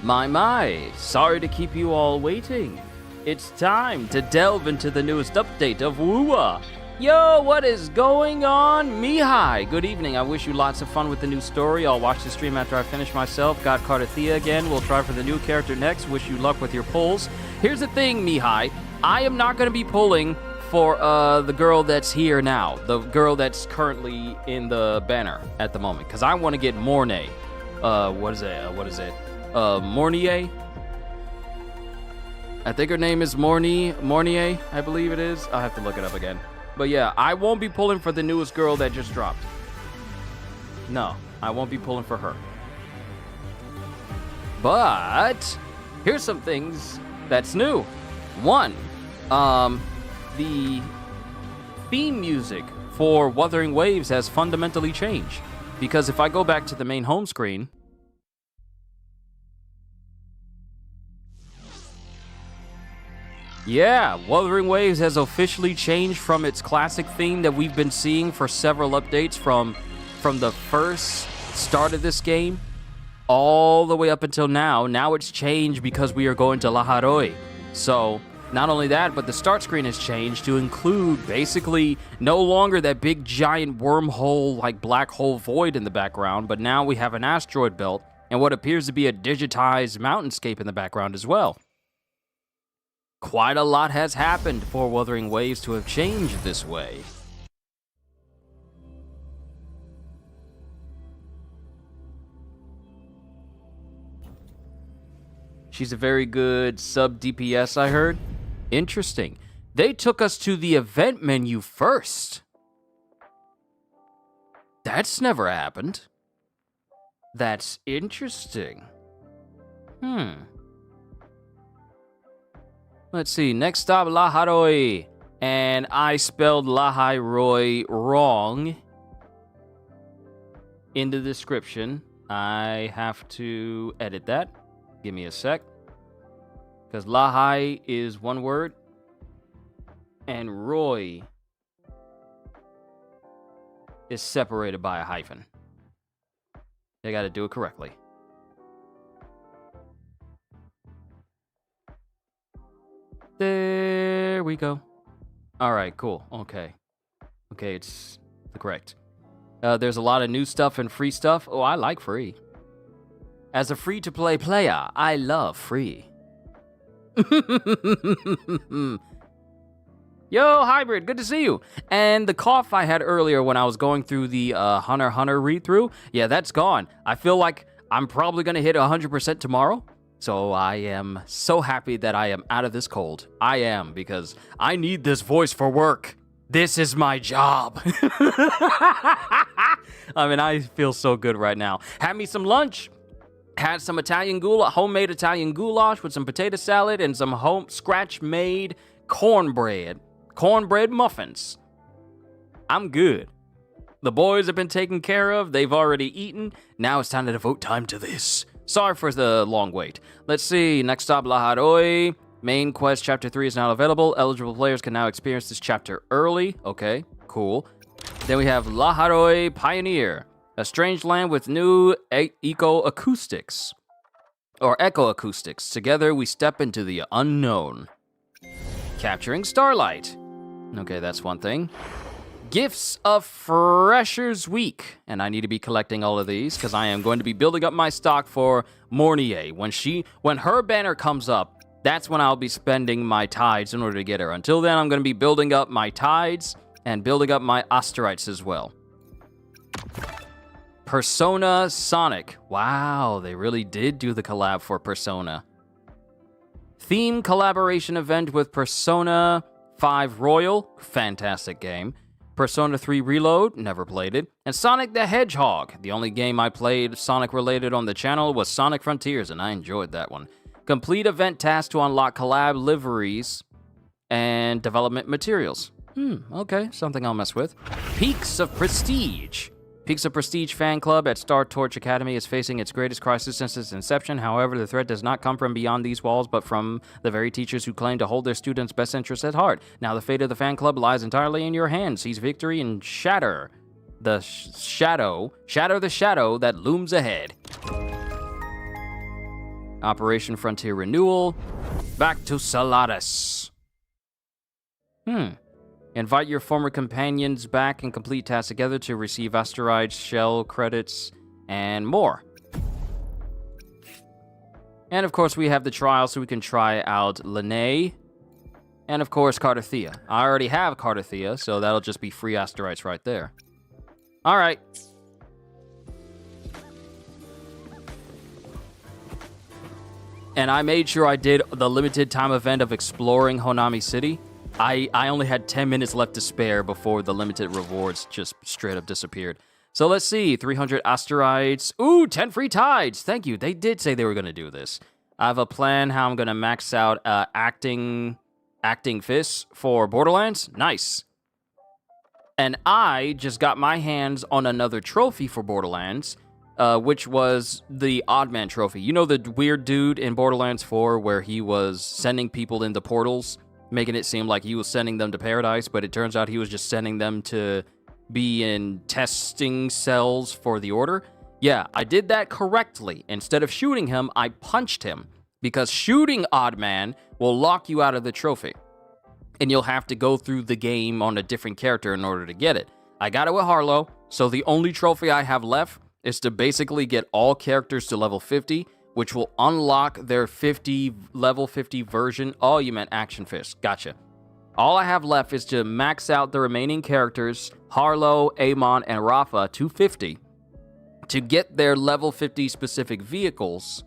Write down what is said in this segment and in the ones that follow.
My, sorry to keep you all waiting. It's time to delve into the newest update of WUA. Yo, what is going on? Mihai, good evening. I wish you lots of fun with the new story. I'll watch the stream after I finish myself. Got Cardathea again. We'll try for the new character next. Wish you luck with your pulls. Here's the thing, Mihai. I am not going to be pulling for the girl that's here now. The girl that's currently in the banner at the moment. Because I want to get Mornay. What is it? Mornier? I think her name is Mornier, I believe it is. I'll have to look it up again. But yeah, I won't be pulling for the newest girl that just dropped. No, I won't be pulling for her. But here's some things that's new. One, the theme music for Wuthering Waves has fundamentally changed. Because if I go back to the main home screen, yeah, Wuthering Waves has officially changed from its classic theme that we've been seeing for several updates from the first start of this game all the way up until now. Now it's changed because we are going to Lahai-Roi. So, not only that, but the start screen has changed to include basically no longer that big giant wormhole, like black hole void in the background, but now we have an asteroid belt and what appears to be a digitized mountainscape in the background as well. Quite a lot has happened for Wuthering Waves to have changed this way. She's a very good sub DPS, I heard. Interesting. They took us to the event menu first. That's never happened. That's interesting. Let's see, next stop, Lahai-Roi. And I spelled Lahai-Roi wrong in the description. I have to edit that. Give me a sec. Because Lahai is one word. And Roy is separated by a hyphen. They got to do it correctly. There we go. All right, cool. Okay, it's correct. There's a lot of new stuff and free stuff. Oh, I like free. As a free-to-play player, I love free. Yo, Hybrid, good to see you. And the cough I had earlier when I was going through the Hunter x Hunter read-through, yeah, that's gone. I feel like I'm probably going to hit 100% tomorrow. So I am so happy that I am out of this cold. I am, because I need this voice for work. This is my job. I mean, I feel so good right now. Had me some lunch. Had some Italian goulash, homemade Italian goulash with some potato salad and some home scratch-made cornbread muffins. I'm good. The boys have been taken care of. They've already eaten. Now it's time to devote time to this. Sorry for the long wait. Let's see. Next stop, Lahai-Roi. Main quest chapter 3 is now available. Eligible players can now experience this chapter early. Okay, cool. Then we have Lahai-Roi Pioneer. A strange land with new eco-acoustics. Or echo-acoustics. Together we step into the unknown. Capturing Starlight. Okay, that's one thing. Gifts of Freshers Week. And I need to be collecting all of these because I am going to be building up my stock for Mornier. When her banner comes up, that's when I'll be spending my tides in order to get her. Until then, I'm going to be building up my tides and building up my Osterites as well. Persona Sonic. Wow, they really did do the collab for Persona. Theme collaboration event with Persona 5 Royal. Fantastic game. Persona 3 Reload, never played it, and Sonic the Hedgehog. The only game I played Sonic-related on the channel was Sonic Frontiers, and I enjoyed that one. Complete event task to unlock collab liveries and development materials. Okay, something I'll mess with. Peaks of Prestige. Peaks of Prestige fan club at Star Torch Academy is facing its greatest crisis since its inception. However, the threat does not come from beyond these walls, but from the very teachers who claim to hold their students' best interests at heart. Now the fate of the fan club lies entirely in your hands. Seize victory and shatter the shadow that looms ahead. Operation Frontier Renewal. Back to Saladas. Invite your former companions back and complete tasks together to receive asteroids, shell credits, and more. And of course, we have the trial, so we can try out Lahai, and of course, Cardathea. I already have Cardathea, so that'll just be free asteroids right there. All right. And I made sure I did the limited time event of exploring Honami City. I only had 10 minutes left to spare before the limited rewards just straight up disappeared. So let's see, 300 asteroids. Ooh, 10 free tides. Thank you. They did say they were going to do this. I have a plan how I'm going to max out acting fists for Borderlands. Nice. And I just got my hands on another trophy for Borderlands, which was the Oddman trophy. You know the weird dude in Borderlands 4 where he was sending people into portals, making it seem like he was sending them to paradise, but it turns out he was just sending them to be in testing cells for the Order? Yeah, I did that correctly. Instead of shooting him, I punched him, because shooting Oddman will lock you out of the trophy, and you'll have to go through the game on a different character in order to get it. I got it with Harlow, so the only trophy I have left is to basically get all characters to level 50, which will unlock their level 50 version. Oh, you meant Action Fist. Gotcha. All I have left is to max out the remaining characters, Harlow, Amon, and Rafa, to 50, to get their level 50 specific vehicles,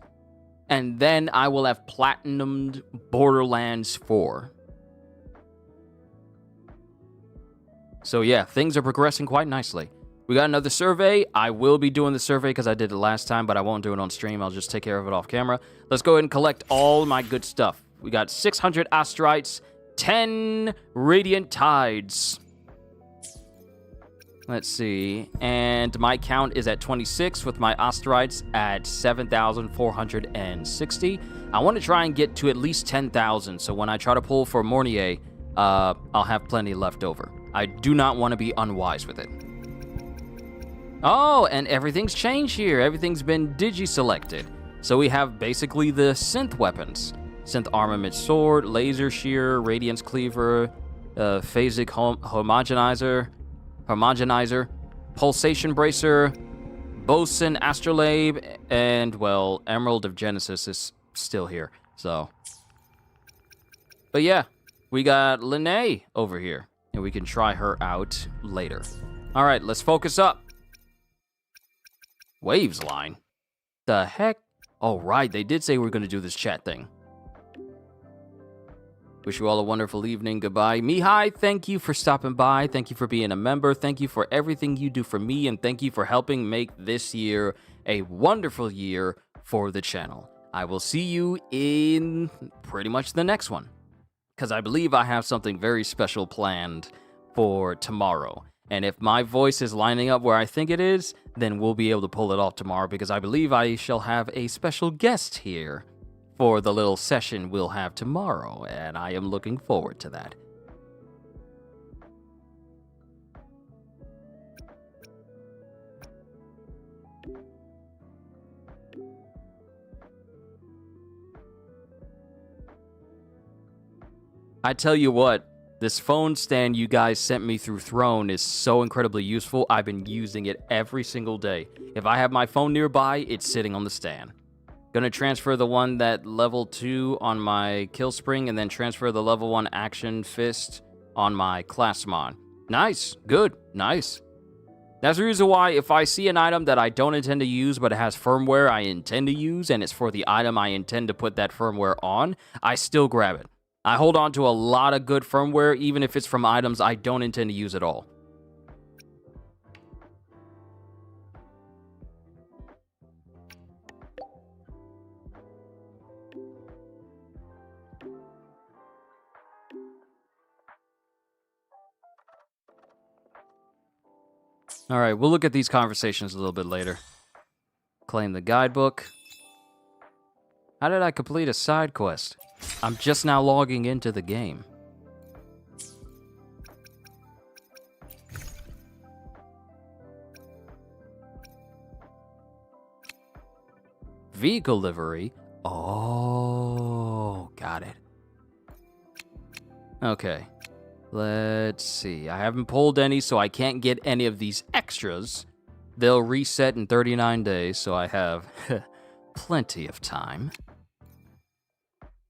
and then I will have platinumed Borderlands 4. So yeah, things are progressing quite nicely. We got another survey. I will be doing the survey because I did it last time, but I won't do it on stream. I'll just take care of it off camera. Let's go ahead and collect all my good stuff. We got 600 asteroids, 10 radiant tides. Let's see. And my count is at 26 with my asteroids at 7,460. I want to try and get to at least 10,000. So when I try to pull for Mornier, I'll have plenty left over. I do not want to be unwise with it. Oh, and everything's changed here. Everything's been digi-selected. So we have basically the synth weapons. Synth armament sword, laser shear, radiance cleaver, phasic homogenizer, pulsation bracer, bosun astrolabe, and, well, Emerald of Genesis is still here. So, but yeah, we got Lahai over here, and we can try her out later. All right, let's focus up. Waves line? The heck? Oh, right, they did say we were going to do this chat thing. Wish you all a wonderful evening. Goodbye. Mihai, thank you for stopping by. Thank you for being a member. Thank you for everything you do for me, and thank you for helping make this year a wonderful year for the channel. I will see you in pretty much the next one, because I believe I have something very special planned for tomorrow. And if my voice is lining up where I think it is, then we'll be able to pull it off tomorrow, because I believe I shall have a special guest here for the little session we'll have tomorrow, and I am looking forward to that. I tell you what, this phone stand you guys sent me through Throne is so incredibly useful. I've been using it every single day. If I have my phone nearby, it's sitting on the stand. Gonna transfer the one that level 2 on my kill spring, and then transfer the level 1 action fist on my class mod. Nice, good, nice. That's the reason why if I see an item that I don't intend to use, but it has firmware I intend to use, and it's for the item I intend to put that firmware on, I still grab it. I hold on to a lot of good firmware, even if it's from items I don't intend to use at all. All right, we'll look at these conversations a little bit later. Claim the guidebook. How did I complete a side quest? I'm just now logging into the game. Vehicle livery? Oh. Okay. Let's see. I haven't pulled any, so I can't get any of these extras. They'll reset in 39 days, so I have plenty of time.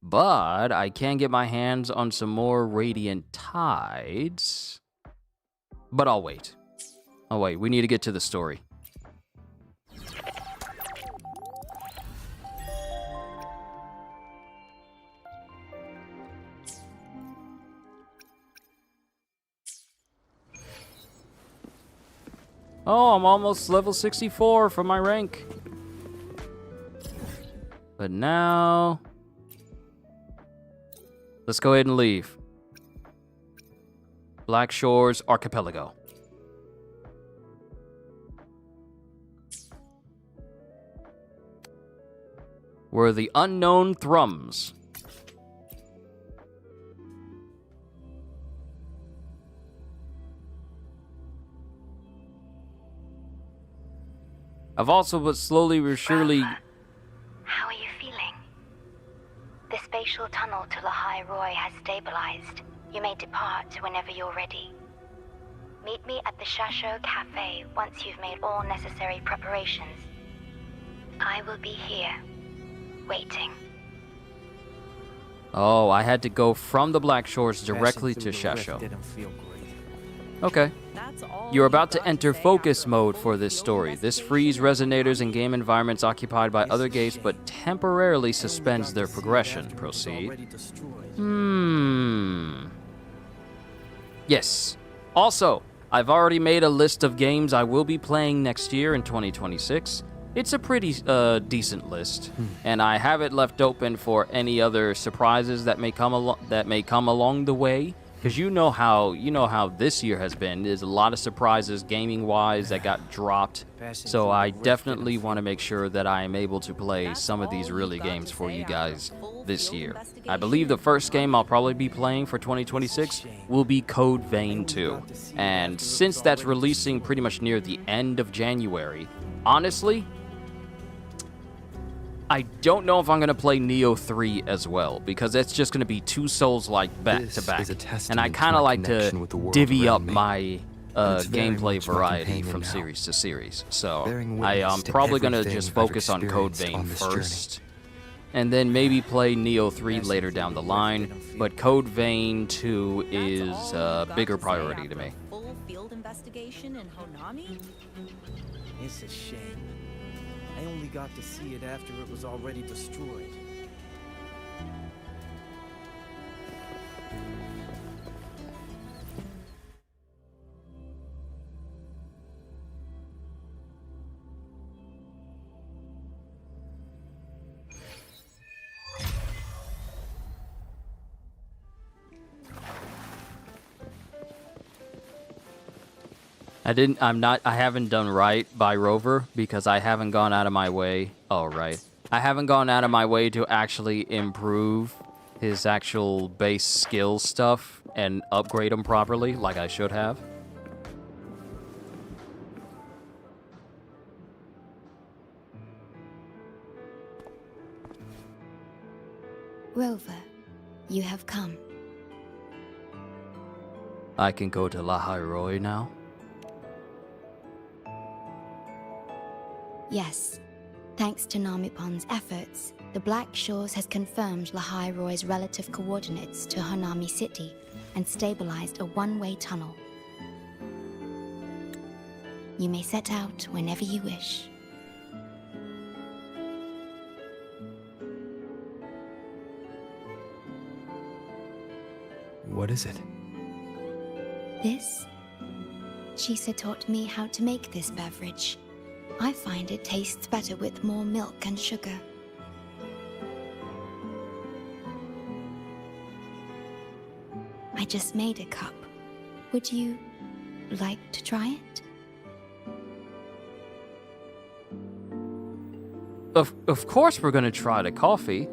But I can get my hands on some more Radiant Tides. But I'll wait. Oh, wait. We need to get to the story. Oh, I'm almost level 64 for my rank. But now... let's go ahead and leave. Black Shores Archipelago. We're the unknown Thrums. I've also, but slowly but surely... How are you feeling? The spatial tunnel to Lahai-Roi has stabilized. You may depart whenever you're ready. Meet me at the Shasho Cafe once you've made all necessary preparations. I will be here, waiting. Oh, I had to go from the Black Shores directly to Shasho. Okay. You're about to enter focus mode for this story. This frees resonators in game environments occupied by other gates, but temporarily suspends their progression. Proceed. Yes. Also, I've already made a list of games I will be playing next year in 2026. It's a pretty decent list, and I have it left open for any other surprises that may come along the way. Because you know how this year has been. There's a lot of surprises gaming-wise that got dropped. So I definitely want to make sure that I am able to play some of these really games for you guys this year. I believe the first game I'll probably be playing for 2026 will be Code Vein 2. And since that's releasing pretty much near the end of January, honestly, I don't know if I'm going to play Neo 3 as well, because it's just going to be two Souls-like back-to-back. And I kind of like to divvy up my gameplay variety from series to series. So I'm probably going to just focus on Code Vein first, and then maybe play Neo 3 later down the line. But Code Vein 2 is a bigger priority to me. Full field investigation in Honami? It's a shame. I only got to see it after it was already destroyed. I haven't done right by Rover because I haven't gone out of my way. Oh, right. I haven't gone out of my way to actually improve his actual base skill stuff and upgrade him properly like I should have. Rover, you have come. I can go to Lahai-Roi now? Yes. Thanks to Namipon's efforts, the Black Shores has confirmed Lahai-Roi's relative coordinates to Honami City and stabilized a one-way tunnel. You may set out whenever you wish. What is it? This? Shisa taught me how to make this beverage. I find it tastes better with more milk and sugar. I just made a cup. Would you like to try it? Of course we're gonna try the coffee.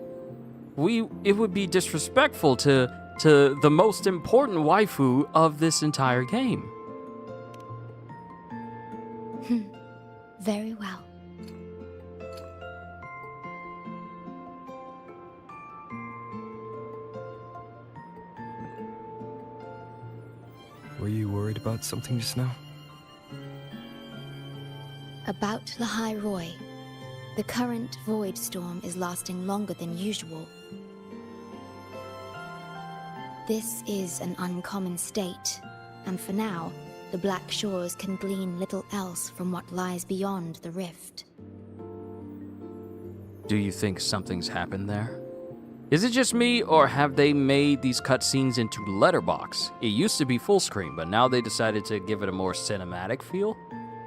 It would be disrespectful to the most important waifu of this entire game. Very well. were you worried about something just now? About Lahai-Roi. The current void storm is lasting longer than usual. This is an uncommon state, and for now, the Black Shores can glean little else from what lies beyond the rift. Do you think something's happened there? Is it just me, or have they made these cutscenes into letterbox? It used to be full screen, but now they decided to give it a more cinematic feel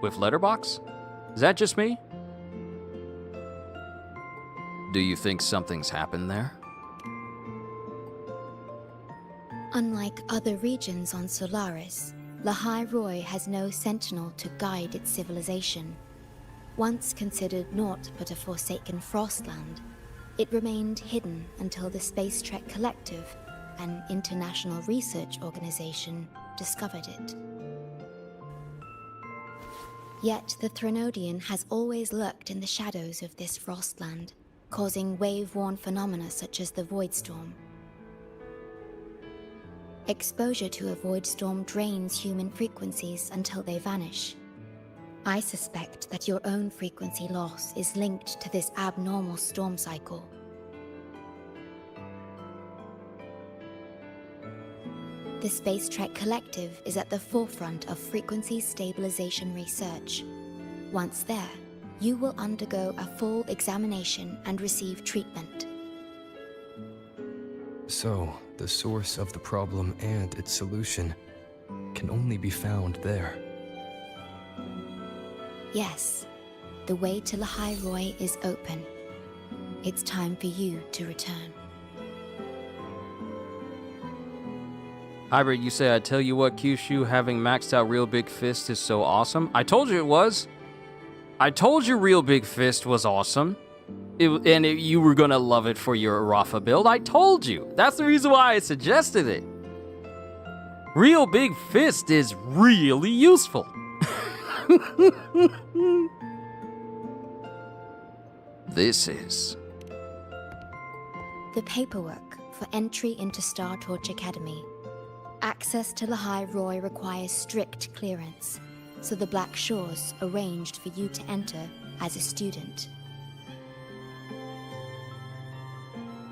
with letterbox? Is that just me? Do you think something's happened there? Unlike other regions on Solaris, Lahai-Roi has no sentinel to guide its civilization. Once considered naught but a forsaken frostland, it remained hidden until the Space Trek Collective, an international research organization, discovered it. Yet the Threnodian has always lurked in the shadows of this frostland, causing wave-worn phenomena such as the Void Storm. Exposure to a void storm drains human frequencies until they vanish. I suspect that your own frequency loss is linked to this abnormal storm cycle. The Space Trek Collective is at the forefront of frequency stabilization research. Once there, you will undergo a full examination and receive treatment. So, the source of the problem and its solution can only be found there. Yes, the way to Lahai-Roi is open. It's time for you to return. Hybrid, you say, I tell you what, Kyushu, having maxed out Real Big Fist is so awesome. I told you it was. I told you Real Big Fist was awesome. You were gonna love it for your Rafa build. I told you. That's the reason why I suggested it. Real Big Fist is really useful. This is The paperwork for entry into Star Torch Academy. Access to Lahai-Roi requires strict clearance, so the Black Shores arranged for you to enter as a student.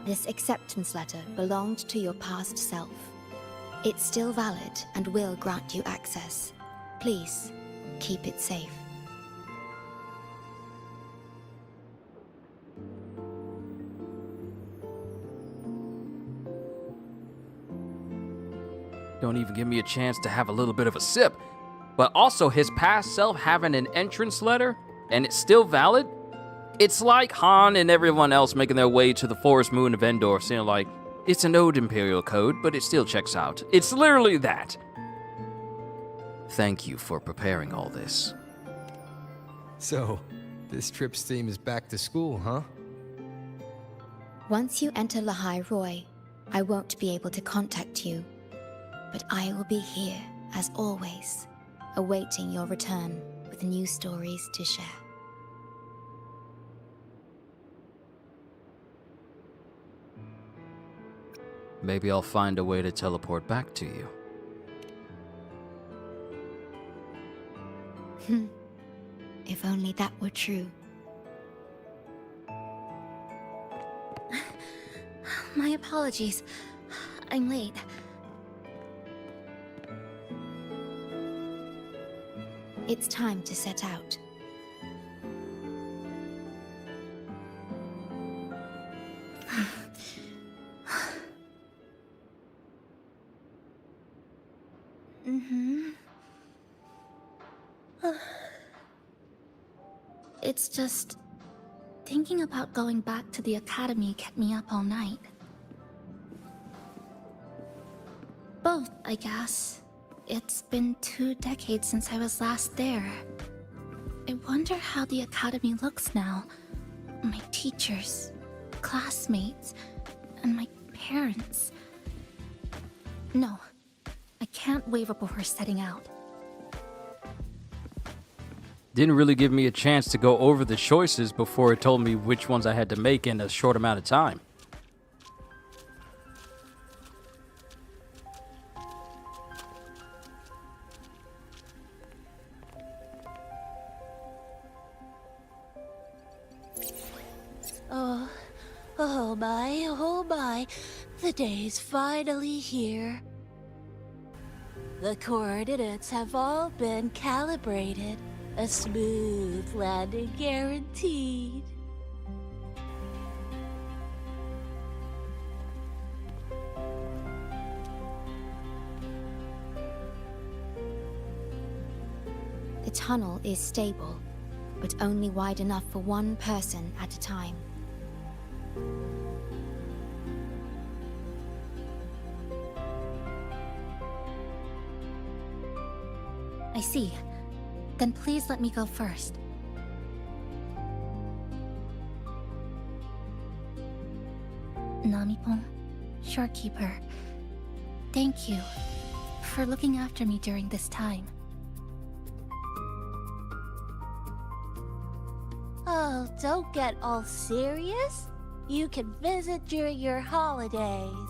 This acceptance letter belonged to your past self. It's still valid and will grant you access. Please, keep it safe. Don't even give me a chance to have a little bit of a sip. But also, his past self having an entrance letter, and it's still valid? It's like Han and everyone else making their way to the forest moon of Endor, saying like, it's an old Imperial code, but it still checks out. It's literally that. Thank you for preparing all this. So, this trip's theme is back to school, huh? Once you enter Lahai-Roi, I won't be able to contact you. But I will be here, as always, awaiting your return with new stories to share. Maybe I'll find a way to teleport back to you. If only that were true. My apologies. I'm late. It's time to set out. It's just... thinking about going back to the academy kept me up all night. Both, I guess. It's been 2 decades since I was last there. I wonder how the academy looks now. My teachers, classmates, and my parents. No, I can't waver before setting out. Didn't really give me a chance to go over the choices before it told me which ones I had to make in a short amount of time. Lahai, the day's finally here. The coordinates have all been calibrated. A smooth landing guaranteed. The tunnel is stable, but only wide enough for one person at a time. I see. Then please let me go first. Namipon, Shorekeeper, thank you for looking after me during this time. Oh, don't get all serious. You can visit during your holidays.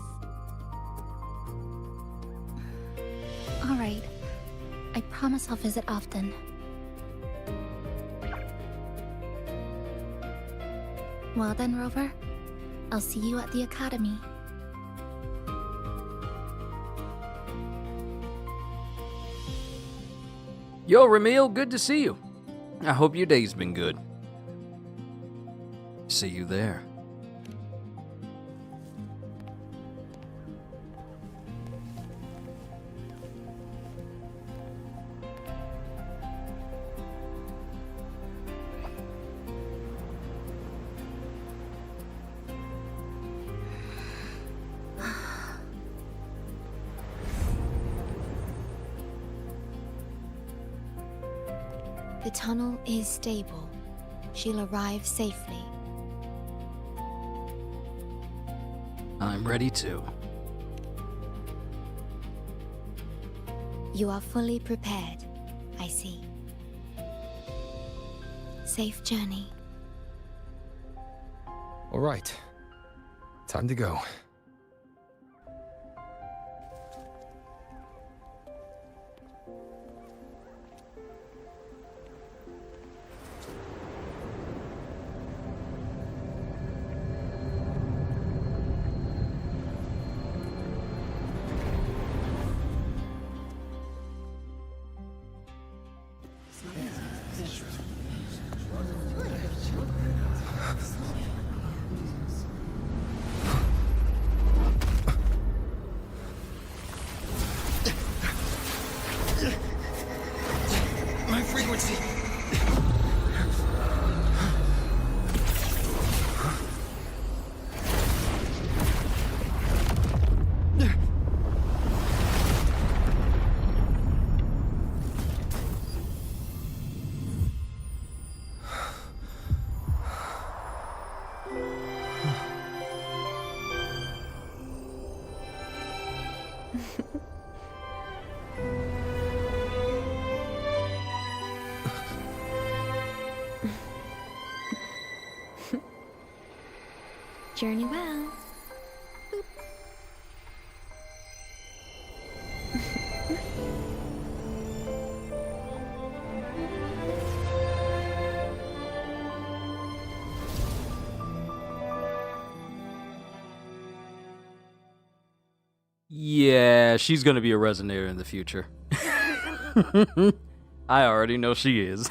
Alright. I promise I'll visit often. Well then, Rover. I'll see you at the academy. Yo, Ramil, good to see you. I hope your day's been good. See you there. The tunnel is stable. She'll arrive safely. I'm ready too. You are fully prepared, I see. Safe journey. All right. Time to go. My frequency! Journey well. Yeah, she's gonna be a resonator in the future. I already know she is.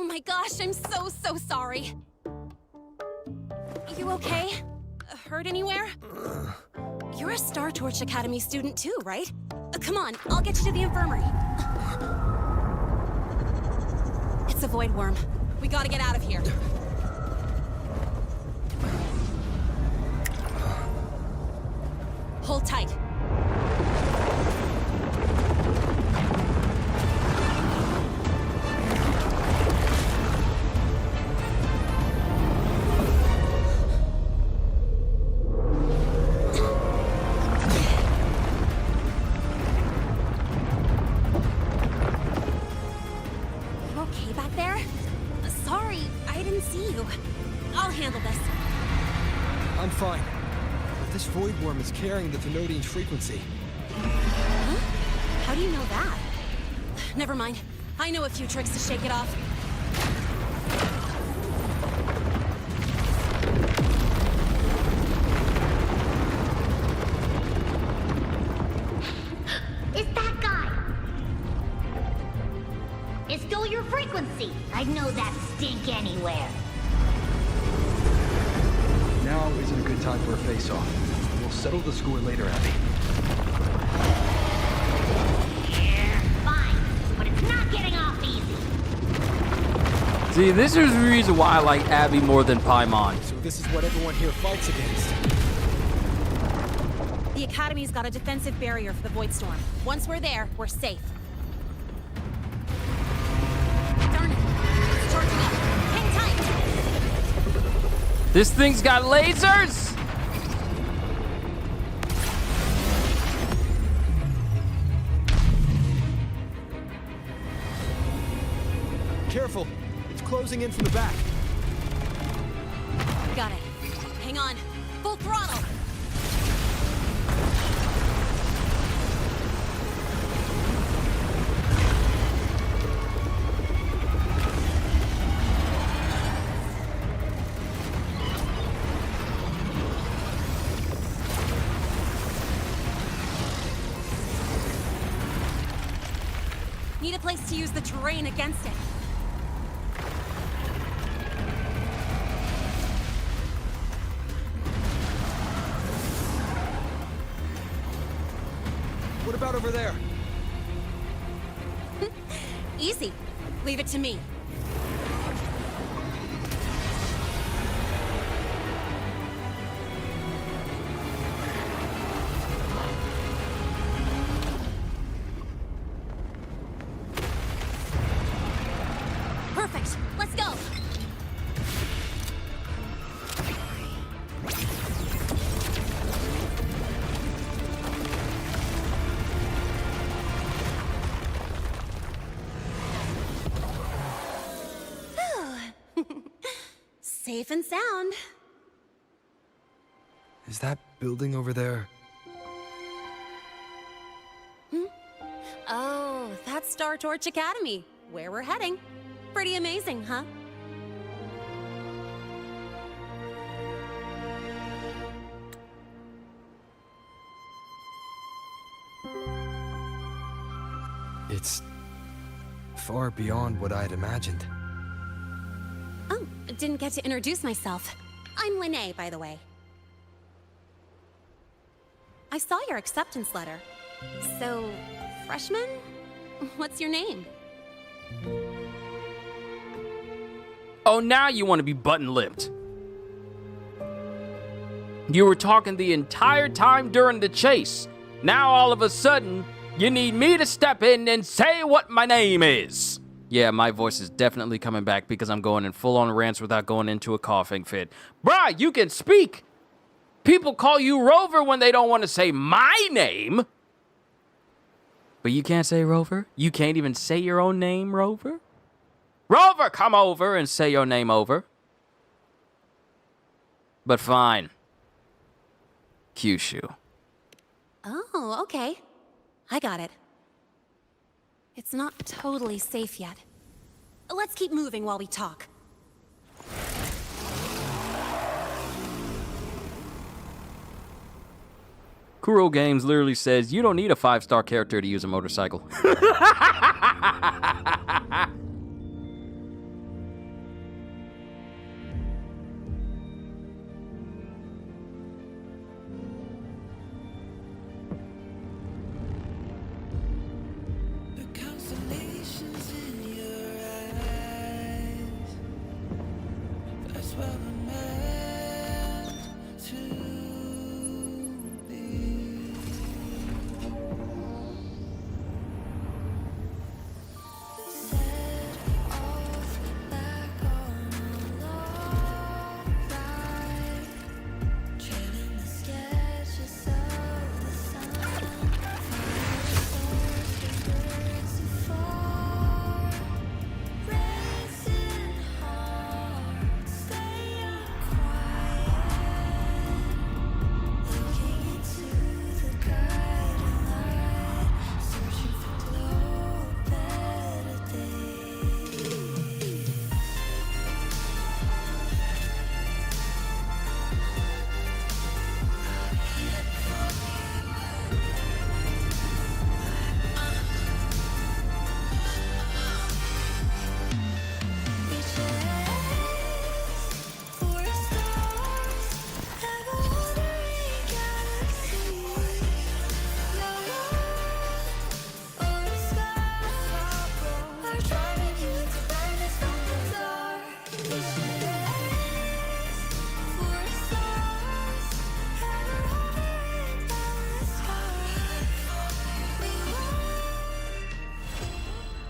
Oh my gosh, I'm so sorry. You okay? Hurt anywhere? You're a Star Torch Academy student too, right? Come on, I'll get you to the infirmary. It's a void worm. We gotta get out of here. Hold tight. You okay back there? Sorry, I didn't see you. I'll handle this. I'm fine. But this void worm is carrying the Thenodian's frequency. Huh? How do you know that? Never mind. I know a few tricks to shake it off. It's that guy! It's still your frequency! I'd know that stink anywhere. Now isn't a good time for a face-off. We'll settle the score later, Abby. Yeah, fine. But it's not getting off easy. See, this is the reason why I like Abby more than Paimon. So this is what everyone here fights against. The Academy's got a defensive barrier for the Void Storm. Once we're there, we're safe. Darn it. It's charging up. Hang tight. This thing's got lasers! Careful. It's closing in from the back. Got it. Hang on. Full throttle. Need a place to use the terrain against it. What about over there? Easy. Leave it to me. Perfect. Let's go. Safe and sound. Is that building over there? Oh, that's Star Torch Academy, where we're heading. Pretty amazing, huh? It's far beyond what I'd imagined. Oh, didn't get to introduce myself. I'm Lene, by the way. I saw your acceptance letter. So, freshman? What's your name? Oh, now you want to be button-lipped. You were talking the entire time during the chase. Now all of a sudden, you need me to step in and say what my name is. Yeah, my voice is definitely coming back because I'm going in full-on rants without going into a coughing fit. Bruh, you can speak. People call you Rover when they don't want to say my name. But you can't say Rover? You can't even say your own name, Rover? Rover, come over and say your name over. But fine. Kyushu. Oh, okay. I got it. It's not totally safe yet. Let's keep moving while we talk. Kuro Games literally says you don't need a 5-star character to use a motorcycle.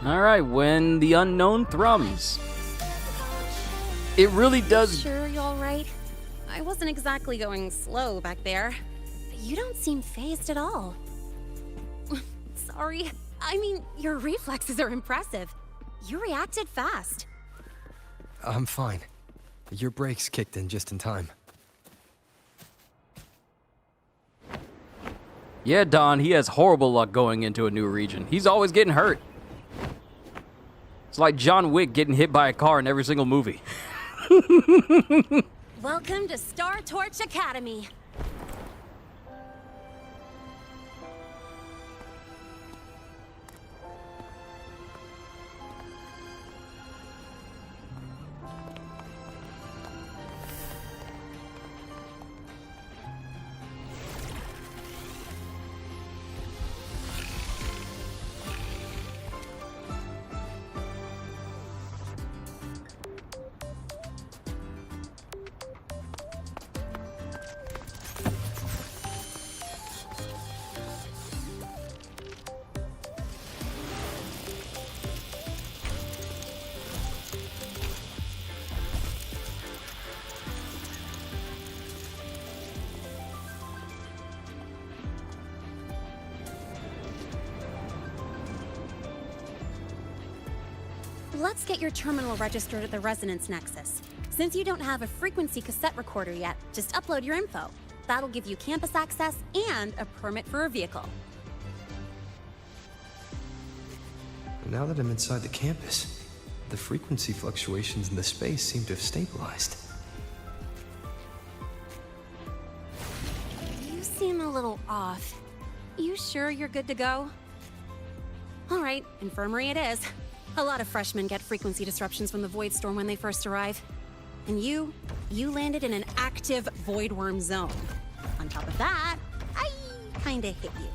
All right, when the unknown thrums. It really does. Sure you're all right? I wasn't exactly going slow back there. But you don't seem phased at all. Sorry. I mean, your reflexes are impressive. You reacted fast. I'm fine. Your brakes kicked in just in time. Yeah, Don, he has horrible luck going into a new region. He's always getting hurt. It's like John Wick getting hit by a car in every single movie. Welcome to Star Torch Academy. Let's get your terminal registered at the Resonance Nexus. Since you don't have a frequency cassette recorder yet, just upload your info. That'll give you campus access and a permit for a vehicle. Now that I'm inside the campus, the frequency fluctuations in the space seem to have stabilized. You seem a little off. You sure you're good to go? All right, infirmary it is. A lot of freshmen get frequency disruptions from the Void Storm when they first arrive. And you landed in an active Void Worm zone. On top of that, I kinda hit you.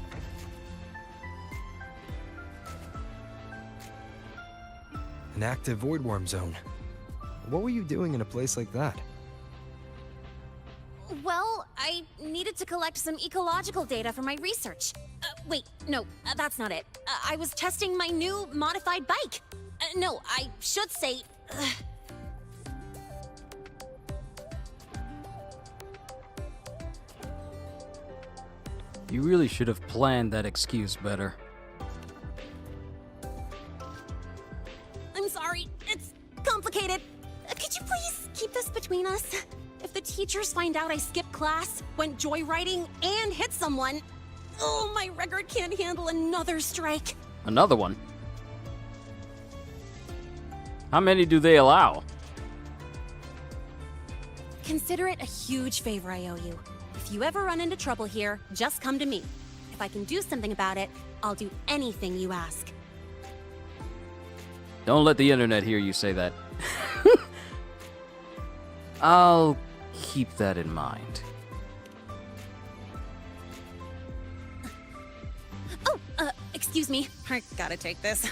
An active void worm zone. What were you doing in a place like that? Well, I needed to collect some ecological data for my research. Wait, no, that's not it. I was testing my new modified bike. No, I should say... You really should have planned that excuse better. I'm sorry, it's complicated. Could you please keep this between us? If the teachers find out I skipped class, went joyriding, and hit someone, oh, my record can't handle another strike. Another one? How many do they allow? Consider it a huge favor I owe you. If you ever run into trouble here, just come to me. If I can do something about it, I'll do anything you ask. Don't let the internet hear you say that. I'll keep that in mind. Oh, excuse me. I gotta take this.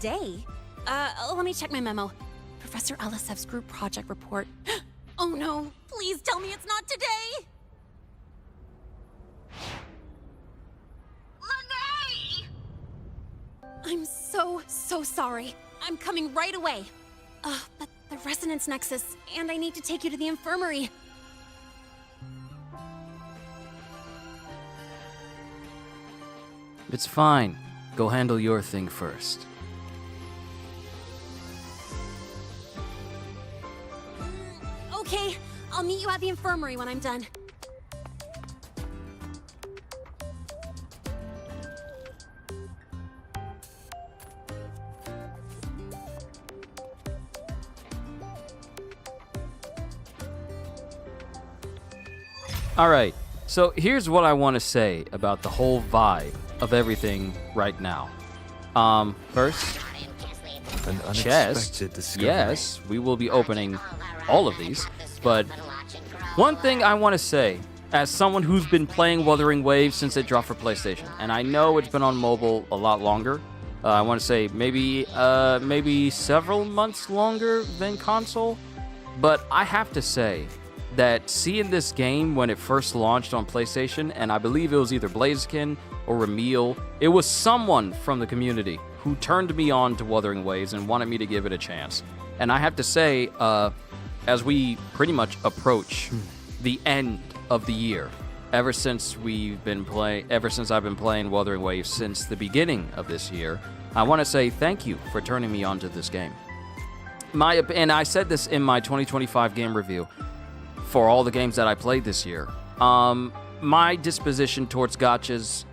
today. Let me check my memo. Professor Elisev's group project report. Oh no, please tell me it's not today! Lene! I'm so sorry. I'm coming right away. But the resonance nexus, and I need to take you to the infirmary. It's fine. Go handle your thing first. Okay, I'll meet you at the infirmary when I'm done. All right, so here's what I want to say about the whole vibe of everything right now. First, An chest. unexpected discovery. Yes, we will be opening all of these, but one thing I want to say, as someone who's been playing Wuthering Waves since it dropped for PlayStation, and I know it's been on mobile a lot longer, I want to say maybe several months longer than console, but I have to say that seeing this game when it first launched on PlayStation, and I believe it was either Blaziken or Ramil, it was someone from the community who turned me on to Wuthering Waves and wanted me to give it a chance. And I have to say, as we pretty much approach the end of the year, ever since I've been playing Wuthering Waves since the beginning of this year, I want to say thank you for turning me on to this game. And I said this in my 2025 game review for all the games that I played this year. My disposition towards gachas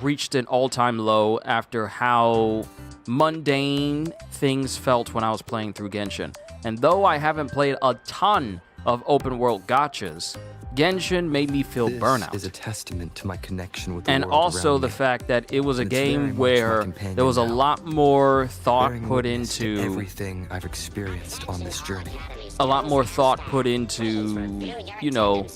reached an all-time low after how mundane things felt when I was playing through Genshin. And though I haven't played a ton of open-world gachas, Genshin made me feel burnout. This is a testament to my connection with the And world also around the me. fact that it was a And it's very game much my where companion there was a now, lot more thought bearing put witness to into everything I've experienced on this journey. a lot more thought put into, you know,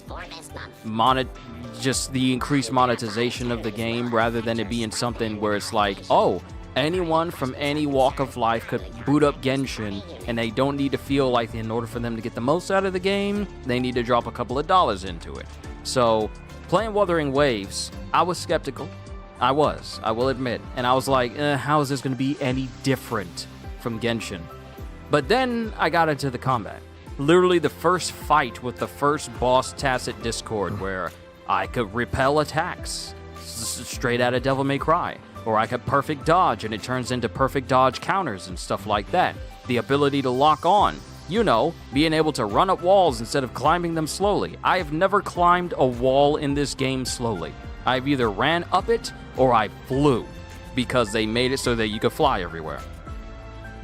just the increased monetization of the game, rather than it being something where it's like, oh, anyone from any walk of life could boot up Genshin, and they don't need to feel like in order for them to get the most out of the game, they need to drop a couple of dollars into it. So, playing Wuthering Waves, I was skeptical. I will admit. And I was like, how is this going to be any different from Genshin? But then I got into the combat. Literally the first fight with the first boss Tacit Discord, where I could repel attacks straight out of Devil May Cry, or I could perfect dodge and it turns into perfect dodge counters and stuff like that. The ability to lock on, you know, being able to run up walls instead of climbing them slowly. I have never climbed a wall in this game slowly. I've either ran up it or I flew, because they made it so that you could fly everywhere.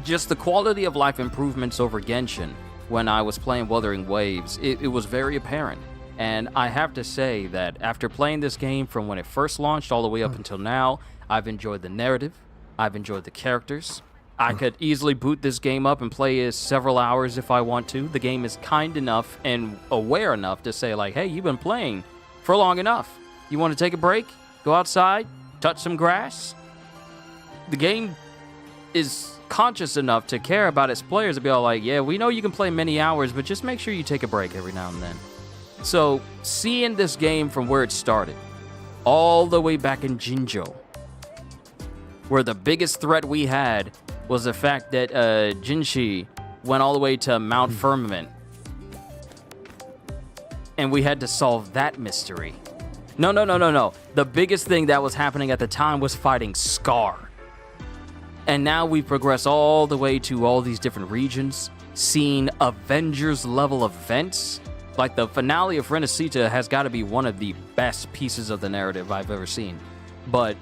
Just the quality of life improvements over Genshin when I was playing Wuthering Waves, it was very apparent. And I have to say that after playing this game from when it first launched all the way up until now, I've enjoyed the narrative, I've enjoyed the characters. I could easily boot this game up and play it several hours if I want to. The game is kind enough and aware enough to say like, hey, you've been playing for long enough. You want to take a break? Go outside? Touch some grass? The game is conscious enough to care about its players to be all like, yeah, we know you can play many hours, but just make sure you take a break every now and then. So, seeing this game from where it started, all the way back in Jinzhou, where the biggest threat we had was the fact that Jinshi went all the way to Mount Firmament, and we had to solve that mystery. No. The biggest thing that was happening at the time was fighting Scar. And now we progress all the way to all these different regions, seeing Avengers level events. Like the finale of Renacita has got to be one of the best pieces of the narrative I've ever seen. But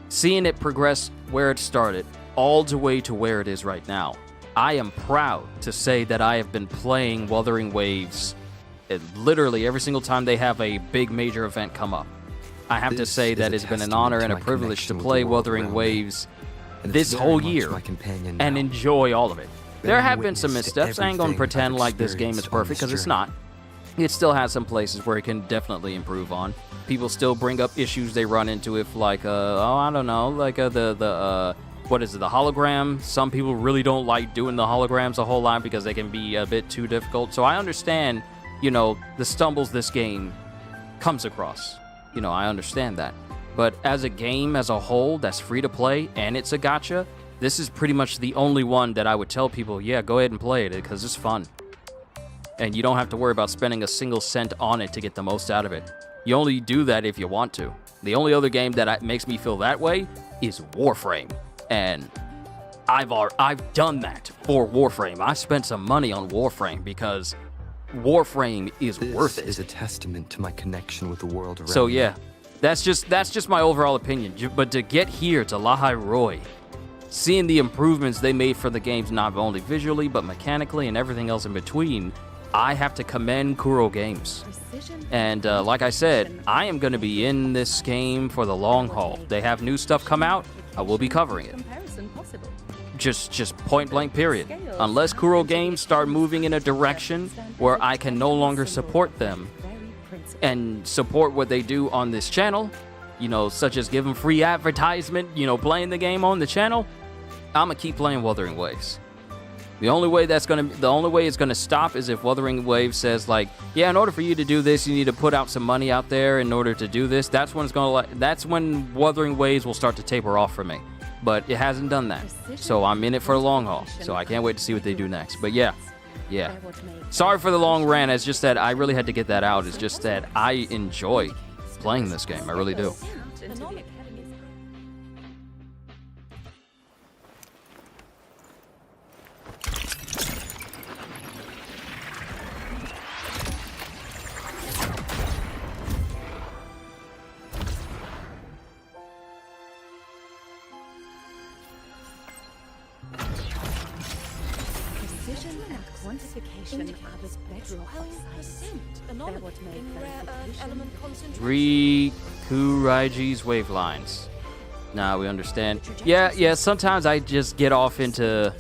seeing it progress where it started, all the way to where it is right now, I am proud to say that I have been playing Wuthering Waves literally every single time they have a big major event come up. I have to say that it's been an honor and a privilege to play Wuthering Waves this whole year and enjoy all of it. There have been some missteps. I ain't gonna pretend like this game is perfect, because it's not. It still has some places where it can definitely improve on. People still bring up issues they run into if, like, I don't know, like the what is it, the hologram. Some people really don't like doing the holograms a whole lot because they can be a bit too difficult. So I understand, you know, the stumbles this game comes across. You know, I understand that. But as a game as a whole that's free to play and it's a gacha, this is pretty much the only one that I would tell people, yeah, go ahead and play it because it's fun. And you don't have to worry about spending a single cent on it to get the most out of it. You only do that if you want to. The only other game that makes me feel that way is Warframe. And I've done that for Warframe. I spent some money on Warframe because Warframe is worth it. This is a testament to my connection with the world around me. So yeah, that's just my overall opinion. But to get here to Lahai-Roi, seeing the improvements they made for the games, not only visually but mechanically and everything else in between, I have to commend Kuro Games. And like I said, I am going to be in this game for the long haul. They have new stuff come out, I will be covering it. Just point blank period. Unless Kuro Games start moving in a direction where I can no longer support them and support what they do on this channel, you know, such as give them free advertisement, you know, playing the game on the channel, I'm gonna keep playing Wuthering Waves. The only way it's gonna stop is if Wuthering Waves says like, yeah, in order for you to do this, you need to put out some money out there in order to do this. That's when Wuthering Waves will start to taper off for me. But it hasn't done that, so I'm in it for the long haul. So I can't wait to see what they do next. But yeah. Sorry for the long rant. It's just that I really had to get that out. It's just that I enjoy playing this game. I really do. Rikuraiji's wavelines. Nah, we understand. Yeah, sometimes I just get off into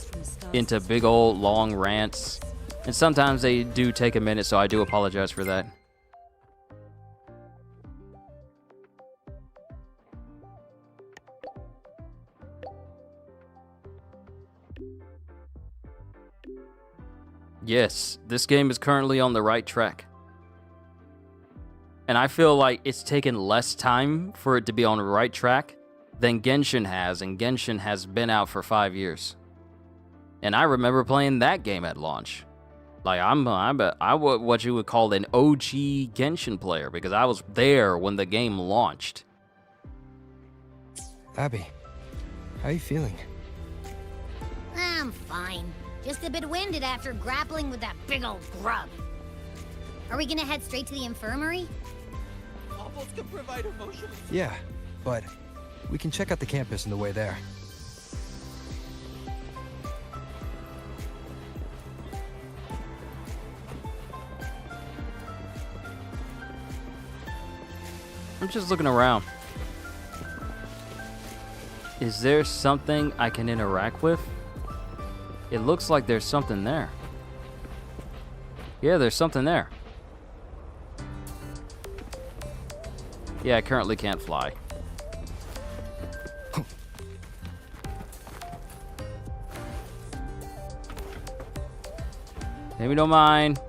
big old long rants. And sometimes they do take a minute, so I do apologize for that. Yes, this game is currently on the right track. And I feel like it's taken less time for it to be on the right track than Genshin has, and Genshin has been out for 5 years. And I remember playing that game at launch. Like, I'm what you would call an OG Genshin player, because I was there when the game launched. Abby, how are you feeling? I'm fine. Just a bit winded after grappling with that big old grub. Are we gonna head straight to the infirmary? Can provide emotional. Yeah, but we can check out the campus on the way there. I'm just looking around. Is there something I can interact with? It looks like there's something there. Yeah, there's something there. Yeah, I currently can't fly. Maybe don't mind.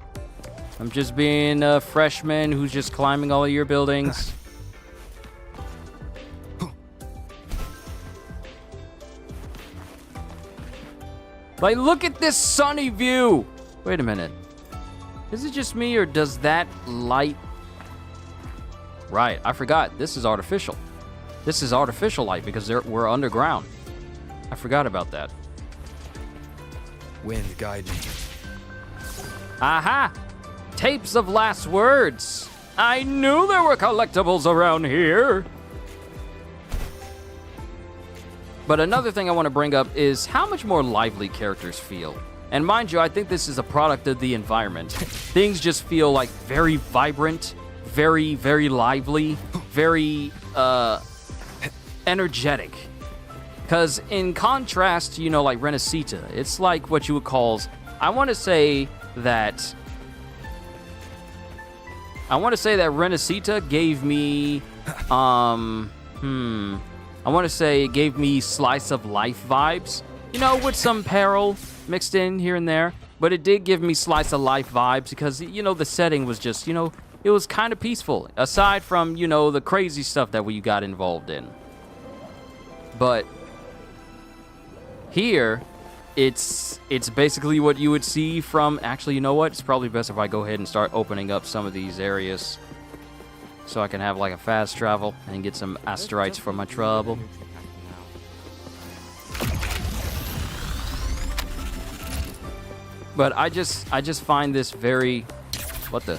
I'm just being a freshman who's just climbing all of your buildings. Like, look at this sunny view. Wait a minute. Is it just me, or does that light... Right, I forgot. This is artificial. This is artificial light because we're underground. I forgot about that. Wind guide me. Aha! Tapes of last words. I knew there were collectibles around here. But another thing I want to bring up is how much more lively characters feel. And mind you, I think this is a product of the environment. Things just feel like very vibrant, very, very lively, very energetic. Because in contrast, you know, like Renacita, it's like what you would call, I want to say that Renacita gave me, I want to say it gave me slice of life vibes, you know, with some peril mixed in here and there. But it did give me slice of life vibes because, you know, the setting was just, you know, it was kind of peaceful, aside from, you know, the crazy stuff that we got involved in. But here, it's basically what you would see from, actually, you know what? It's probably best if I go ahead and start opening up some of these areas so I can have like a fast travel and get some asteroids for my trouble. But I just find this very, what the?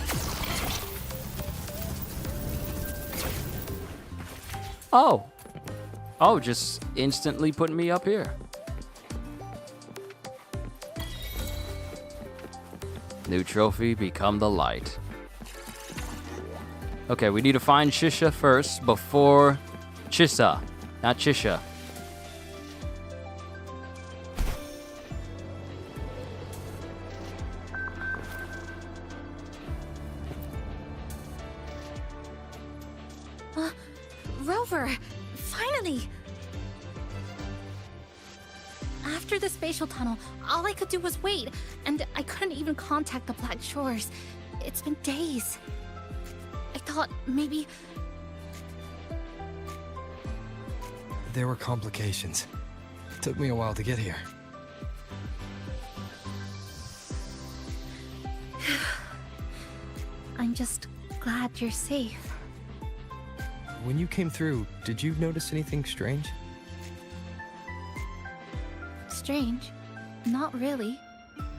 Oh, just instantly putting me up here. New trophy, become the light. Okay, we need to find Chisha first before Chissa, not Chisha. Rover, finally! After the spatial tunnel, all I could do was wait, and I couldn't even contact the Black Shores. It's been days. I thought maybe... There were complications. Took me a while to get here. I'm just glad you're safe. When you came through, did you notice anything strange? Strange? Not really.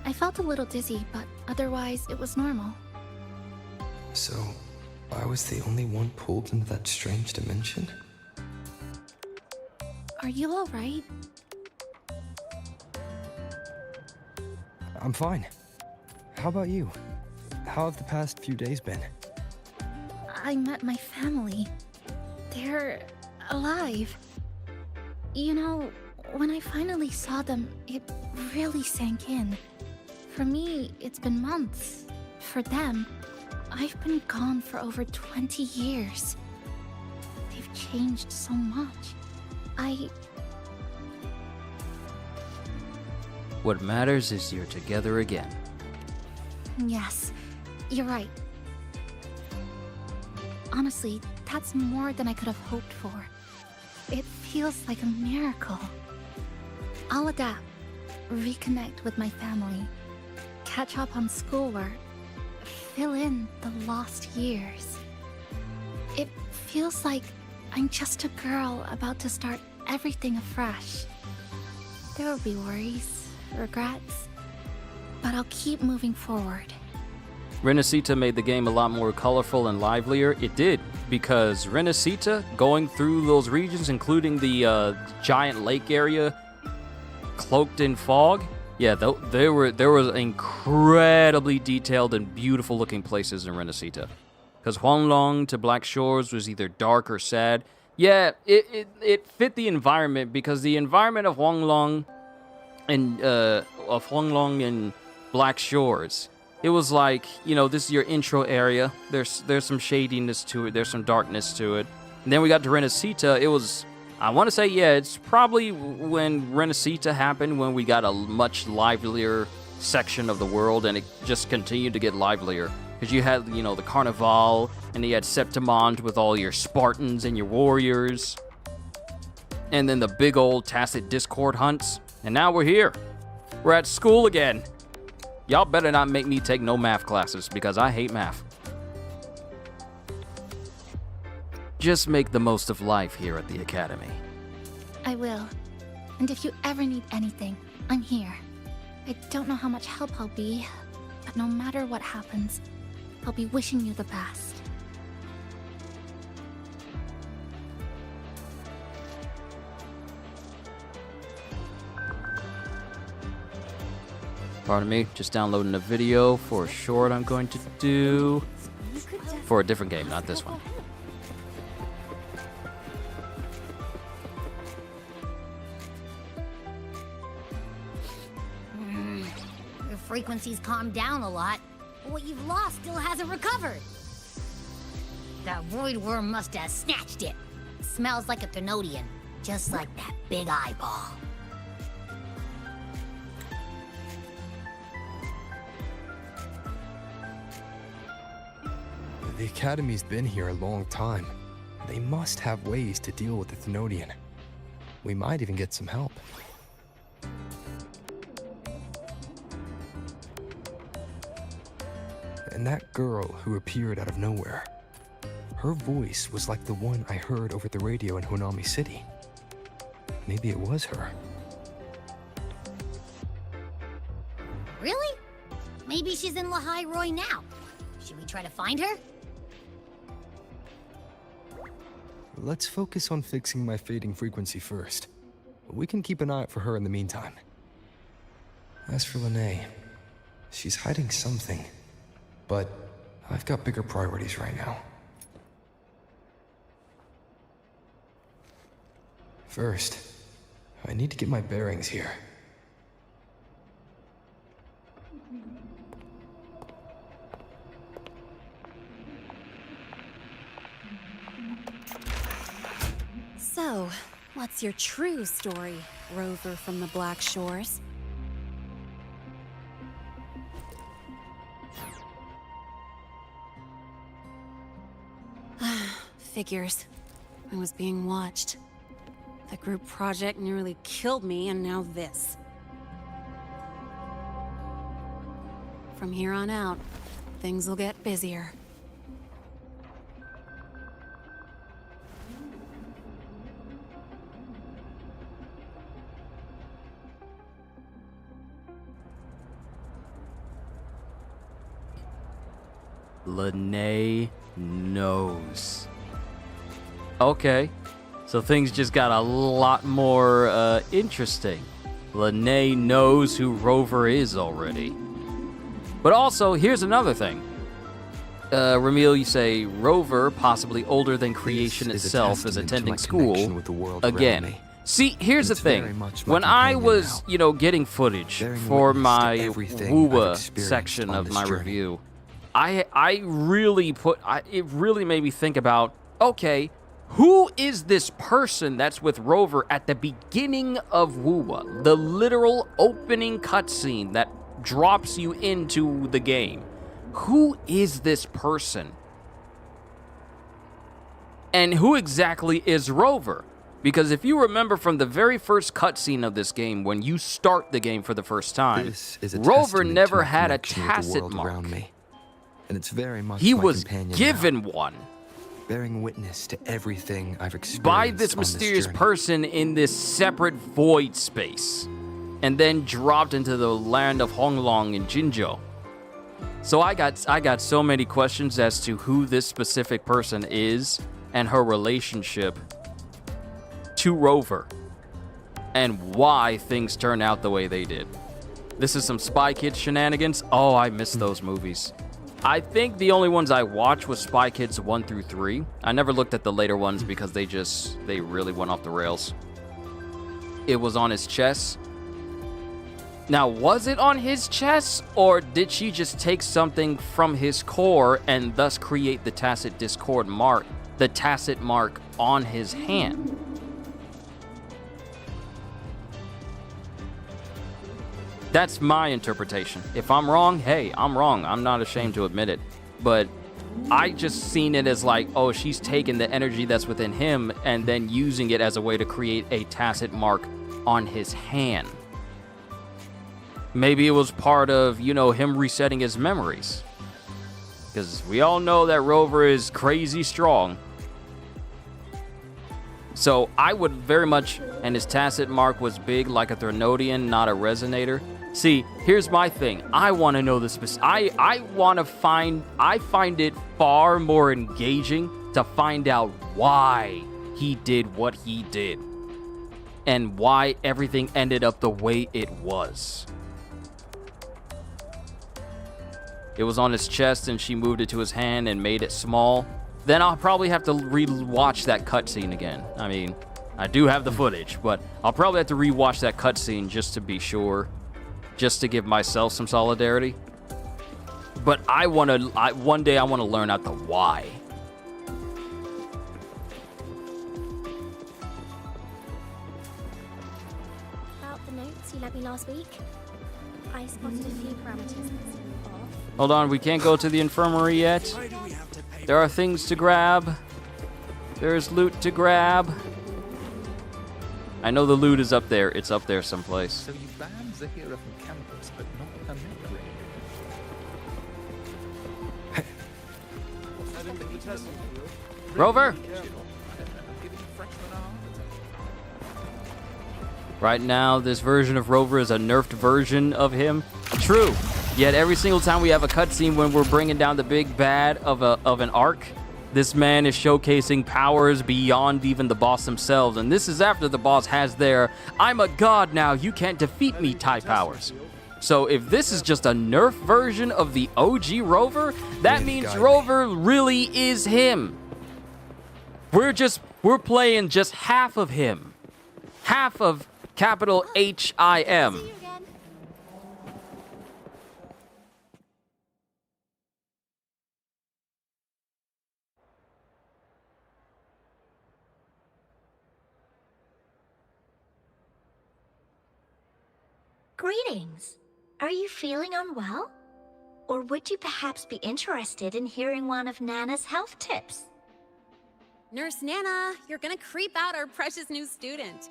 I felt a little dizzy, but otherwise it was normal. So, I was the only one pulled into that strange dimension? Are you alright? I'm fine. How about you? How have the past few days been? I met my family. They're alive. You know, when I finally saw them, it really sank in. For me, it's been months. For them, I've been gone for over 20 years. They've changed so much. What matters is you're together again. Yes, you're right. Honestly, that's more than I could have hoped for. It feels like a miracle. I'll adapt, reconnect with my family, catch up on schoolwork, fill in the lost years. It feels like I'm just a girl about to start everything afresh. There will be worries, regrets, but I'll keep moving forward. Renacita made the game a lot more colorful and livelier. It did, because Renacita, going through those regions, including the giant lake area cloaked in fog, yeah, there was incredibly detailed and beautiful looking places in Renacita. Because Huanglong to Black Shores was either dark or sad. Yeah, it fit the environment, because the environment of Huanglong and Black Shores, it was like, you know, this is your intro area. There's some shadiness to it. There's some darkness to it. And then we got to Renacita. It was, I want to say, yeah, it's probably when Renacita happened, when we got a much livelier section of the world, and it just continued to get livelier. Because you had, you know, the Carnival, and you had Septimond with all your Spartans and your warriors. And then the big old Tacit Discord hunts. And now we're here. We're at school again. Y'all better not make me take no math classes, because I hate math. Just make the most of life here at the Academy. I will. And if you ever need anything, I'm here. I don't know how much help I'll be, but no matter what happens, I'll be wishing you the best. Pardon me, just downloading a video for a short I'm going to do for a different game, not this one. Your frequency's calmed down a lot, but what you've lost still hasn't recovered. That void worm must have snatched it. Smells like a Thenodian. Just like that big eyeball. The Academy's been here a long time. They must have ways to deal with the Thenodian. We might even get some help. And that girl who appeared out of nowhere. Her voice was like the one I heard over the radio in Honami City. Maybe it was her. Really? Maybe she's in Lahai-Roi now. Should we try to find her? Let's focus on fixing my fading frequency first. We can keep an eye out for her in the meantime. As for Lene, she's hiding something. But I've got bigger priorities right now. First, I need to get my bearings here. So, what's your true story, Rover from the Black Shores? Figures. I was being watched. The group project nearly killed me, and now this. From here on out, things will get busier. Lene knows. Okay, so things just got a lot more interesting. Lene knows who Rover is already. But also, here's another thing. Ramil, you say Rover, possibly older than creation itself, is attending school again. See, here's the thing. When I was, getting footage for my WUA section of my review, it really made me think about, okay, who is this person that's with Rover at the beginning of WUA? The literal opening cutscene that drops you into the game. Who is this person? And who exactly is Rover? Because if you remember from the very first cutscene of this game, when you start the game for the first time, Rover never had a tacit mark. And it's very much he my was companion given now, one bearing witness to everything I've experienced by this on mysterious journey. person in this separate void space, and then dropped into the land of Honglong and Jinzhou. So I got so many questions as to who this specific person is and her relationship to Rover, and why things turn out the way they did. This is some Spy Kids shenanigans. Oh, I miss those movies. I think the only ones I watched was Spy Kids 1 through 3. I never looked at the later ones because they really went off the rails. It was on his chest. Now, was it on his chest, or did she just take something from his core and thus create the tacit discord mark, the tacit mark on his hand? That's my interpretation. If I'm wrong, hey, I'm wrong. I'm not ashamed to admit it. But I just seen it as like, oh, she's taking the energy that's within him and then using it as a way to create a tacit mark on his hand. Maybe it was part of, him resetting his memories. Because we all know that Rover is crazy strong. So I would very much, and his tacit mark was big like a Thenodian, not a resonator. See, here's my thing. I want to know the specific. I find it far more engaging to find out why he did what he did. And why everything ended up the way it was. It was on his chest and she moved it to his hand and made it small. Then I'll probably have to re-watch that cutscene again. I mean, I do have the footage, but I'll probably have to re-watch that cutscene just to be sure. Just to give myself some solidarity. But one day I want to learn out the why. met me last week. I spotted a few parameters that seem off. Hold on, we can't go to the infirmary yet. There are things to grab. There's loot to grab. I know the loot is up there. It's up there someplace. So you banned Zahira from campus, but not her memory. Rover! Right now, this version of Rover is a nerfed version of him. True. Yet every single time we have a cutscene when we're bringing down the big bad of an arc, this man is showcasing powers beyond even the boss themselves. And this is after the boss has their, I'm a god now, you can't defeat me type powers. So if this is just a nerf version of the OG Rover, that means Rover really is him. We're playing just half of him. Half of capital H-I-M. Greetings. Are you feeling unwell? Or would you perhaps be interested in hearing one of Nana's health tips? Nurse Nana, you're gonna creep out our precious new student.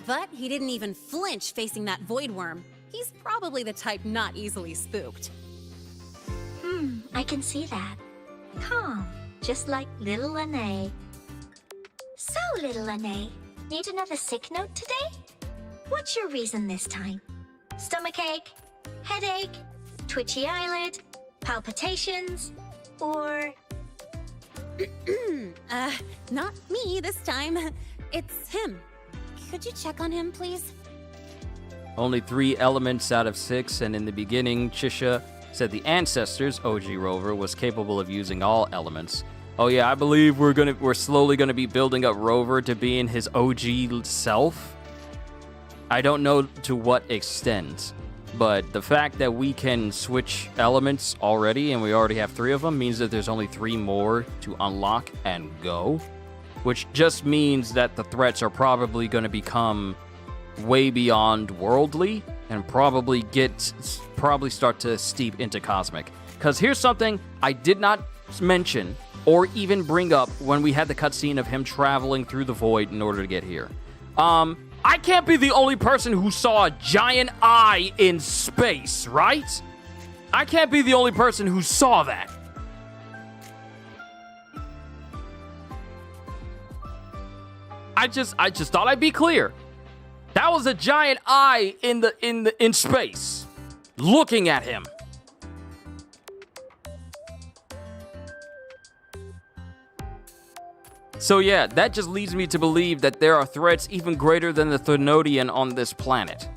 But he didn't even flinch facing that void worm. He's probably the type not easily spooked. I can see that. Calm, just like little Lene. So, little Lene, need another sick note today? What's your reason this time? Stomachache? Headache? Twitchy eyelid? Palpitations? Or... Not me this time. It's him. Could you check on him, please? Only 3 elements out of 6, and in the beginning, Chisha said the ancestors, OG Rover, was capable of using all elements. Oh yeah, I believe we're slowly gonna be building up Rover to being his OG self. I don't know to what extent, but the fact that we can switch elements already, and we already have 3 of them, means that there's only 3 more to unlock and go, which just means that the threats are probably going to become way beyond worldly and probably start to steep into cosmic. Because here's something I did not mention or even bring up when we had the cutscene of him traveling through the void in order to get here. I can't be the only person who saw a giant eye in space, right? I can't be the only person who saw that. I just thought I'd be clear. That was a giant eye in space, looking at him. So yeah, that just leads me to believe that there are threats even greater than the Thenodian on this planet.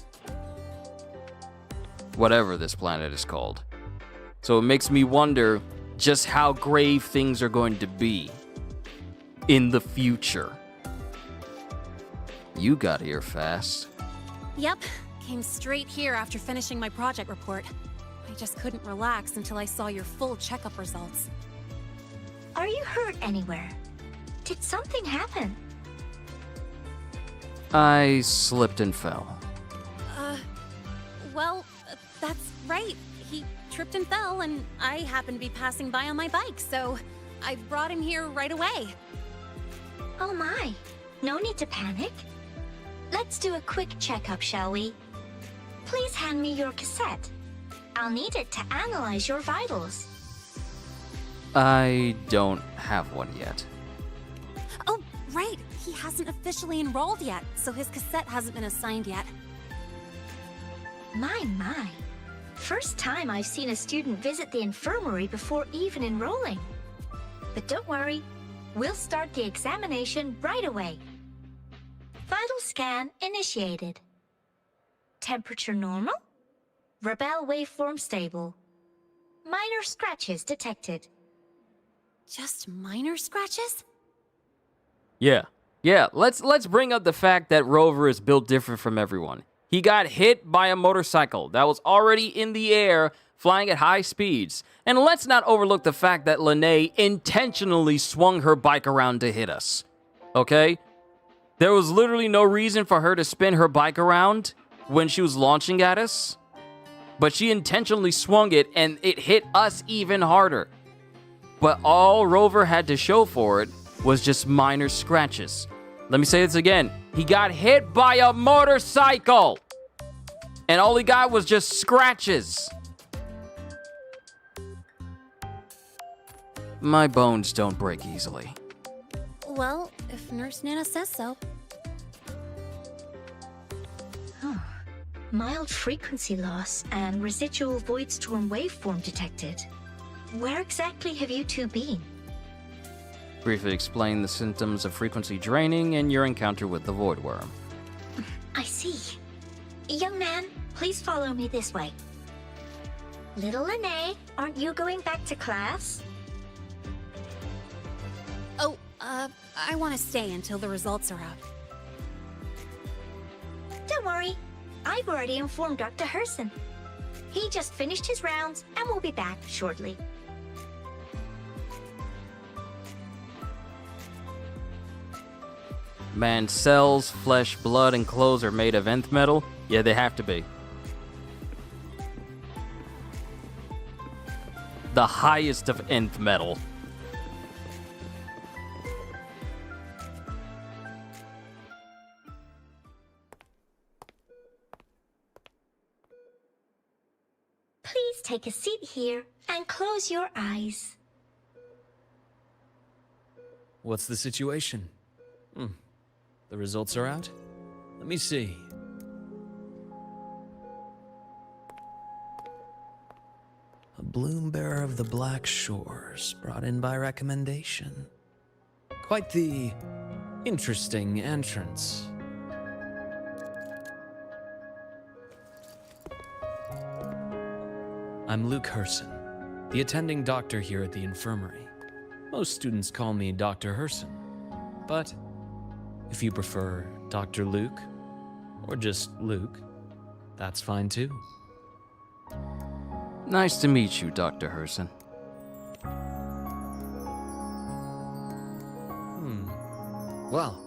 Whatever this planet is called. So it makes me wonder just how grave things are going to be in the future. You got here fast. Yep, came straight here after finishing my project report. I just couldn't relax until I saw your full checkup results. are you hurt anywhere? Did something happen? I slipped and fell. That's right. He tripped and fell, and I happened to be passing by on my bike, so I brought him here right away. Oh my, no need to panic. Let's do a quick checkup, shall we? Please hand me your cassette. I'll need it to analyze your vitals. I don't have one yet. Oh, right. He hasn't officially enrolled yet, so his cassette hasn't been assigned yet. My. First time I've seen a student visit the infirmary before even enrolling. But don't worry, we'll start the examination right away. Vital scan initiated. Temperature normal. Rebel waveform stable. Minor scratches detected. Just minor scratches? Yeah, let's bring up the fact that Rover is built different from everyone. He got hit by a motorcycle that was already in the air, flying at high speeds. And let's not overlook the fact that Lene intentionally swung her bike around to hit us. Okay? There was literally no reason for her to spin her bike around when she was launching at us, but she intentionally swung it and it hit us even harder. But all Rover had to show for it was just minor scratches. Let me say this again. He got hit by a motorcycle, and all he got was just scratches. My bones don't break easily. Well, if Nurse Nana says so. Oh, mild frequency loss and residual void storm waveform detected. Where exactly have you two been? Briefly explain the symptoms of frequency draining and your encounter with the void worm. I see. Young man, please follow me this way. Little Lene, aren't you going back to class? Oh, I want to stay until the results are out. Don't worry. I've already informed Dr. Herson. He just finished his rounds and will be back shortly. Man, cells, flesh, blood, and clothes are made of nth metal? Yeah, they have to be. The highest of nth metal. Please take a seat here and close your eyes. What's the situation? The results are out? Let me see. A bloom bearer of the Black Shores, brought in by recommendation. Quite the interesting entrance. I'm Luke Herson, the attending doctor here at the infirmary. Most students call me Dr. Herson, but if you prefer Dr. Luke, or just Luke, that's fine too. Nice to meet you, Dr. Herson. Well,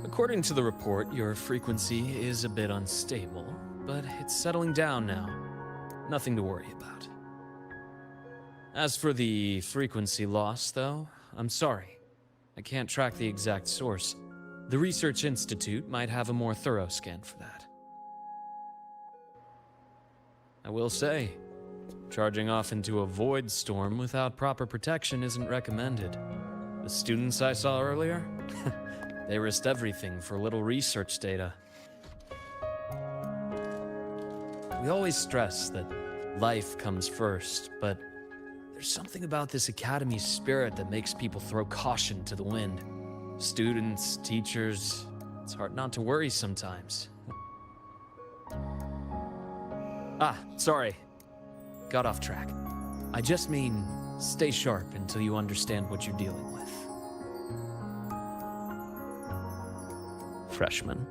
according to the report, your frequency is a bit unstable, but it's settling down now. Nothing to worry about. As for the frequency loss, though, I'm sorry. I can't track the exact source. The Research Institute might have a more thorough scan for that. I will say, charging off into a void storm without proper protection isn't recommended. The students I saw earlier, they risked everything for a little research data. We always stress that life comes first, but there's something about this academy's spirit that makes people throw caution to the wind. Students, teachers, it's hard not to worry sometimes. Sorry. Got off track. I just mean, stay sharp until you understand what you're dealing with. Freshman.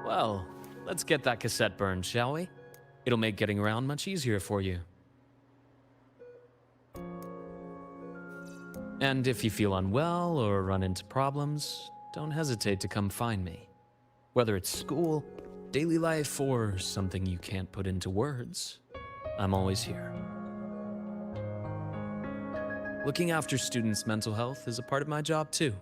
Well, let's get that cassette burned, shall we? It'll make getting around much easier for you. And if you feel unwell or run into problems, don't hesitate to come find me. Whether it's school, daily life, or something you can't put into words, I'm always here. Looking after students' mental health is a part of my job too.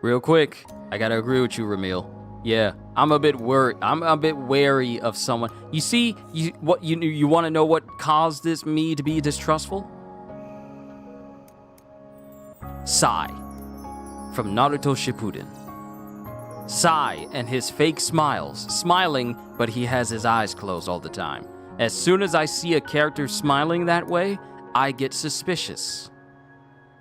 Real quick, I gotta agree with you, Ramil. Yeah, I'm a bit worried. I'm a bit wary of someone. You see, you want to know what caused me to be distrustful? Sai from Naruto Shippuden. Sai and his fake smiles, smiling, but he has his eyes closed all the time. As soon as I see a character smiling that way, I get suspicious.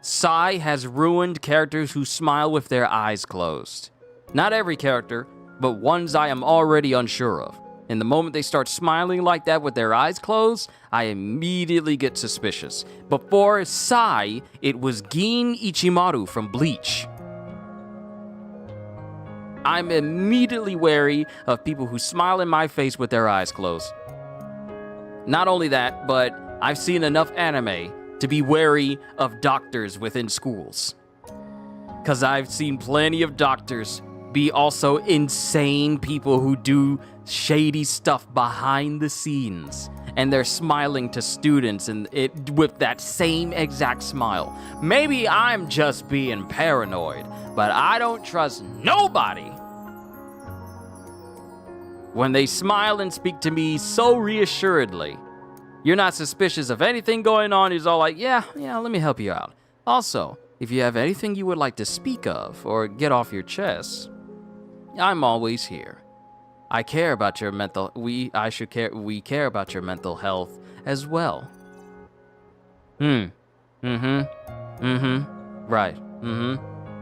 Sai has ruined characters who smile with their eyes closed. Not every character, but ones I am already unsure of. And the moment they start smiling like that with their eyes closed, I immediately get suspicious. Before Sai, it was Gin Ichimaru from Bleach. I'm immediately wary of people who smile in my face with their eyes closed. Not only that, but I've seen enough anime to be wary of doctors within schools. Because I've seen plenty of doctors be also insane people who do shady stuff behind the scenes. And they're smiling to students and it with that same exact smile. Maybe I'm just being paranoid, but I don't trust nobody when they smile and speak to me so reassuredly. You're not suspicious of anything going on. He's all like, yeah, let me help you out. Also, if you have anything you would like to speak of or get off your chest, I'm always here. I care about your mental, we care about your mental health as well. Right.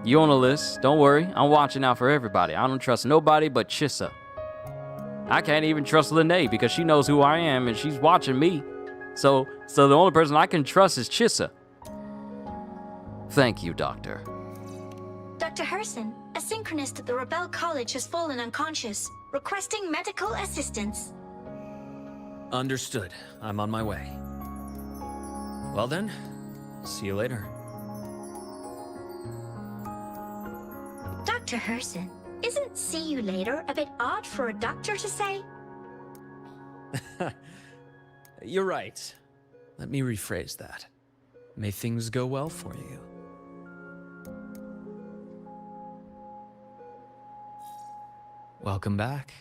You on the list, don't worry. I'm watching out for everybody. I don't trust nobody but Chissa. I can't even trust Lene because she knows who I am and she's watching me. So the only person I can trust is Chissa. Thank you, Doctor. Dr. Herson, a synchronist at the Rebel College has fallen unconscious, requesting medical assistance. Understood. I'm on my way. Well then, see you later. Dr. Herson, isn't see you later a bit odd for a doctor to say? You're right. Let me rephrase that. May things go well for you. Welcome back.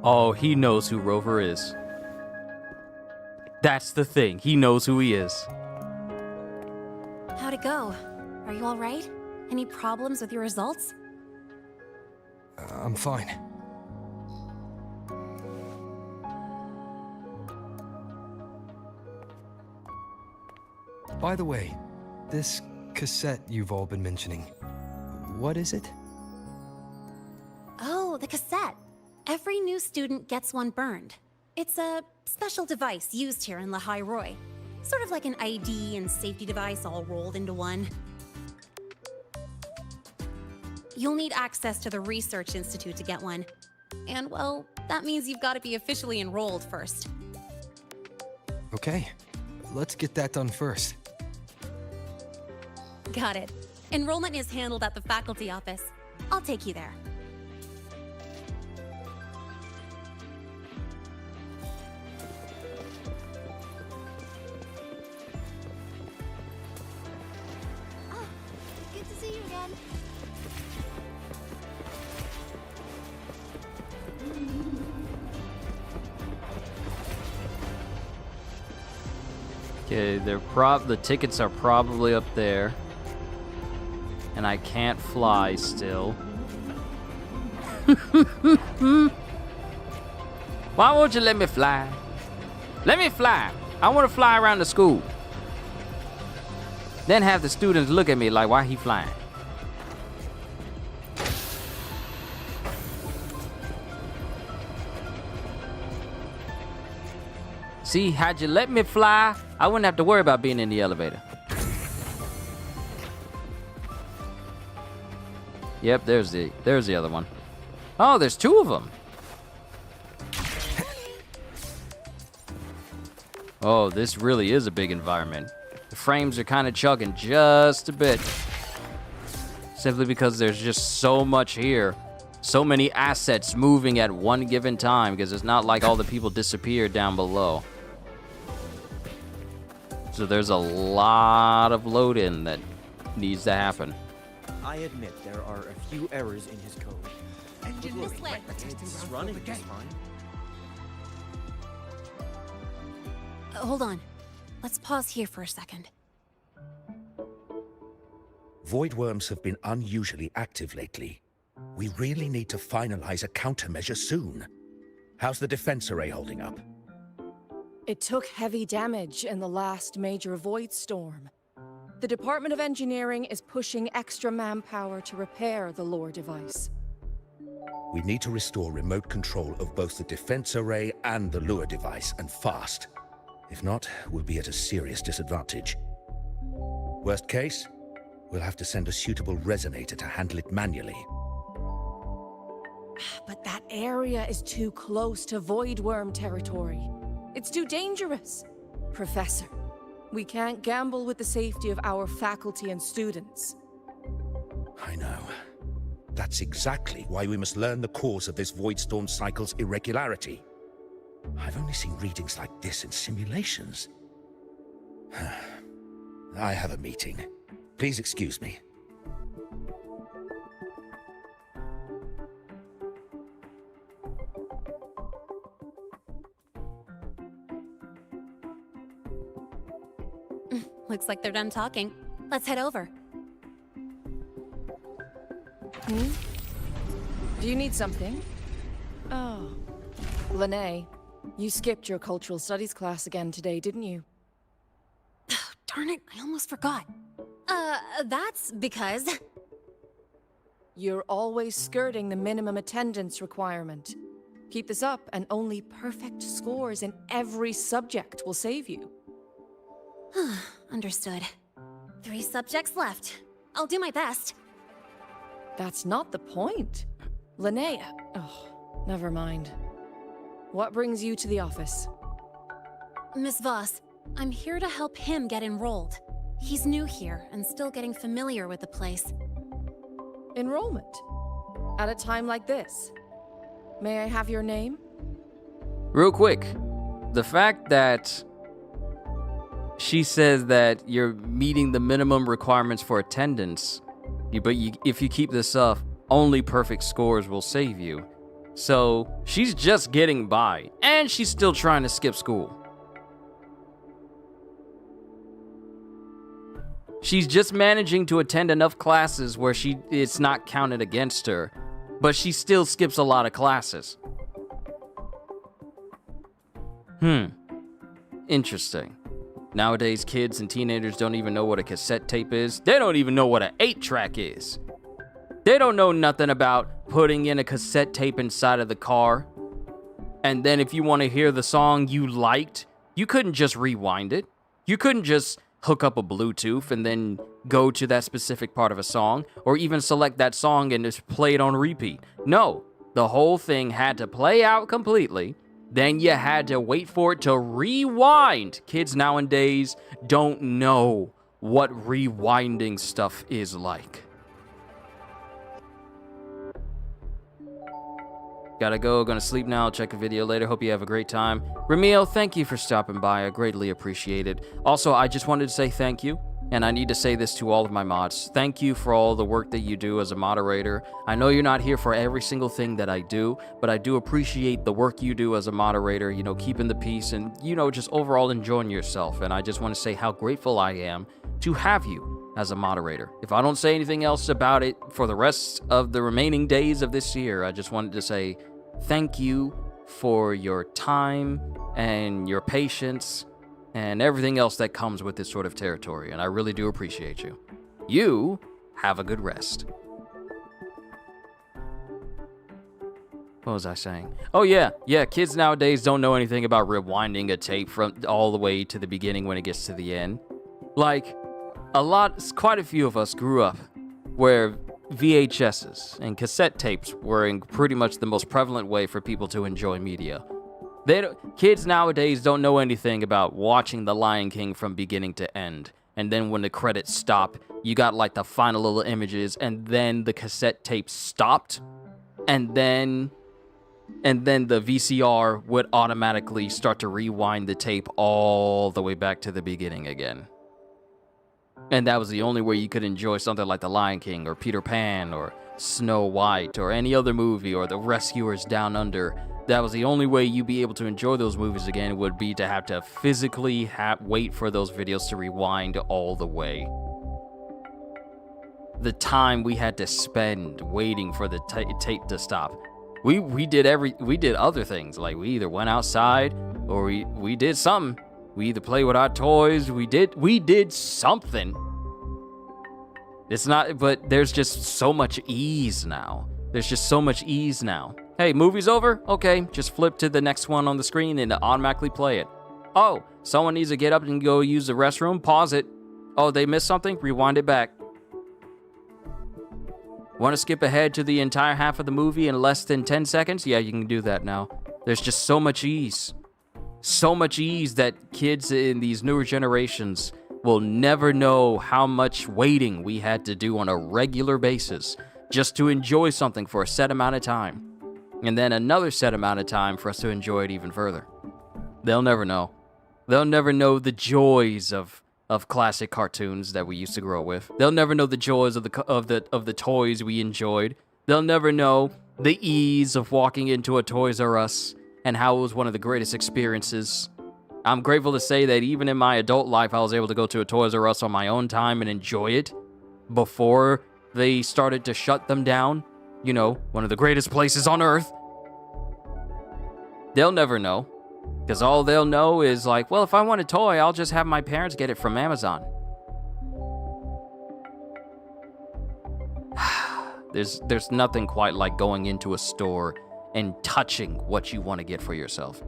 Oh, he knows who Rover is. That's the thing. He knows who he is. How'd it go? Are you all right? Any problems with your results? I'm fine. By the way, this cassette you've all been mentioning, what is it? Oh, the cassette. Every new student gets one burned. It's a special device used here in Lahai-Roi. Sort of like an ID and safety device all rolled into one. You'll need access to the Research Institute to get one. And, well, that means you've got to be officially enrolled first. Okay, let's get that done first. Got it. Enrollment is handled at the faculty office. I'll take you there. Oh, good to see you again. Okay, the tickets are probably up there. And I can't fly still. Why won't you let me fly? Let me fly. I want to fly around the school. Then have the students look at me like, why he flying? See, had you let me fly, I wouldn't have to worry about being in the elevator. Yep, there's the other one. Oh, there's two of them. Oh, this really is a big environment. The frames are kind of chugging just a bit. Simply because there's just so much here. So many assets moving at one given time, because it's not like all the people disappeared down below. So there's a lot of load-in that needs to happen. I admit there are a few errors in his code. Engine this way. It's running just fine. Hold on. Let's pause here for a second. Void worms have been unusually active lately. We really need to finalize a countermeasure soon. How's the defense array holding up? It took heavy damage in the last major void storm. The Department of Engineering is pushing extra manpower to repair the lore device. We need to restore remote control of both the defense array and the lure device, and fast. If not, we'll be at a serious disadvantage. Worst case, we'll have to send a suitable resonator to handle it manually. But that area is too close to Voidworm territory. It's too dangerous. Professor, we can't gamble with the safety of our faculty and students. I know. That's exactly why we must learn the cause of this Voidstorm cycle's irregularity. I've only seen readings like this in simulations. I have a meeting. Please excuse me. Looks like they're done talking. Let's head over. Do you need something? Oh. Lene, you skipped your cultural studies class again today, didn't you? Darn it, I almost forgot. That's because... You're always skirting the minimum attendance requirement. Keep this up, and only perfect scores in every subject will save you. Understood. 3 subjects left. I'll do my best. That's not the point. Linnea. Oh, never mind. What brings you to the office? Miss Voss, I'm here to help him get enrolled. He's new here and still getting familiar with the place. Enrollment? At a time like this? May I have your name? Real quick, the fact that she says that you're meeting the minimum requirements for attendance, but if you keep this up, only perfect scores will save you. So she's just getting by, and she's still trying to skip school. She's just managing to attend enough classes where it's not counted against her, but she still skips a lot of classes. Interesting. Nowadays, kids and teenagers don't even know what a cassette tape is. They don't even know what an 8-track is. They don't know nothing about putting in a cassette tape inside of the car. And then if you want to hear the song you liked, you couldn't just rewind it. You couldn't just hook up a Bluetooth and then go to that specific part of a song, or even select that song and just play it on repeat. No, the whole thing had to play out completely. Then you had to wait for it to rewind. Kids nowadays don't know what rewinding stuff is like. Gotta go, gonna sleep now, I'll check a video later, hope you have a great time. Ramil, thank you for stopping by, I greatly appreciate it. Also, I just wanted to say thank you, and I need to say this to all of my mods. Thank you for all the work that you do as a moderator. I know you're not here for every single thing that I do, but I do appreciate the work you do as a moderator, you know, keeping the peace and, you know, just overall enjoying yourself. And I just want to say how grateful I am to have you as a moderator. If I don't say anything else about it for the rest of the remaining days of this year, I just wanted to say thank you for your time and your patience and everything else that comes with this sort of territory, and I really do appreciate you. You have a good rest. What was I saying? Oh yeah, kids nowadays don't know anything about rewinding a tape from all the way to the beginning when it gets to the end. Like, quite a few of us grew up where VHSs and cassette tapes were in pretty much the most prevalent way for people to enjoy media. Kids nowadays don't know anything about watching The Lion King from beginning to end. And then when the credits stop, you got like the final little images, and then the cassette tape stopped, and then the VCR would automatically start to rewind the tape all the way back to the beginning again. And that was the only way you could enjoy something like The Lion King or Peter Pan or Snow White or any other movie or The Rescuers Down Under. That was the only way you'd be able to enjoy those movies again, would be to have to physically wait for those videos to rewind all the way. The time we had to spend waiting for the tape to stop. We did other things, like we either went outside or we did something. We either played with our toys, we did something. It's not, but there's just so much ease now. Hey, movie's over? Okay, just flip to the next one on the screen and automatically play it. Oh, someone needs to get up and go use the restroom? Pause it. Oh, they missed something? Rewind it back. Want to skip ahead to the entire half of the movie in less than 10 seconds? Yeah, you can do that now. There's just so much ease. So much ease that kids in these newer generations will never know how much waiting we had to do on a regular basis just to enjoy something for a set amount of time. And then another set amount of time for us to enjoy it even further. They'll never know. They'll never know the joys of classic cartoons that we used to grow with. They'll never know the joys of the toys we enjoyed. They'll never know the ease of walking into a Toys R Us and how it was one of the greatest experiences. I'm grateful to say that even in my adult life, I was able to go to a Toys R Us on my own time and enjoy it before they started to shut them down. You know, one of the greatest places on earth. They'll never know. Because all they'll know is like, well, if I want a toy, I'll just have my parents get it from Amazon. There's nothing quite like going into a store and touching what you want to get for yourself.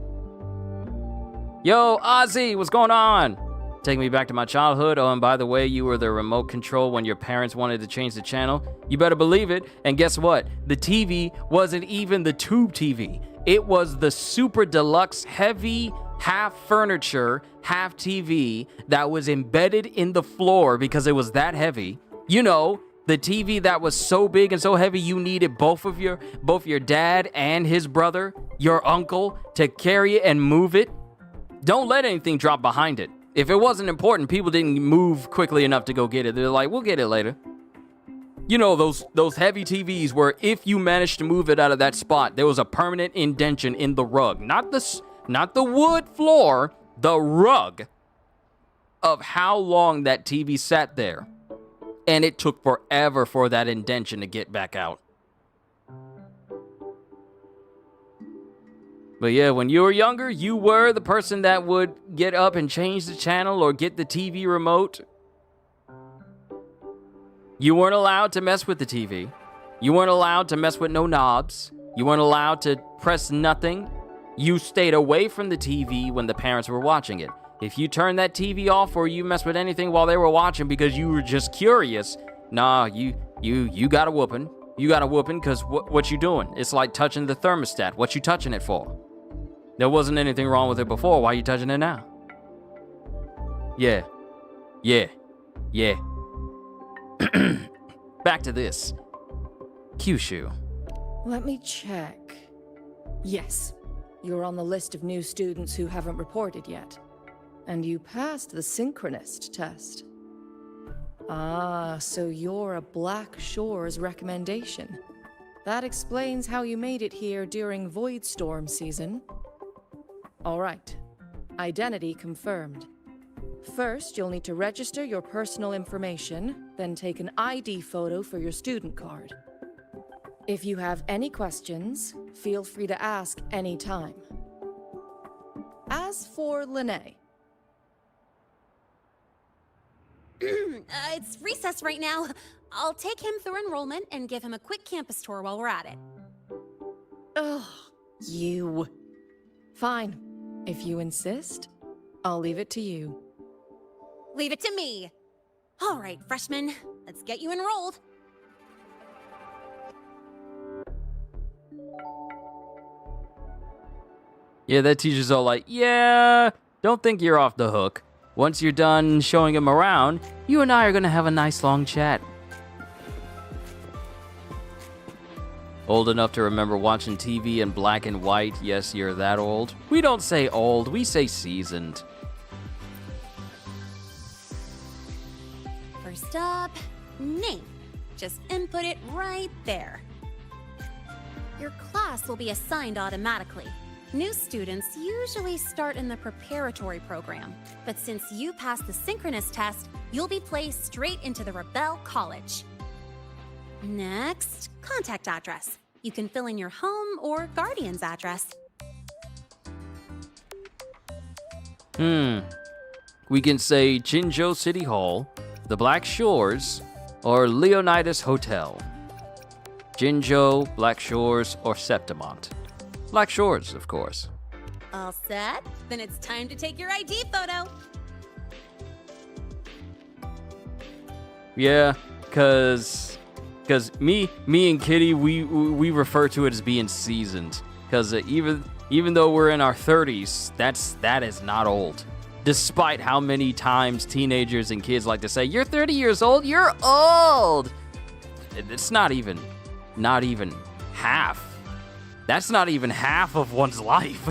Yo, Ozzy, what's going on? Taking me back to my childhood. Oh, and by the way, you were the remote control when your parents wanted to change the channel. You better believe it. And guess what? The TV wasn't even the tube TV. It was the super deluxe, heavy, half furniture, half TV that was embedded in the floor because it was that heavy. You know, the TV that was so big and so heavy you needed both your dad and his brother, your uncle, to carry it and move it. Don't let anything drop behind it. If it wasn't important, people didn't move quickly enough to go get it. They're like, we'll get it later. You know, those heavy TVs where if you managed to move it out of that spot, there was a permanent indention in the rug. Not the wood floor, the rug of how long that TV sat there. And it took forever for that indention to get back out. But yeah, when you were younger, you were the person that would get up and change the channel or get the TV remote. You weren't allowed to mess with the TV. You weren't allowed to mess with no knobs. You weren't allowed to press nothing. You stayed away from the TV when the parents were watching it. If you turned that TV off or you messed with anything while they were watching because you were just curious, nah, you got a whooping. You got a whooping because what you doing? It's like touching the thermostat. What you touching it for? There wasn't anything wrong with it before. Why are you touching it now? Yeah. Back to this. Kyushu. Let me check. Yes, you're on the list of new students who haven't reported yet. And you passed the synchronist test. Ah, so you're a Black Shores recommendation. That explains how you made it here during Void Storm season. All right. Identity confirmed. First, you'll need to register your personal information, then take an ID photo for your student card. If you have any questions, feel free to ask anytime. As for Lene. It's recess right now. I'll take him through enrollment and give him a quick campus tour while we're at it. Ugh, you. Fine. If you insist, I'll leave it to you. Leave it to me. All right, freshman, let's get you enrolled. Yeah, that teacher's all like, yeah, don't think you're off the hook. Once you're done showing him around, you and I are gonna have a nice long chat. Old enough to remember watching TV in black and white? Yes, you're that old. We don't say old, we say seasoned. First up, name. Just input it right there. Your class will be assigned automatically. New students usually start in the preparatory program, but since you passed the synchronous test, you'll be placed straight into the Rebel College. Next, contact address. You can fill in your home or guardian's address. We can say Chinjo City Hall, the Black Shores, or Leonidas Hotel. Jinjo, Black Shores, or Septimont. Black Shores, of course. All set? Then it's time to take your ID photo. Yeah, because Because me and Kitty, we refer to it as being seasoned. Because even though we're in our 30s, that is not old. Despite how many times teenagers and kids like to say, "You're 30 years old, you're old." It's not even half. That's not even half of one's life.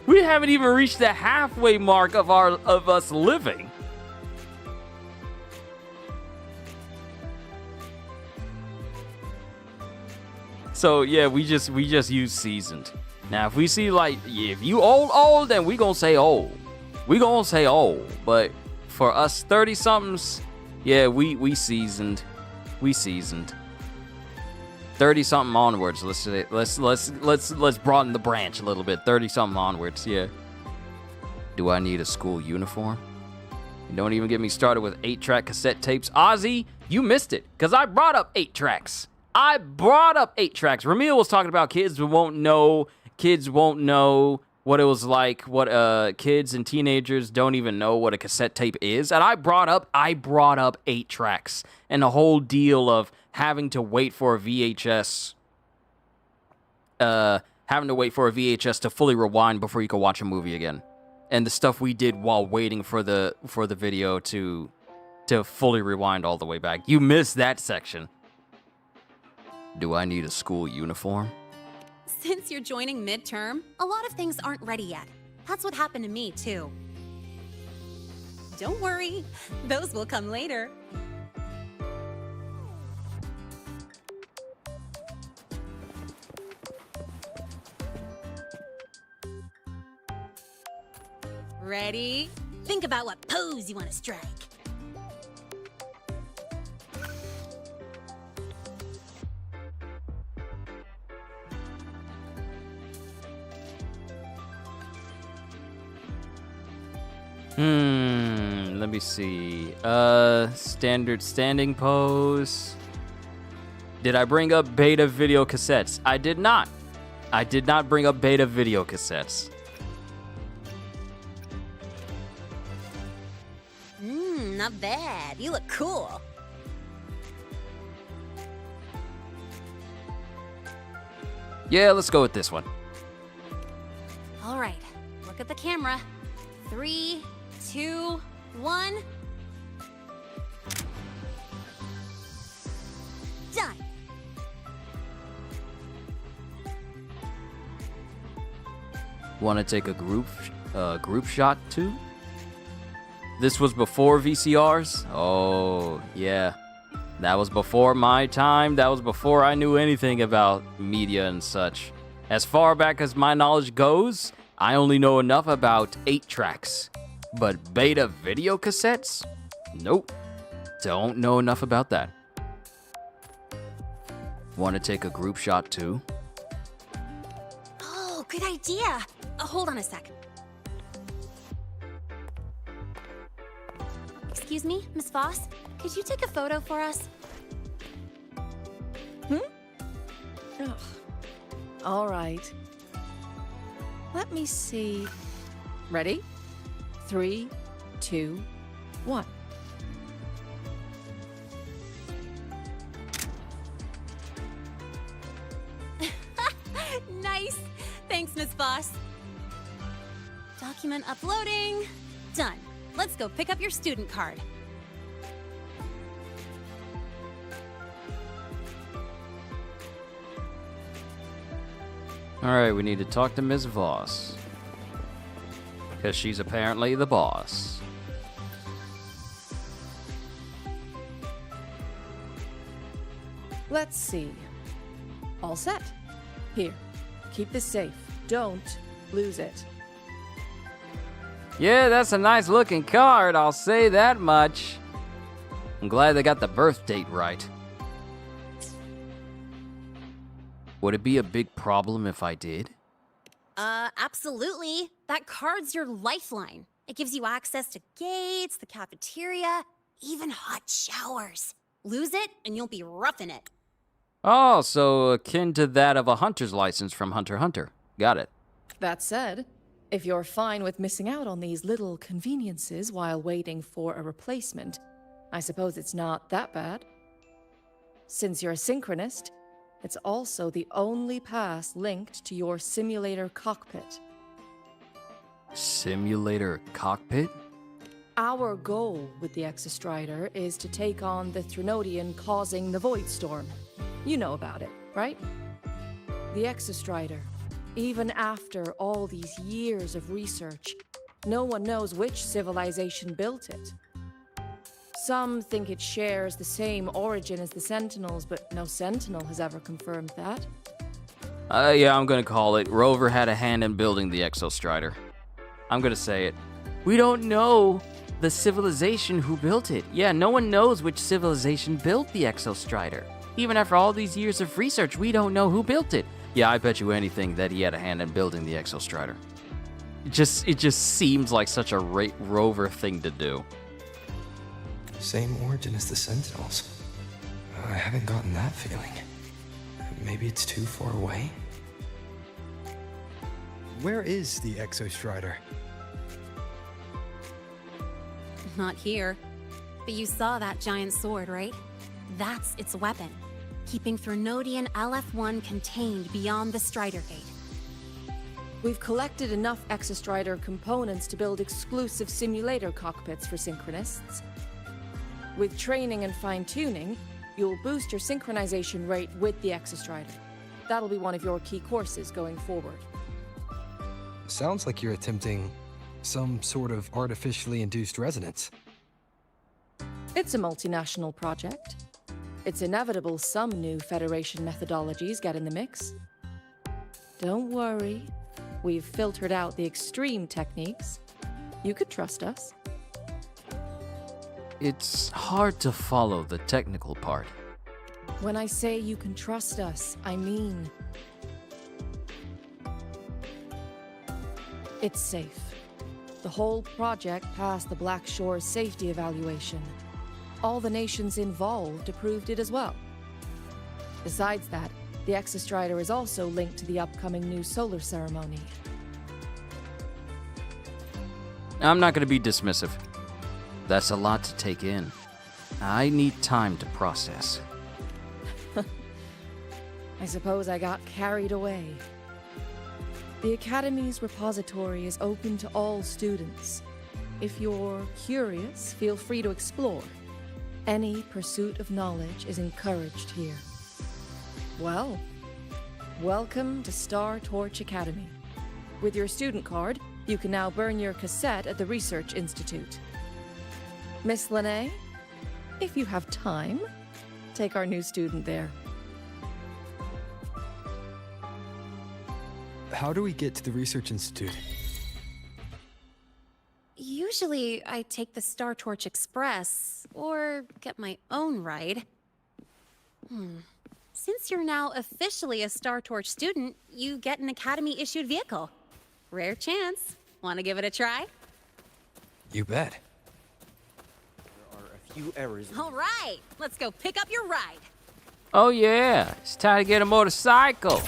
We haven't even reached the halfway mark of us living. So yeah, we just use seasoned. Now if we see like, if you old, then we gonna say old. We gonna say old. But for us 30 somethings, yeah, we seasoned. We seasoned. 30 something onwards. Let's broaden the branch a little bit. 30 something onwards, yeah. Do I need a school uniform? Don't even get me started with 8-track cassette tapes. Ozzy, you missed it, because I brought up 8 tracks. I brought up 8 tracks. Ramil was talking about kids won't know what it was like, what kids and teenagers don't even know what a cassette tape is. And I brought up 8 tracks and the whole deal of having to wait for a VHS to fully rewind before you could watch a movie again. And the stuff we did while waiting for the video to fully rewind all the way back. You missed that section. Do I need a school uniform? Since you're joining midterm, a lot of things aren't ready yet. That's what happened to me, too. Don't worry, those will come later. Ready? Think about what pose you want to strike. Let me see. Standard standing pose. Did I bring up beta video cassettes? I did not. I did not bring up beta video cassettes. Not bad. You look cool. Yeah, let's go with this one. All right, look at the camera. 3, 2, 1. Done. Want to take a group shot too? This was before VCRs? Oh, yeah. That was before my time. That was before I knew anything about media and such. As far back as my knowledge goes, I only know enough about 8 tracks. But beta video cassettes? Nope. Don't know enough about that. Want to take a group shot too? Oh, good idea. Hold on a sec. Excuse me, Miss Voss? Could you take a photo for us? Ugh. All right. Let me see. Ready? 3, 2, 1. Nice. Thanks, Miss Voss. Document uploading. Done. Let's go pick up your student card. All right, we need to talk to Ms. Voss. Because she's apparently the boss. Let's see. All set. Here, keep this safe. Don't lose it. Yeah, that's a nice looking card, I'll say that much. I'm glad they got the birth date right. Would it be a big problem if I did? Absolutely. That card's your lifeline. It gives you access to gates, the cafeteria, even hot showers. Lose it, and you'll be roughing it. Oh, so akin to that of a hunter's license from Hunter x Hunter. Got it. That said, if you're fine with missing out on these little conveniences while waiting for a replacement, I suppose it's not that bad. Since you're a synchronist, it's also the only pass linked to your simulator cockpit. Simulator cockpit? Our goal with the Exostrider is to take on the Trinodian causing the Void Storm. You know about it, right? The Exostrider. Even after all these years of research, no one knows which civilization built it. Some think it shares the same origin as the Sentinels, but no Sentinel has ever confirmed that. Yeah, I'm gonna call it. Rover had a hand in building the Exostrider. I'm gonna say it. We don't know the civilization who built it. Yeah, no one knows which civilization built the Exostrider. Even after all these years of research, we don't know who built it. Yeah, I bet you anything that he had a hand in building the Exostrider. It just seems like such a Rover thing to do. Same origin as the Sentinels. I haven't gotten that feeling. Maybe it's too far away? Where is the Exostrider? Not here. But you saw that giant sword, right? That's its weapon, keeping Trinodian LF1 contained beyond the Strider Gate. We've collected enough Exostrider components to build exclusive simulator cockpits for synchronists. With training and fine-tuning, you'll boost your synchronization rate with the Exostrider. That'll be one of your key courses going forward. Sounds like you're attempting some sort of artificially induced resonance. It's a multinational project. It's inevitable some new Federation methodologies get in the mix. Don't worry, we've filtered out the extreme techniques. You could trust us. It's hard to follow the technical part. When I say you can trust us, I mean it's safe. The whole project passed the Black Shore's safety evaluation. All the nations involved approved it as well. Besides that, the Exostrider is also linked to the upcoming new solar ceremony. I'm not going to be dismissive. That's a lot to take in. I need time to process. I suppose I got carried away. The Academy's repository is open to all students. If you're curious, feel free to explore. Any pursuit of knowledge is encouraged here. Well, welcome to Star Torch Academy. With your student card, you can now burn your cassette at the Research Institute. Miss Lene, if you have time, take our new student there. How do we get to the Research Institute? Usually, I take the Star Torch Express, or get my own ride. Since you're now officially a Star Torch student, you get an Academy-issued vehicle. Rare chance. Want to give it a try? You bet. There are a few errors. All right, let's go pick up your ride. Oh yeah, it's time to get a motorcycle.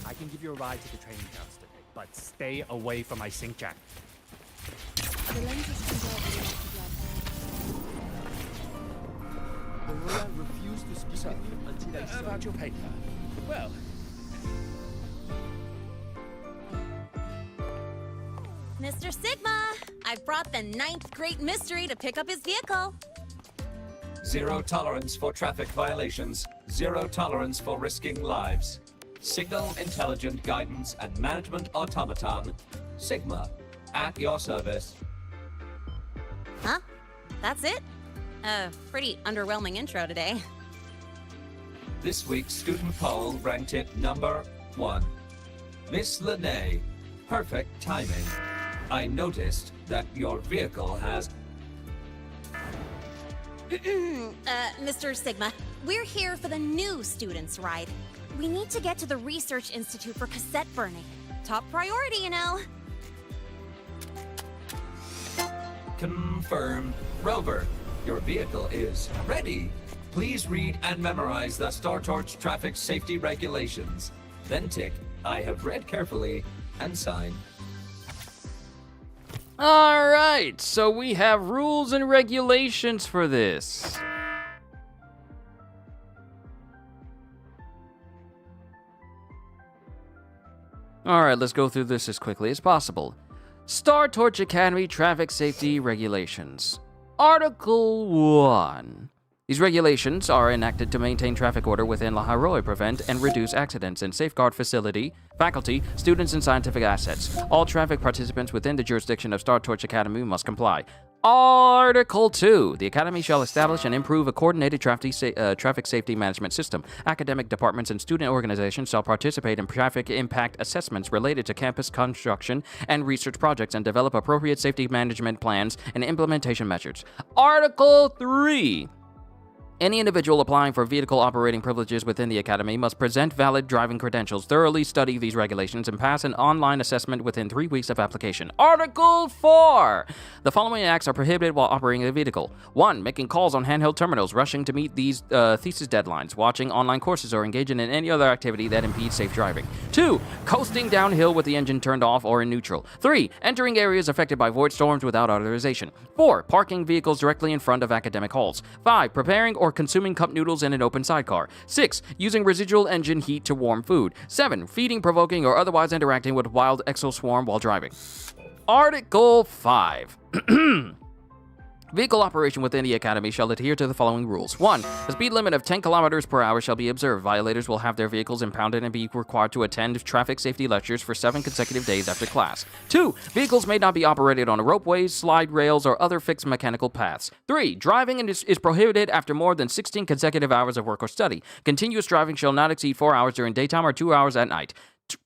I can give you a ride to the training grounds today, but stay away from my sync jack. The lenses can Aurora refused to speak with you until I saw About your paper. Well, Mr. Sigma, I've brought the 9th Great Mystery to pick up his vehicle. Zero tolerance for traffic violations. Zero tolerance for risking lives. Signal Intelligent Guidance and Management Automaton. Sigma. At your service. Huh? That's it? Pretty underwhelming intro today. This week's student poll ranked it number 1. Miss Lene, perfect timing. I noticed that your vehicle has... Mr. Sigma, we're here for the new students' ride. We need to get to the Research Institute for cassette burning. Top priority, you know. Confirmed. Rover, your vehicle is ready. Please read and memorize the Star Torch traffic safety regulations. Then tick, I have read carefully, and sign. All right, so we have rules and regulations for this. Alright, let's go through this as quickly as possible. Star Torch Academy Traffic Safety Regulations. Article 1. These regulations are enacted to maintain traffic order within Lahai-Roi, prevent and reduce accidents, and safeguard faculty, students, and scientific assets. All traffic participants within the jurisdiction of Star Torch Academy must comply. Article 2. The Academy shall establish and improve a coordinated traffic safety management system. Academic departments and student organizations shall participate in traffic impact assessments related to campus construction and research projects and develop appropriate safety management plans and implementation measures. Article 3. Any individual applying for vehicle operating privileges within the Academy must present valid driving credentials, thoroughly study these regulations, and pass an online assessment within 3 weeks of application. Article 4. The following acts are prohibited while operating a vehicle. 1. Making calls on handheld terminals, rushing to meet these thesis deadlines, watching online courses, or engaging in any other activity that impedes safe driving. 2. Coasting downhill with the engine turned off or in neutral. 3. Entering areas affected by void storms without authorization. 4. Parking vehicles directly in front of academic halls. 5. Preparing or consuming cup noodles in an open sidecar. 6. Using residual engine heat to warm food. 7. Feeding, provoking, or otherwise interacting with wild exoswarm while driving. Article 5. Vehicle operation within the Academy shall adhere to the following rules. 1. A speed limit of 10 kilometers per hour shall be observed. Violators will have their vehicles impounded and be required to attend traffic safety lectures for 7 consecutive days after class. 2. Vehicles may not be operated on ropeways, slide rails, or other fixed mechanical paths. 3. Driving is prohibited after more than 16 consecutive hours of work or study. Continuous driving shall not exceed 4 hours during daytime or 2 hours at night.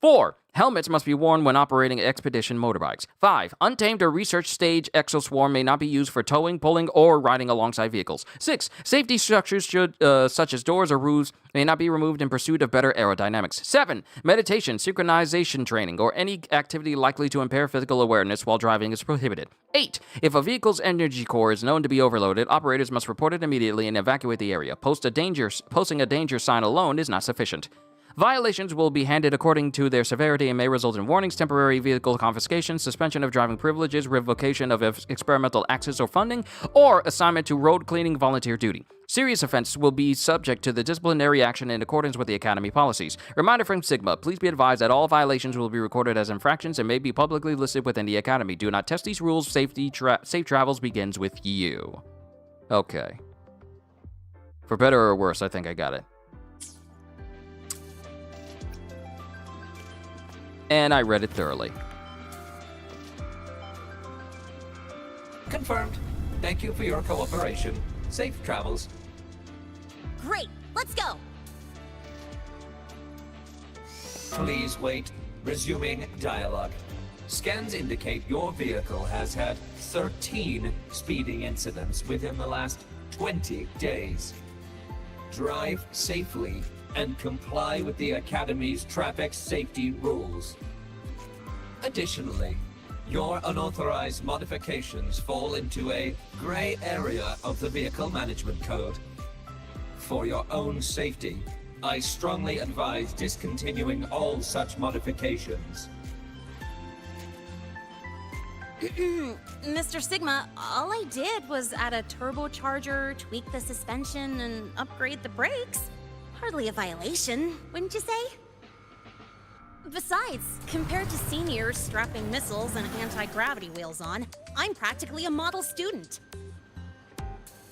4. Helmets must be worn when operating expedition motorbikes. 5. Untamed or research stage exoswarm may not be used for towing, pulling, or riding alongside vehicles. 6. Safety structures such as doors or roofs may not be removed in pursuit of better aerodynamics. 7. Meditation, synchronization training, or any activity likely to impair physical awareness while driving is prohibited. 8. If a vehicle's energy core is known to be overloaded, operators must report it immediately and evacuate the area. Posting a danger sign alone is not sufficient. Violations will be handed according to their severity and may result in warnings, temporary vehicle confiscation, suspension of driving privileges, revocation of experimental access or funding, or assignment to road cleaning volunteer duty. Serious offenses will be subject to the disciplinary action in accordance with the Academy policies. Reminder from Sigma, please be advised that all violations will be recorded as infractions and may be publicly listed within the Academy. Do not test these rules. Safe travels begins with you. Okay. For better or worse, I think I got it. And I read it thoroughly. Confirmed. Thank you for your cooperation. Safe travels. Great, let's go. Please wait. Resuming dialogue. Scans indicate your vehicle has had 13 speeding incidents within the last 20 days. Drive safely and comply with the Academy's traffic safety rules. Additionally, your unauthorized modifications fall into a gray area of the Vehicle Management Code. For your own safety, I strongly advise discontinuing all such modifications. Mr. Sigma, all I did was add a turbocharger, tweak the suspension, and upgrade the brakes. Hardly a violation, wouldn't you say? Besides, compared to seniors strapping missiles and anti-gravity wheels on, I'm practically a model student.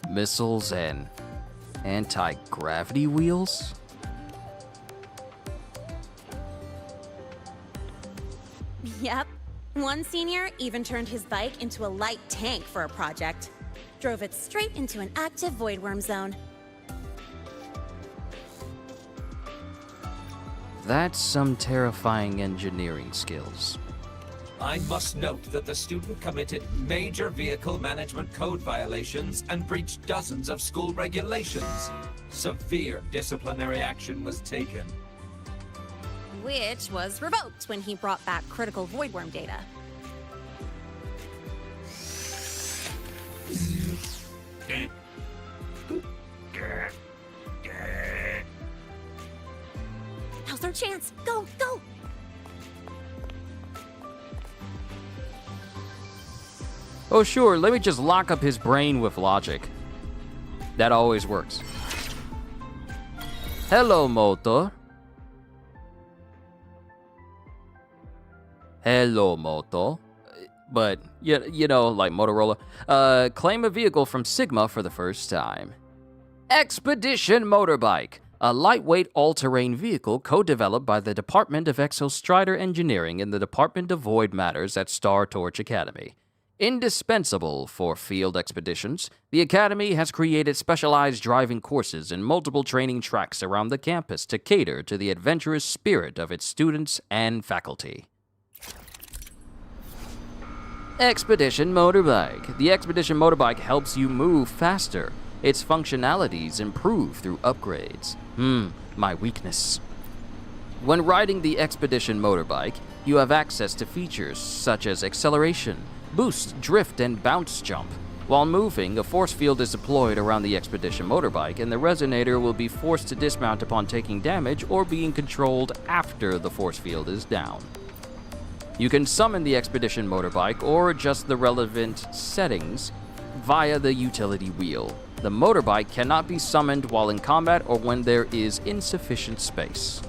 Missiles and anti-gravity wheels? Yep. One senior even turned his bike into a light tank for a project. Drove it straight into an active voidworm zone. That's some terrifying engineering skills. I must note that the student committed major Vehicle Management Code violations and breached dozens of school regulations. Severe disciplinary action was taken. Which was revoked when he brought back critical voidworm data. Now's our chance. Go, go! Oh sure, let me just lock up his brain with logic. That always works. Hello, Moto. Hello, Moto. But, you know, like Motorola. Claim a vehicle from Sigma for the first time. Expedition Motorbike. A lightweight all-terrain vehicle co-developed by the Department of Exostrider Engineering and the Department of Void Matters at Star Torch Academy. Indispensable for field expeditions, the Academy has created specialized driving courses and multiple training tracks around the campus to cater to the adventurous spirit of its students and faculty. Expedition Motorbike. The Expedition Motorbike helps you move faster. Its functionalities improve through upgrades. My weakness. When riding the Expedition Motorbike, you have access to features such as acceleration, boost, drift, and bounce jump. While moving, a force field is deployed around the Expedition Motorbike, and the resonator will be forced to dismount upon taking damage or being controlled after the force field is down. You can summon the Expedition Motorbike or adjust the relevant settings via the utility wheel. The motorbike cannot be summoned while in combat or when there is insufficient space.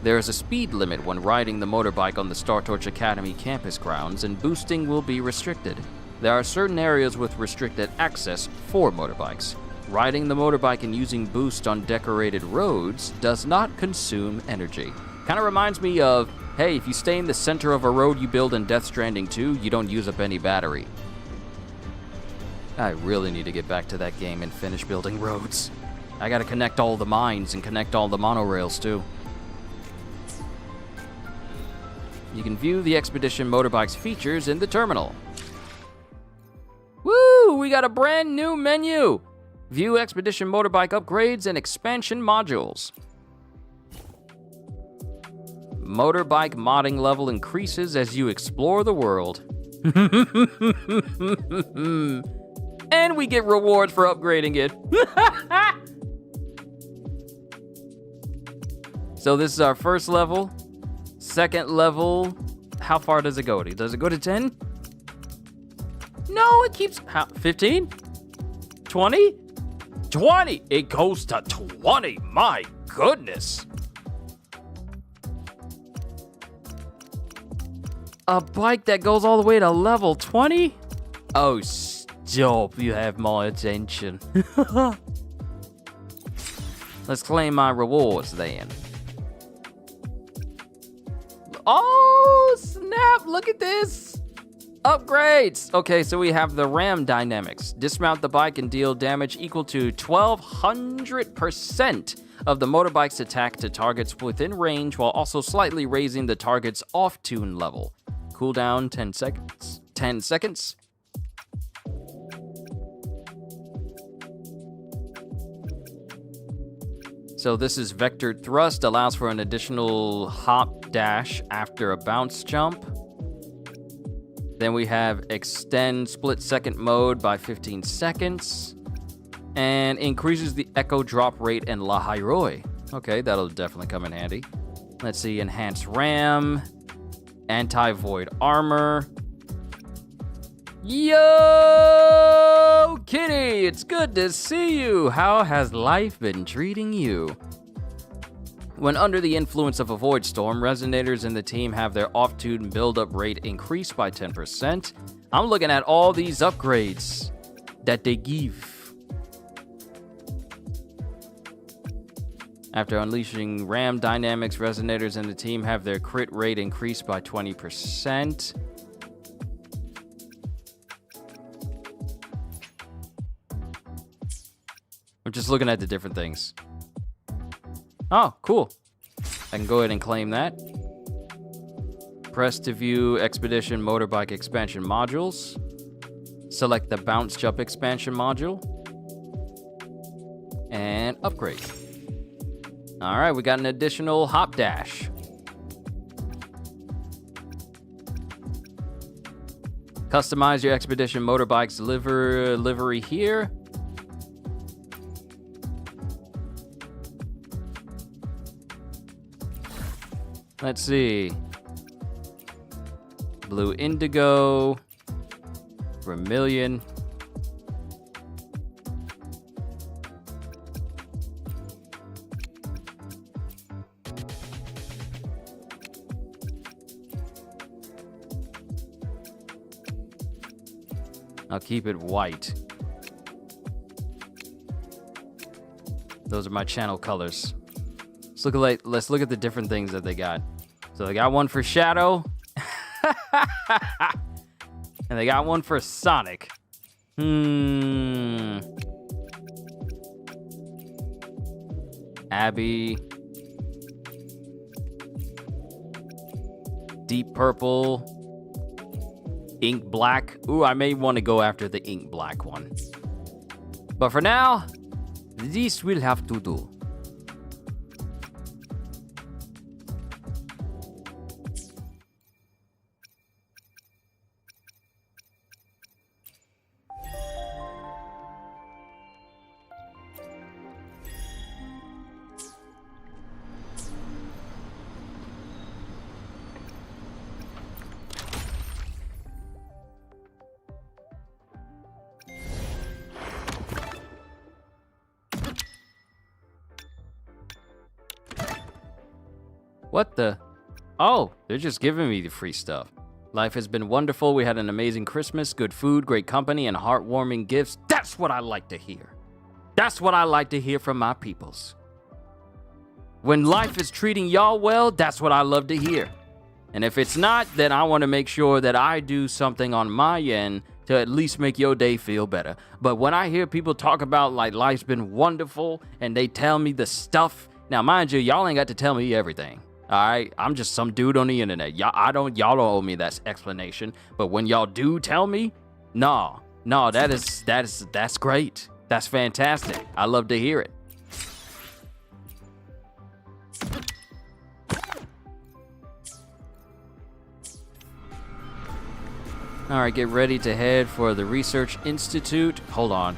There is a speed limit when riding the motorbike on the Star Torch Academy campus grounds, and boosting will be restricted. There are certain areas with restricted access for motorbikes. Riding the motorbike and using boost on decorated roads does not consume energy. Kind of reminds me of, hey, if you stay in the center of a road you build in Death Stranding 2, you don't use up any battery. I really need to get back to that game and finish building roads. I gotta connect all the mines and connect all the monorails too. You can view the Expedition Motorbike's features in the terminal. Woo! We got a brand new menu! View Expedition Motorbike upgrades and expansion modules. Motorbike modding level increases as you explore the world. And we get rewards for upgrading it. So this is our first level. Second level, how far does it go? Does it go to 10? No, it keeps, 15? 20? 20! It goes to 20, my goodness. A bike that goes all the way to level 20? Oh, stop, you have my attention. Let's claim my rewards then. Oh, snap, look at this. Upgrades. Okay, so we have the RAM dynamics. Dismount the bike and deal damage equal to 1200% of the motorbike's attack to targets within range, while also slightly raising the target's off-tune level. Cooldown 10 seconds. 10 seconds. So this is vectored thrust, allows for an additional hop dash after a bounce jump. Then we have extend split second mode by 15 seconds. And increases the echo drop rate and Lahai-Roi. Okay, that'll definitely come in handy. Let's see, enhanced RAM, anti-void armor. Yo, Kitty, it's good to see you. How has life been treating you? When under the influence of a void storm, resonators in the team have their off-tune build-up rate increased by 10%. I'm looking at all these upgrades that they give. After unleashing RAM dynamics, resonators in the team have their crit rate increased by 20%. I'm just looking at the different things. Oh, cool. I can go ahead and claim that. Press to view Expedition Motorbike expansion modules. Select the Bounce Jump expansion module. And upgrade. All right, we got an additional hop dash. Customize your Expedition Motorbike's livery here. Let's see. Blue indigo. Vermilion. I'll keep it white. Those are my channel colors. Let's look at the different things that they got. So they got one for Shadow. And they got one for Sonic. Abby. Deep purple. Ink black. Ooh, I may want to go after the ink black one. But for now, this will have to do. What the? Oh, they're just giving me the free stuff. Life has been wonderful. We had an amazing Christmas, good food, great company, and heartwarming gifts. That's what I like to hear. That's what I like to hear from my peoples. When life is treating y'all well, that's what I love to hear. And if it's not, then I want to make sure that I do something on my end to at least make your day feel better. But when I hear people talk about like life's been wonderful and they tell me the stuff, now mind you, y'all ain't got to tell me everything. All right, I'm just some dude on the internet. Y'all don't owe me that explanation. But when y'all do tell me, no, that's great. That's fantastic. I love to hear it. All right, get ready to head for the Research Institute. Hold on.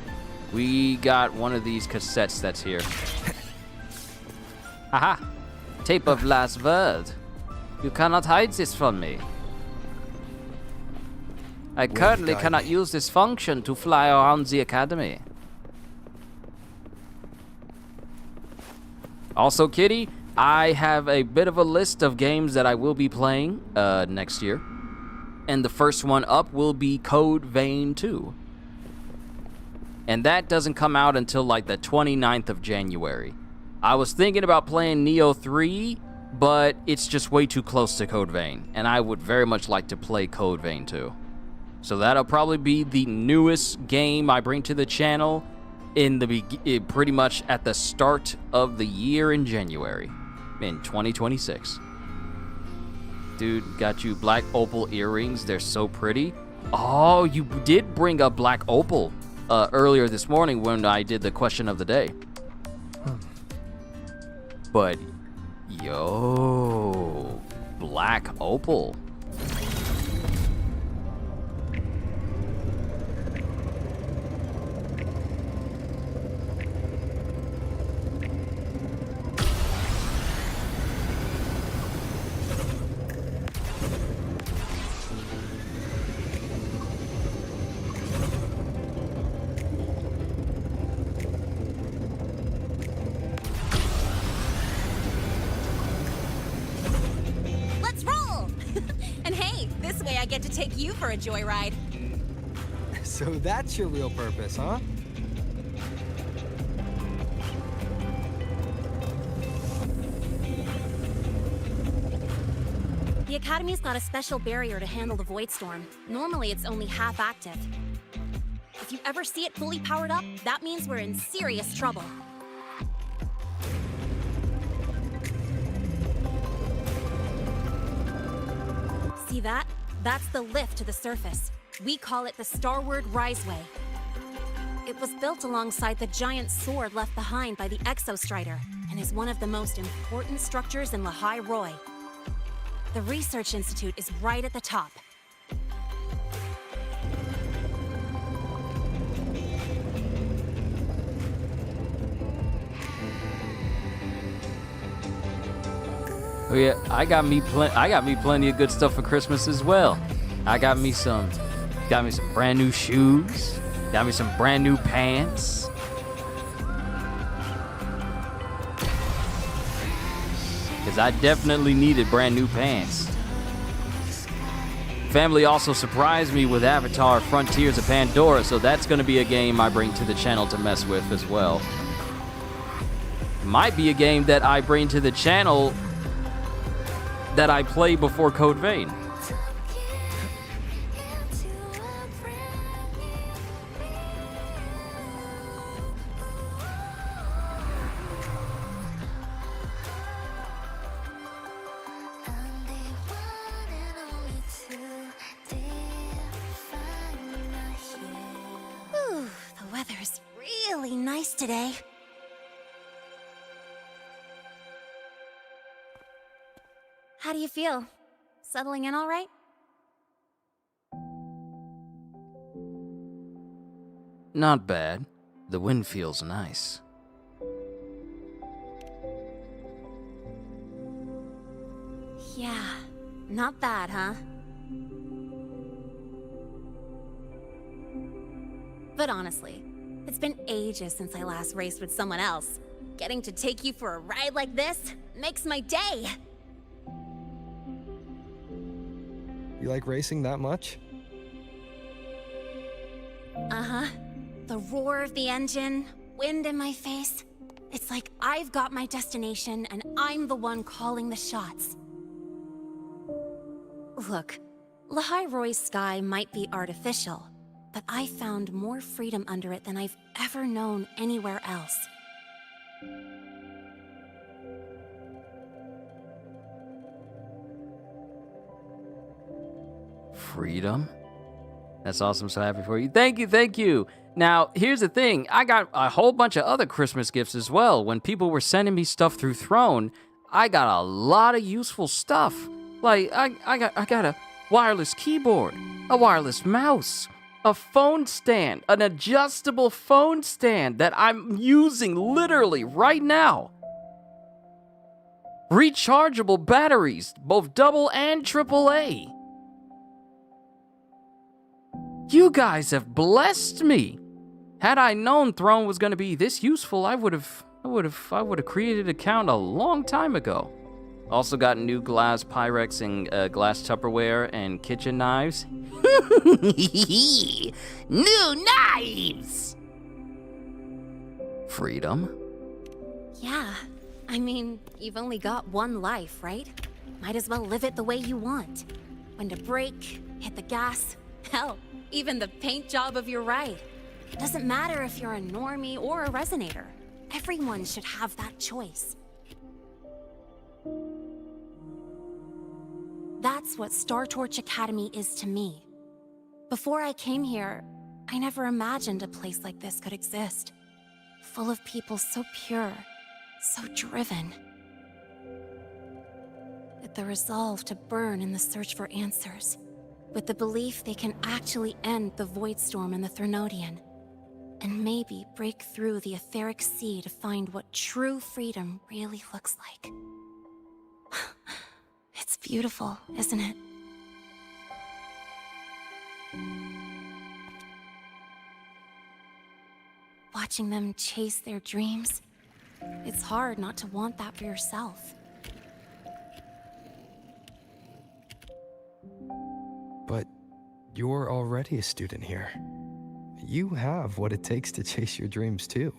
We got one of these cassettes that's here. Haha. Tape of last word. You cannot hide this from me. I currently cannot use this function to fly around the academy. Also, Kitty, I have a bit of a list of games that I will be playing next year. And the first one up will be Code Vein 2. And that doesn't come out until like the 29th of January. I was thinking about playing Neo 3, but it's just way too close to Code Vein, and I would very much like to play Code Vein 2. So that'll probably be the newest game I bring to the channel pretty much at the start of the year in January, in 2026. Dude, got you black opal earrings. They're so pretty. Oh, you did bring up black opal earlier this morning when I did the question of the day. But, yo, black opal. I get to take you for a joyride. So that's your real purpose, huh? The Academy's got a special barrier to handle the Void Storm. Normally, it's only half active. If you ever see it fully powered up, that means we're in serious trouble. See that? That's the lift to the surface. We call it the Starward Riseway. It was built alongside the giant sword left behind by the Exostrider, and is one of the most important structures in Lahai-Roi. The Research Institute is right at the top. Oh yeah, I got me plenty of good stuff for Christmas as well. I got me some brand new shoes, got me some brand new pants. Cause I definitely needed brand new pants. Family also surprised me with Avatar Frontiers of Pandora, so that's going to be a game I bring to the channel to mess with as well. Might be a game that I bring to the channel that I play before Code Vein. Whew, the weather's really nice today. How do you feel? Settling in all right? Not bad. The wind feels nice. Yeah, not bad, huh? But honestly, it's been ages since I last raced with someone else. Getting to take you for a ride like this makes my day. You like racing that much? Uh-huh. The roar of the engine, wind in my face. It's like I've got my destination and I'm the one calling the shots. Look, Lahai-Roi's sky might be artificial, but I found more freedom under it than I've ever known anywhere else. Freedom? That's awesome. So happy for you. Thank you, thank you. Now, here's the thing. I got a whole bunch of other Christmas gifts as well. When people were sending me stuff through Throne, I got a lot of useful stuff. Like, I got a wireless keyboard, a wireless mouse, a phone stand, an adjustable phone stand that I'm using literally right now. Rechargeable batteries, both double and triple A. You guys have blessed me. Had I known Throne was going to be this useful, I would have created an account a long time ago. Also got new glass Pyrex and glass Tupperware and kitchen knives. New knives! Freedom? Yeah, I mean, you've only got one life, right? Might as well live it the way you want. When to brake, hit the gas, hell, even the paint job of your ride. It doesn't matter if you're a normie or a resonator. Everyone should have that choice. That's what Star Torch Academy is to me. Before I came here, I never imagined a place like this could exist. Full of people so pure, so driven. With the resolve to burn in the search for answers. With the belief they can actually end the Void Storm and the Threnodian. And maybe break through the etheric sea to find what true freedom really looks like. It's beautiful, isn't it? Watching them chase their dreams, it's hard not to want that for yourself. But you're already a student here. You have what it takes to chase your dreams too.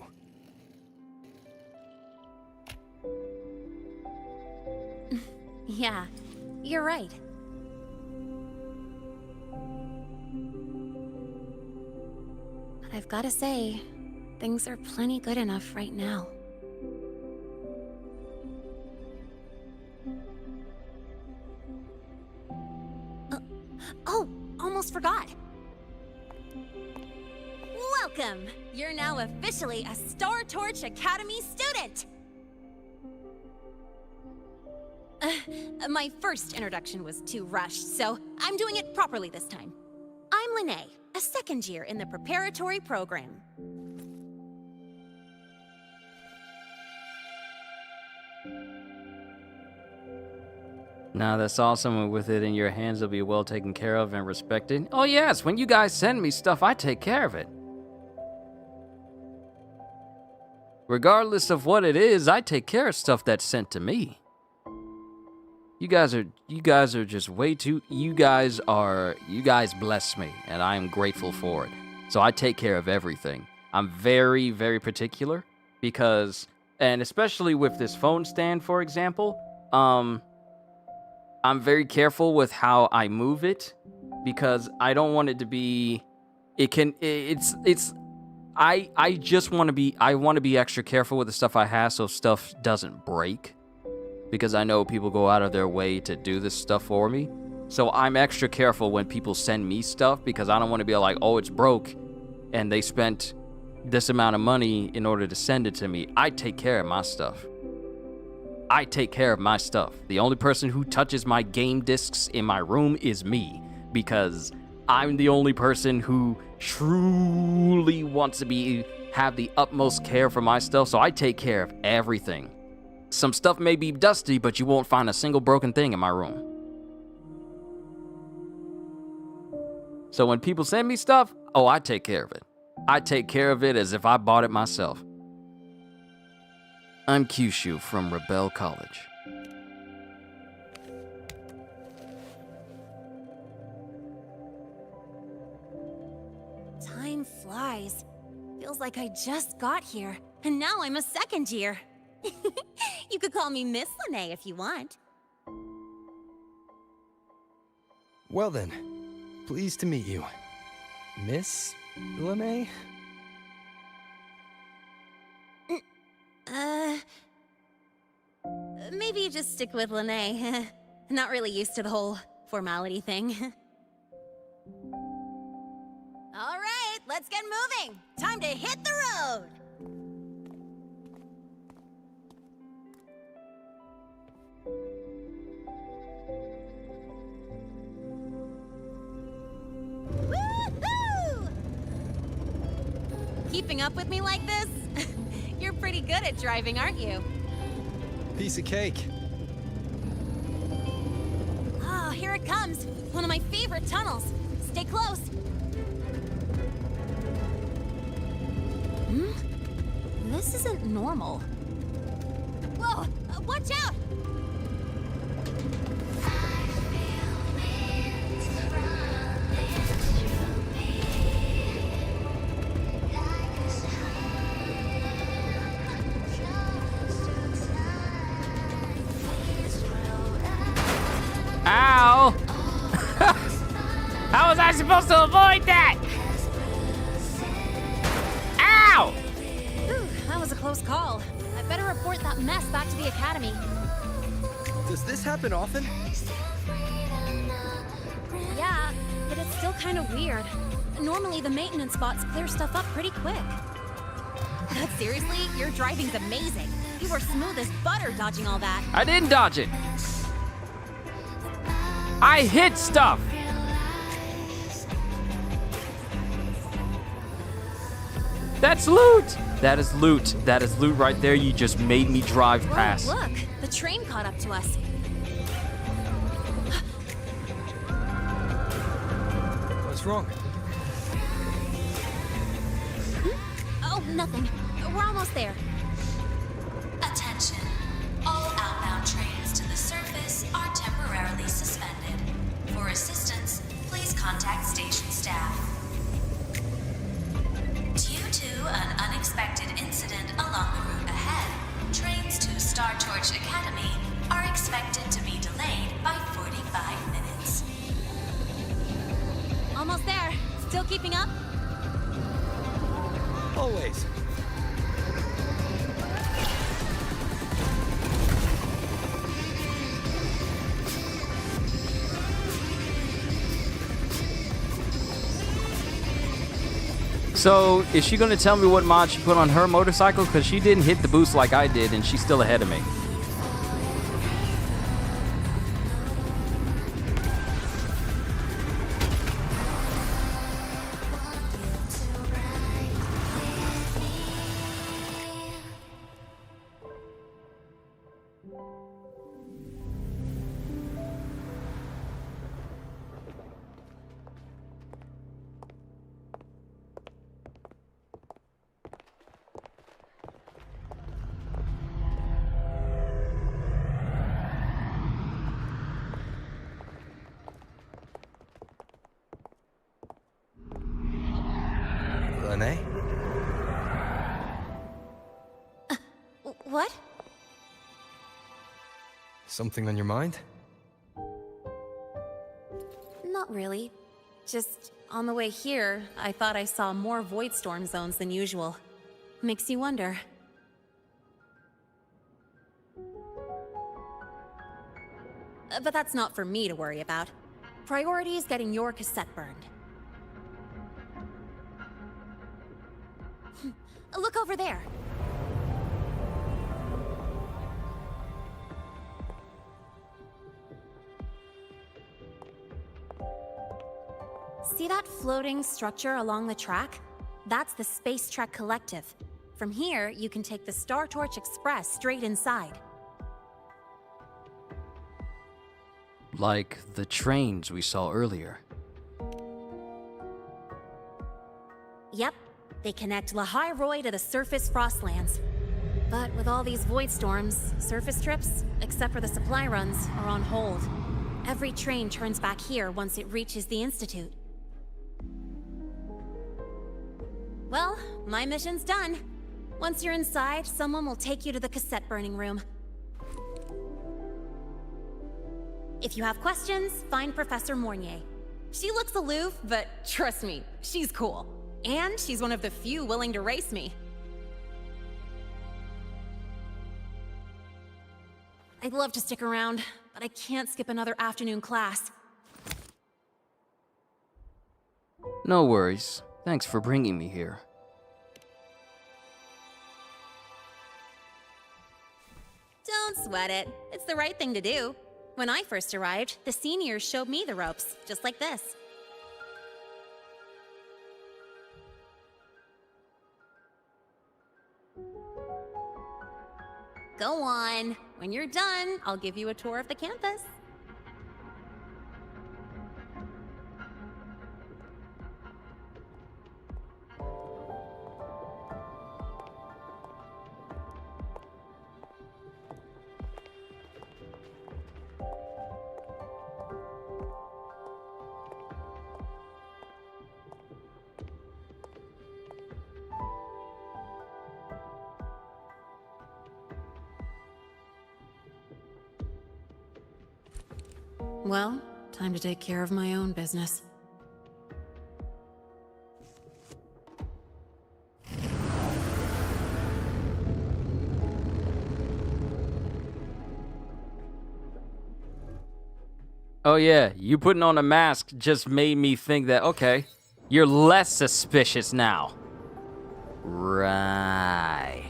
Yeah, you're right. But I've gotta say, things are plenty good enough right now. Oh, almost forgot. Welcome! You're now officially a Star Torch Academy student! My first introduction was too rushed, so I'm doing it properly this time. I'm Lene, a second year in the preparatory program. Now that's awesome, and with it in your hands, it'll be well taken care of and respected. Oh yes, when you guys send me stuff, I take care of it. Regardless of what it is, I take care of stuff that's sent to me. You guys are just way too, you guys bless me, and I am grateful for it. So I take care of everything. I'm very, very particular because, and especially with this phone stand, for example, I'm very careful with how I move it because I don't want it to be, I just want to be extra careful with the stuff I have so stuff doesn't break. Because I know people go out of their way to do this stuff for me. So I'm extra careful when people send me stuff because I don't want to be like, oh, it's broke and they spent this amount of money in order to send it to me. I take care of my stuff. I take care of my stuff. The only person who touches my game discs in my room is me because I'm the only person who truly wants to have the utmost care for my stuff. So I take care of everything. Some stuff may be dusty, but you won't find a single broken thing in my room. So when people send me stuff, oh, I take care of it. I take care of it as if I bought it myself. I'm Kyushu from Rebel College. Time flies. Feels like I just got here, and now I'm a second year. You could call me Miss Lene if you want. Well then, pleased to meet you. Miss Lene? Maybe just stick with Lene. Not really used to the whole formality thing. All right, let's get moving. Time to hit the road. Woohoo! Keeping up with me like this? You're pretty good at driving, aren't you? Piece of cake. Oh, here it comes. One of my favorite tunnels. Stay close. This isn't normal. Whoa! Watch out! Ow! How was I supposed to avoid that? Ow! Ooh, that was a close call. I better report that mess back to the academy. Does this happen often? Yeah, but it's still kind of weird. Normally the maintenance bots clear stuff up pretty quick. But seriously, your driving's amazing. You were smooth as butter dodging all that. I didn't dodge it. I hit stuff. That's loot. That is loot. That is loot right there. You just made me drive past. Whoa, look, the train caught up to us. What's wrong? Oh, nothing. We're almost there. Attention. All outbound trains to the surface are temporarily suspended. For assistance, please contact station staff. Due to an unexpected incident along the route ahead, trains to Star Torch Academy are expected to be delayed by 45 minutes. Almost there. Still keeping up? Always. So, is she gonna tell me what mod she put on her motorcycle? Because she didn't hit the boost like I did, and she's still ahead of me. Lene? What? Something on your mind? Not really. Just on the way here, I thought I saw more void storm zones than usual. Makes you wonder. But that's not for me to worry about. Priority is getting your cassette burned. Look over there. See that floating structure along the track? That's the Space Trek Collective. From here, you can take the Star Torch Express straight inside. Like the trains we saw earlier. Yep, they connect Lahai-Roi to the surface Frostlands. But with all these void storms, surface trips, except for the supply runs, are on hold. Every train turns back here once it reaches the Institute. Well, my mission's done. Once you're inside, someone will take you to the cassette burning room. If you have questions, find Professor Mornier. She looks aloof, but trust me, she's cool. And she's one of the few willing to race me. I'd love to stick around, but I can't skip another afternoon class. No worries. Thanks for bringing me here. Don't sweat it. It's the right thing to do. When I first arrived, the seniors showed me the ropes, just like this. Go on. When you're done, I'll give you a tour of the campus. Well, time to take care of my own business. Oh yeah, you putting on a mask just made me think that, okay, you're less suspicious now. Right.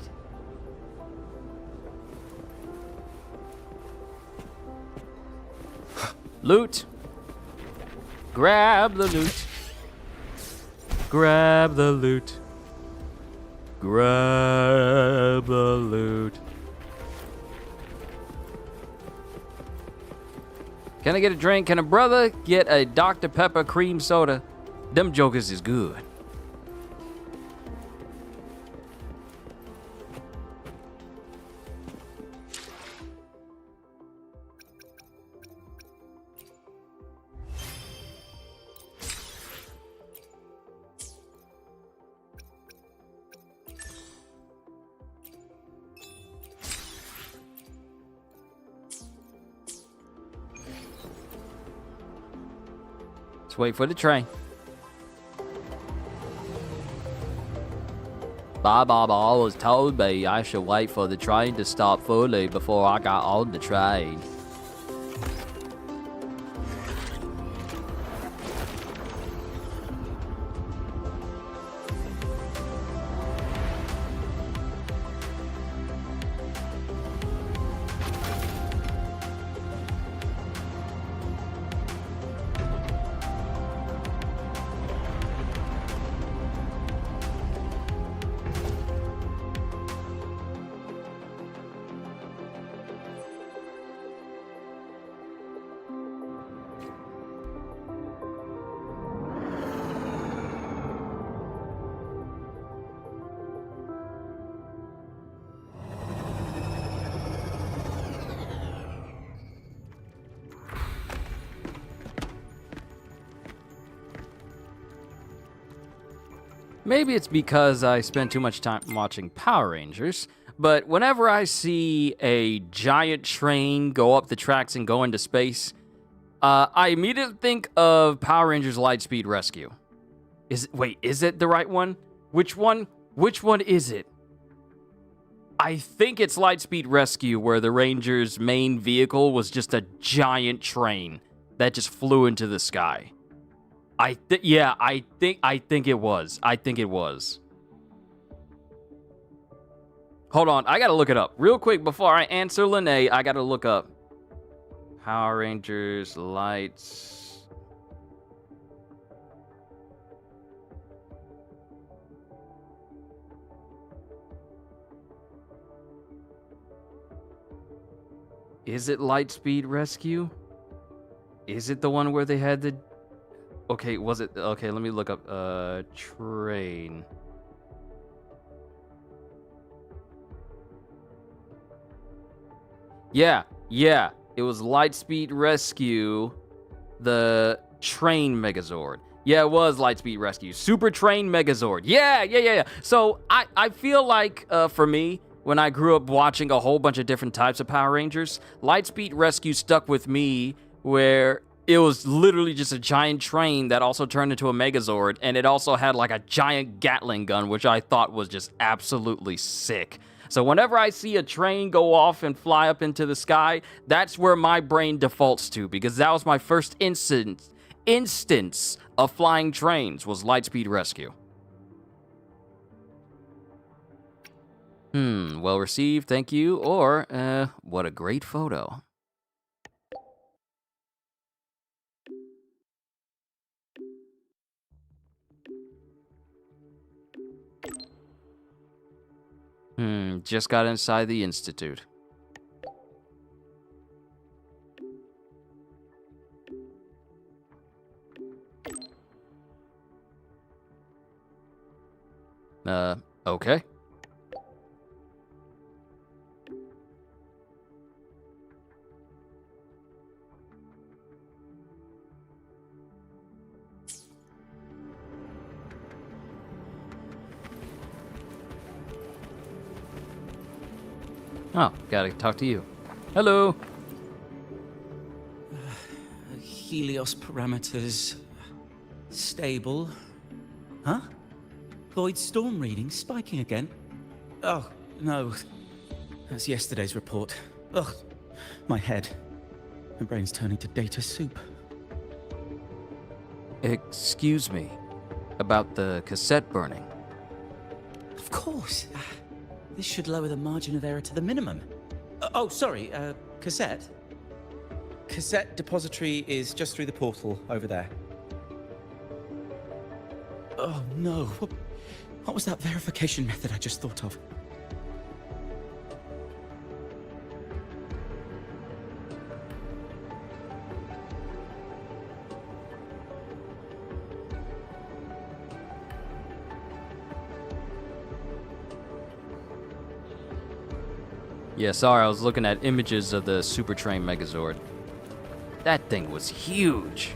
Loot. Grab the loot. Grab the loot. Grab the loot. Can I get a drink? Can a brother get a Dr. Pepper cream soda? Them jokers is good. Let's wait for the train. Bob always told me I should wait for the train to stop fully before I got on the train. Maybe it's because I spend too much time watching Power Rangers, but whenever I see a giant train go up the tracks and go into space, I immediately think of Power Rangers Lightspeed Rescue. Is it the right one? Which one is it? I think it's Lightspeed Rescue, where the Rangers' main vehicle was just a giant train that just flew into the sky. I think it was. Hold on, I gotta look it up. Real quick, before I answer Lene, I gotta look up Power Rangers Lights. Is it Lightspeed Rescue? Is it the one where they had the... Okay, was it... Okay, let me look up, train. Yeah, it was Lightspeed Rescue, the Train Megazord. Yeah, it was Lightspeed Rescue. Super Train Megazord. Yeah. So, I feel like, for me, when I grew up watching a whole bunch of different types of Power Rangers, Lightspeed Rescue stuck with me, where it was literally just a giant train that also turned into a Megazord, and it also had like a giant Gatling gun, which I thought was just absolutely sick. So whenever I see a train go off and fly up into the sky, that's where my brain defaults to, because that was my first instance of flying trains, was Lightspeed Rescue. Well received, thank you, or, what a great photo. Just got inside the Institute. Okay. Oh, gotta talk to you. Hello. Helios parameters stable. Huh? Void storm readings spiking again? Oh, no. That's yesterday's report. Ugh, my head. My brain's turning to data soup. Excuse me. About the cassette burning. Of course. This should lower the margin of error to the minimum. Oh, sorry, cassette? Cassette depository is just through the portal over there. Oh, no. What was that verification method I just thought of? Yeah, sorry, I was looking at images of the Super Train Megazord. That thing was huge.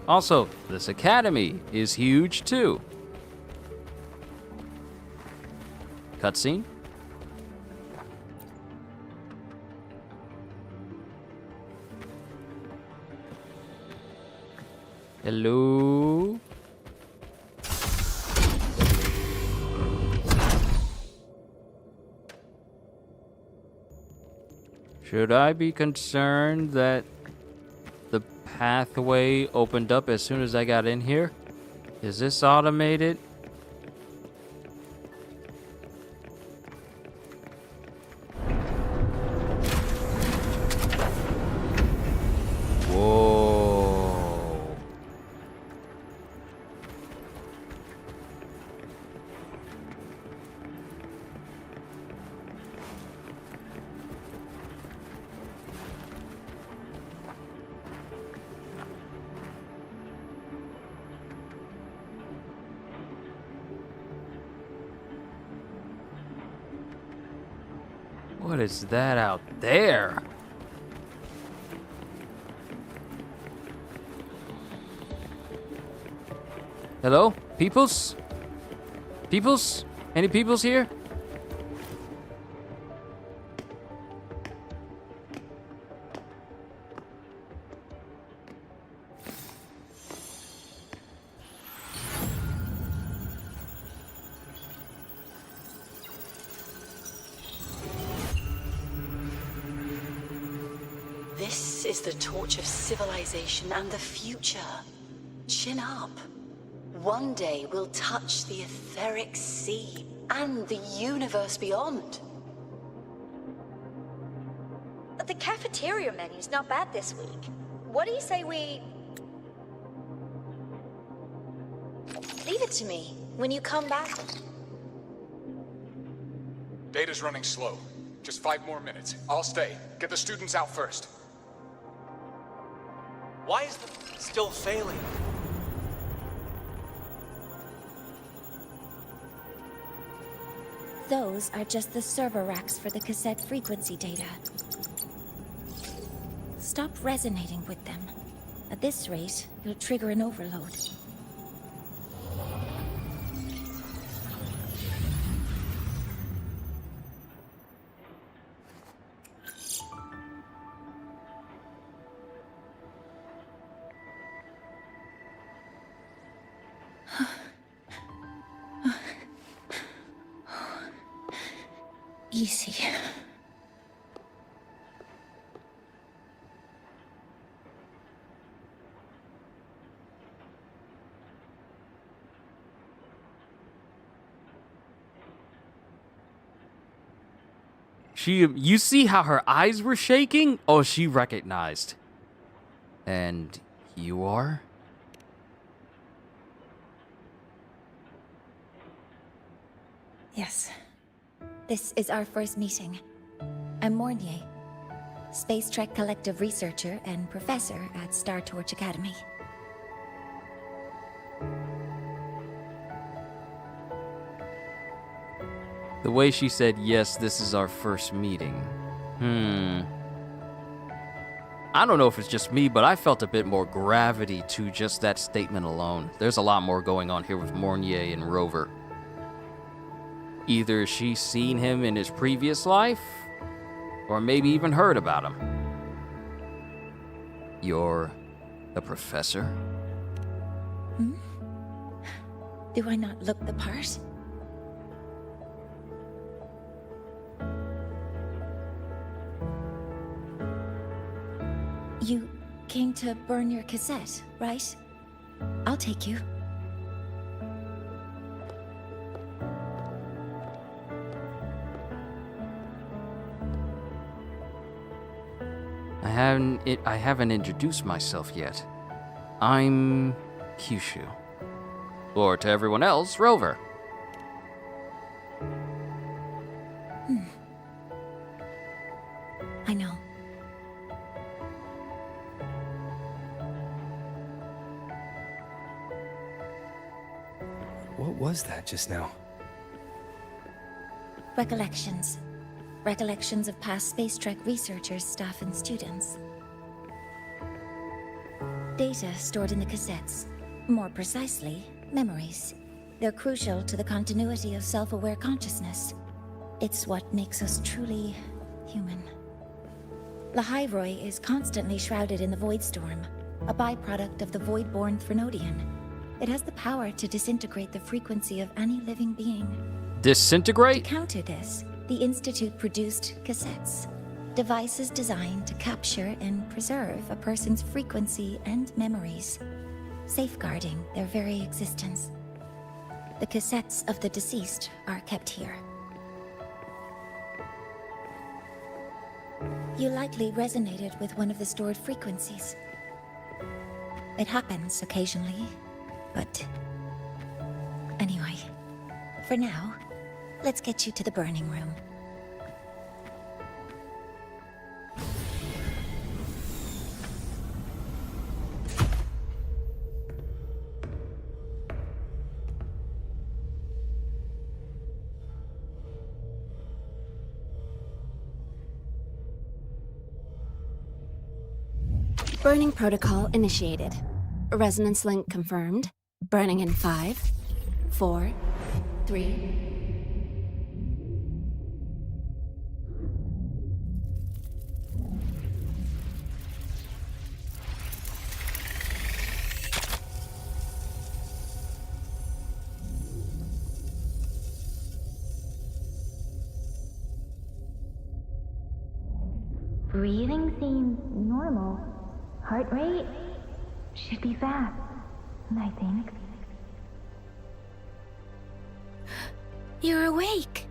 Also, this academy is huge too. Cutscene? Hello? Should I be concerned that the pathway opened up as soon as I got in here? Is this automated? Whoa. What is that out there? Hello? Peoples? Peoples? Any peoples here? This is the torch of civilization and the future. Chin up. One day we'll touch the etheric sea and the universe beyond. The cafeteria menu's not bad this week. What do you say we... Leave it to me when you come back. Data's running slow. Just 5 more minutes. I'll stay. Get the students out first. Why is the still failing? Those are just the server racks for the cassette frequency data. Stop resonating with them. At this rate, you'll trigger an overload. Easy. You see how her eyes were shaking? Oh, she recognized. And you are? Yes. This is our first meeting. I'm Mornier, Space Trek Collective researcher and professor at Star Torch Academy. The way she said, yes, this is our first meeting. I don't know if it's just me, but I felt a bit more gravity to just that statement alone. There's a lot more going on here with Mornier and Rover. Either she's seen him in his previous life, or maybe even heard about him. You're a professor? Hmm? Do I not look the part? You came to burn your cassette, right? I'll take you. I haven't introduced myself yet. I'm Kyushu. Or to everyone else, Rover. I know. What was that just now? Recollections. Recollections of past Space Trek researchers, staff, and students. Data stored in the cassettes. More precisely, memories. They're crucial to the continuity of self-aware consciousness. It's what makes us truly human. Lahai-Roi is constantly shrouded in the Void Storm, a byproduct of the Void-born Threnodian. It has the power to disintegrate the frequency of any living being. Disintegrate? To counter this, the Institute produced cassettes. Devices designed to capture and preserve a person's frequency and memories, safeguarding their very existence. The cassettes of the deceased are kept here. You likely resonated with one of the stored frequencies. It happens occasionally, but... Anyway, for now, let's get you to the burning room. Burning protocol initiated. Resonance link confirmed. Burning in 5, 4, 3... Breathing seems normal. Heart rate should be fast, I think. You're awake.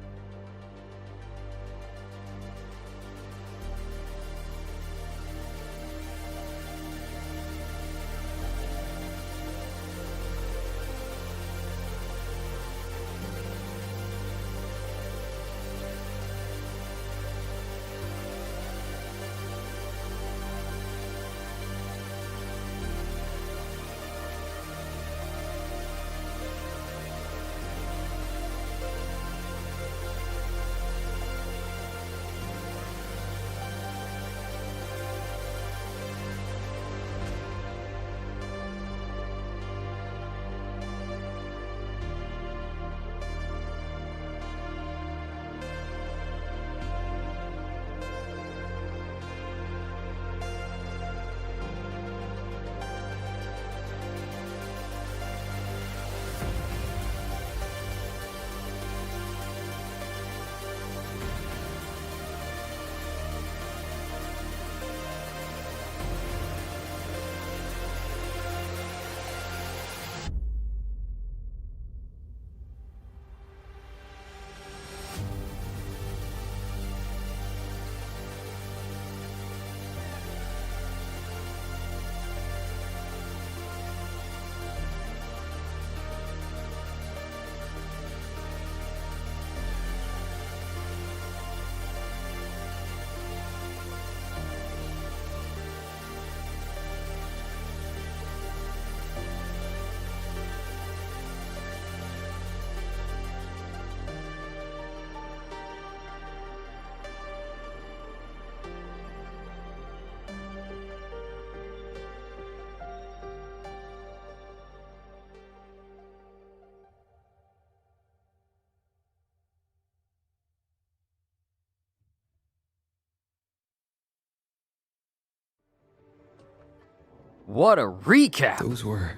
What a recap! Those were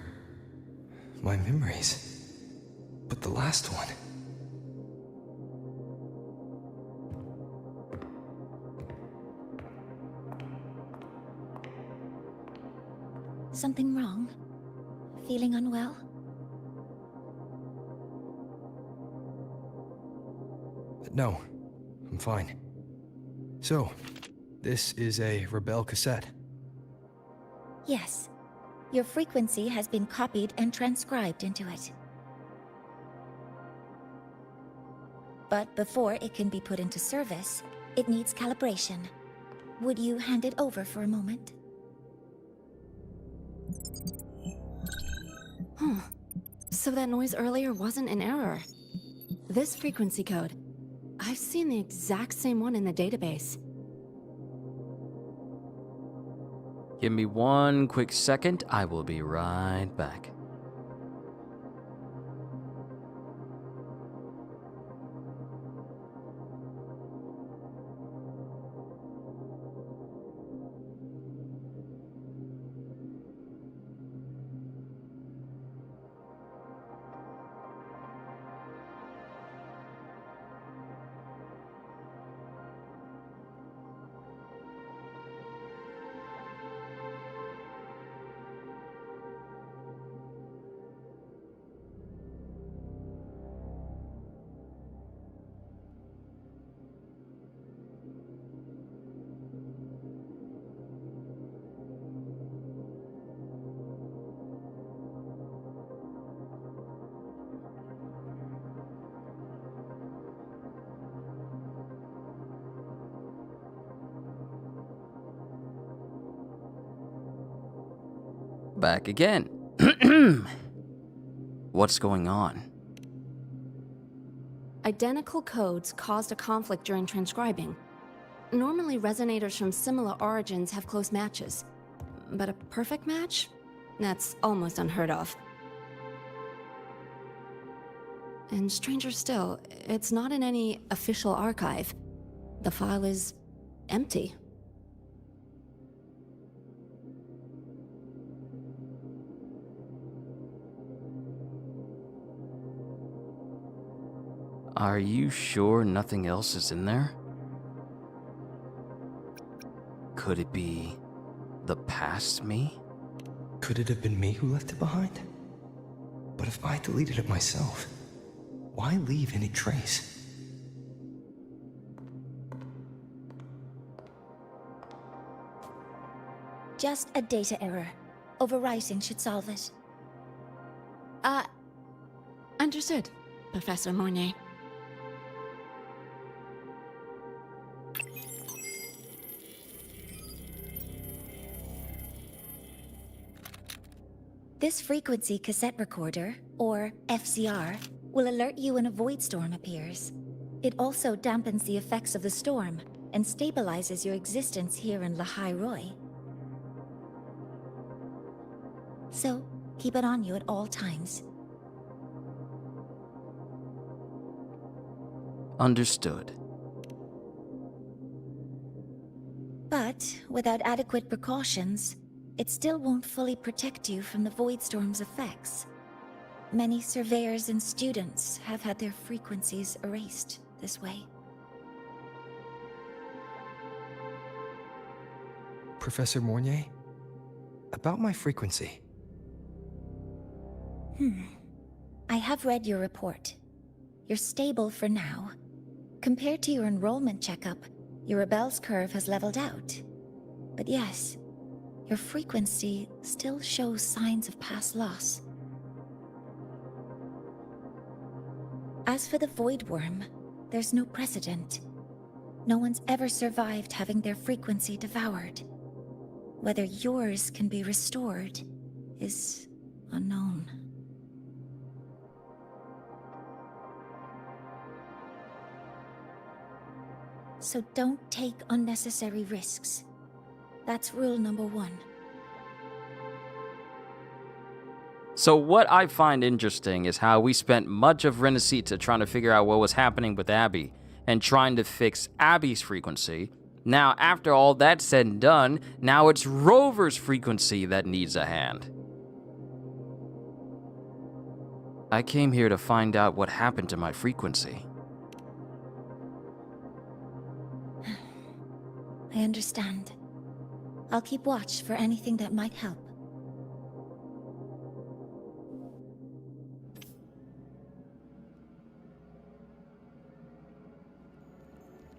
my memories. But the last one... Something wrong? Feeling unwell? No, I'm fine. So, this is a Rebel cassette. Yes. Your frequency has been copied and transcribed into it. But before it can be put into service, it needs calibration. Would you hand it over for a moment? Huh. So that noise earlier wasn't an error. This frequency code, I've seen the exact same one in the database. Give me one quick second. I will be right back. Back again. What's going on? Identical codes caused a conflict during transcribing. Normally, resonators from similar origins have close matches. but a perfect match? That's almost unheard of. And stranger still, it's not in any official archive. The file is empty. Are you sure nothing else is in there? Could it be the past me? Could it have been me who left it behind? But if I deleted it myself, why leave any trace? Just a data error. Overwriting should solve it. Understood, Professor Mornay. This frequency cassette recorder, or FCR, will alert you when a void storm appears. It also dampens the effects of the storm and stabilizes your existence here in Lahai-Roi. So, keep it on you at all times. Understood. But, without adequate precautions, it still won't fully protect you from the Void Storm's effects. Many surveyors and students have had their frequencies erased this way. Professor Mornay, about my frequency. I have read your report. You're stable for now. Compared to your enrollment checkup, your rebel's curve has leveled out. But yes, your frequency still shows signs of past loss. As for the Void Worm, there's no precedent. No one's ever survived having their frequency devoured. Whether yours can be restored is unknown. So don't take unnecessary risks. That's rule number 1. So what I find interesting is how we spent much of Renesita trying to figure out what was happening with Abby and trying to fix Abby's frequency. Now, after all that's said and done, now it's Rover's frequency that needs a hand. I came here to find out what happened to my frequency. I understand. I'll keep watch for anything that might help.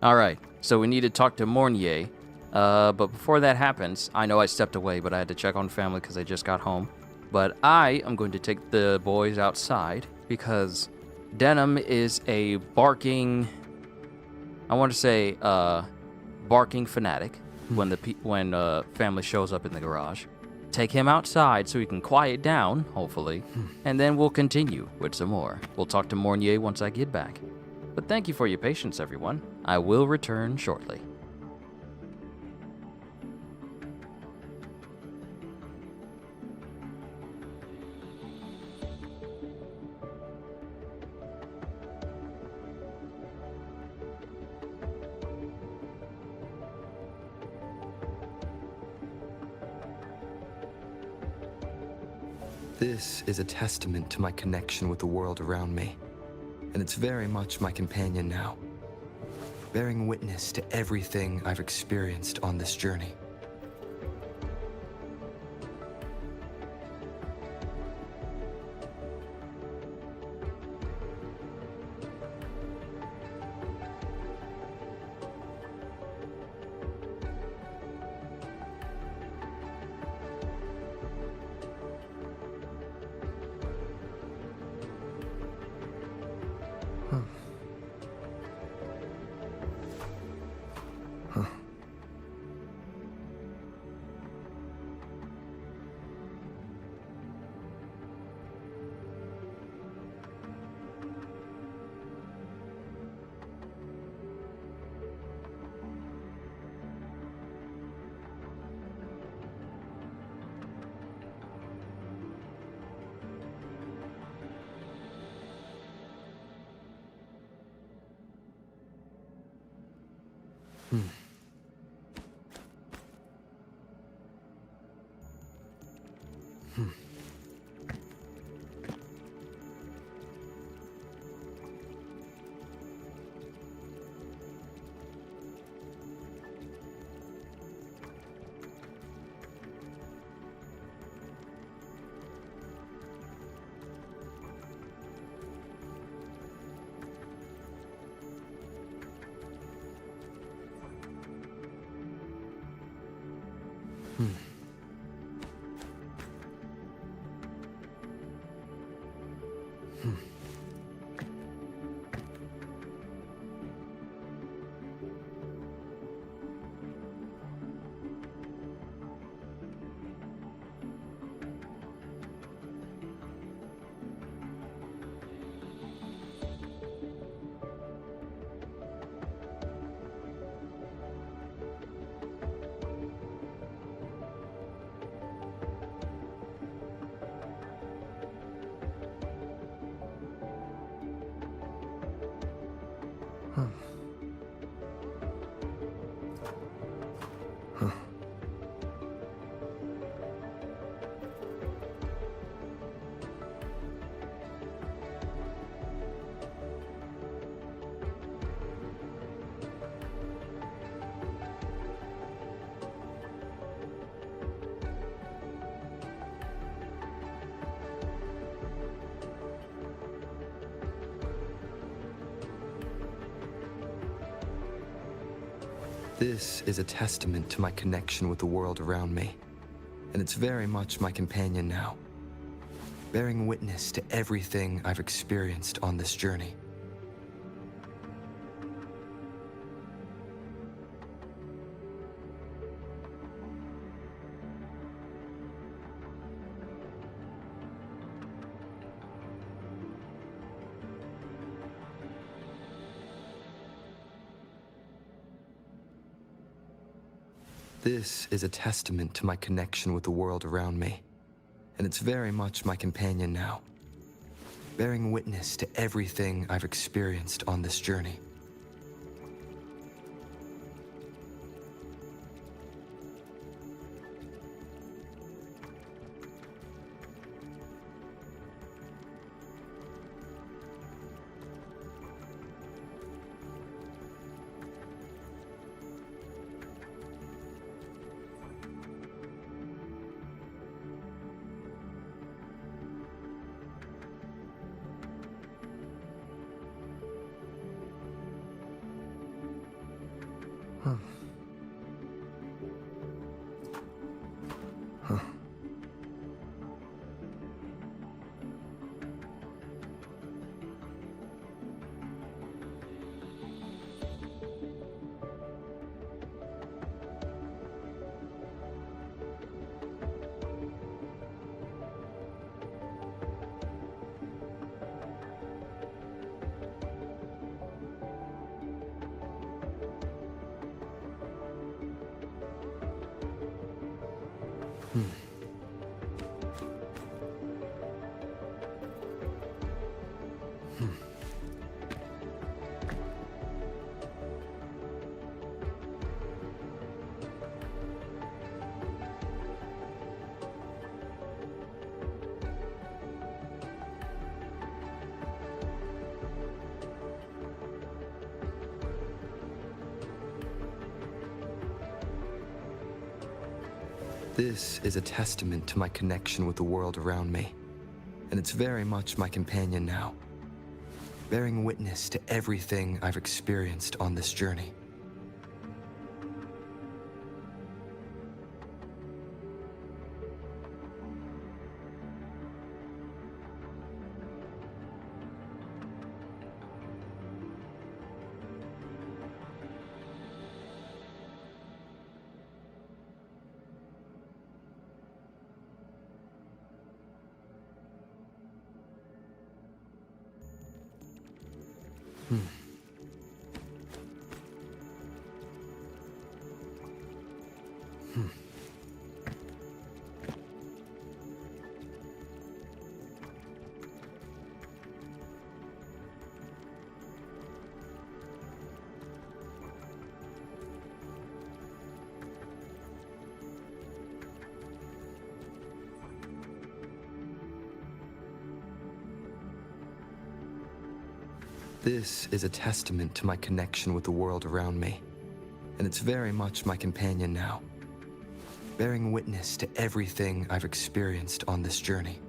Alright, so we need to talk to Mornier. But before that happens, I know I stepped away, but I had to check on family because I just got home. But I am going to take the boys outside because Denim is a barking, I want to say, barking fanatic when family shows up in the garage. Take him outside so he can quiet down, hopefully, and then we'll continue with some more. We'll talk to Mornier once I get back. But thank you for your patience, everyone. I will return shortly. This is a testament to my connection with the world around me, and it's very much my companion now, bearing witness to everything I've experienced on this journey. This is a testament to my connection with the world around me, and it's very much my companion now, bearing witness to everything I've experienced on this journey. This is a testament to my connection with the world around me, and it's very much my companion now, bearing witness to everything I've experienced on this journey. This is a testament to my connection with the world around me, and it's very much my companion now, bearing witness to everything I've experienced on this journey. This is a testament to my connection with the world around me, and it's very much my companion now, bearing witness to everything I've experienced on this journey.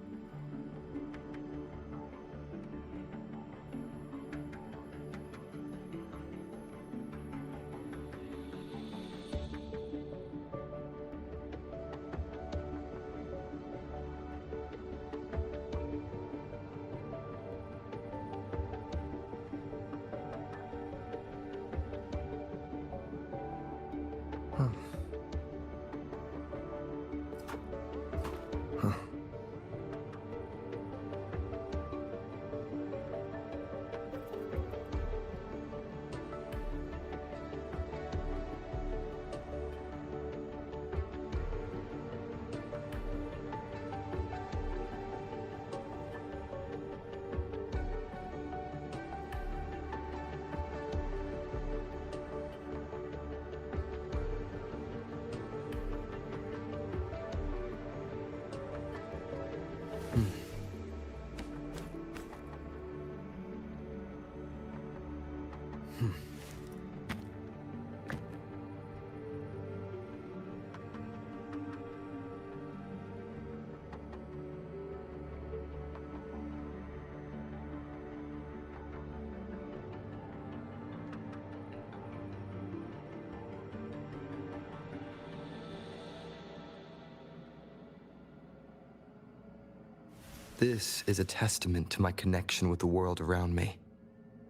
This is a testament to my connection with the world around me,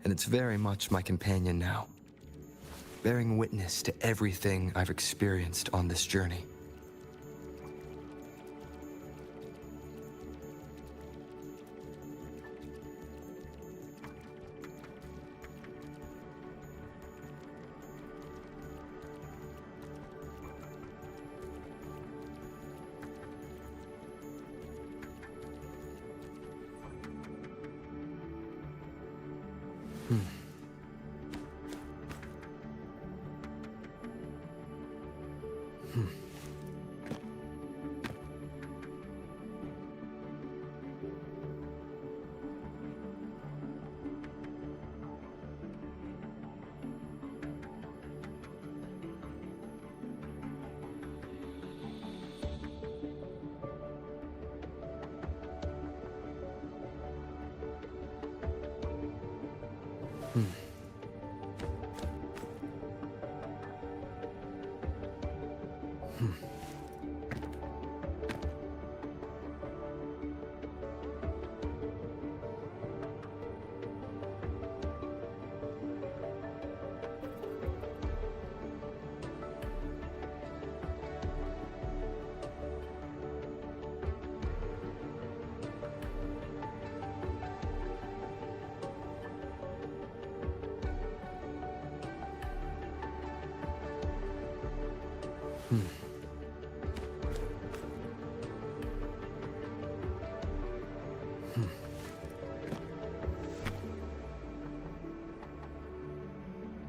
and it's very much my companion now, bearing witness to everything I've experienced on this journey.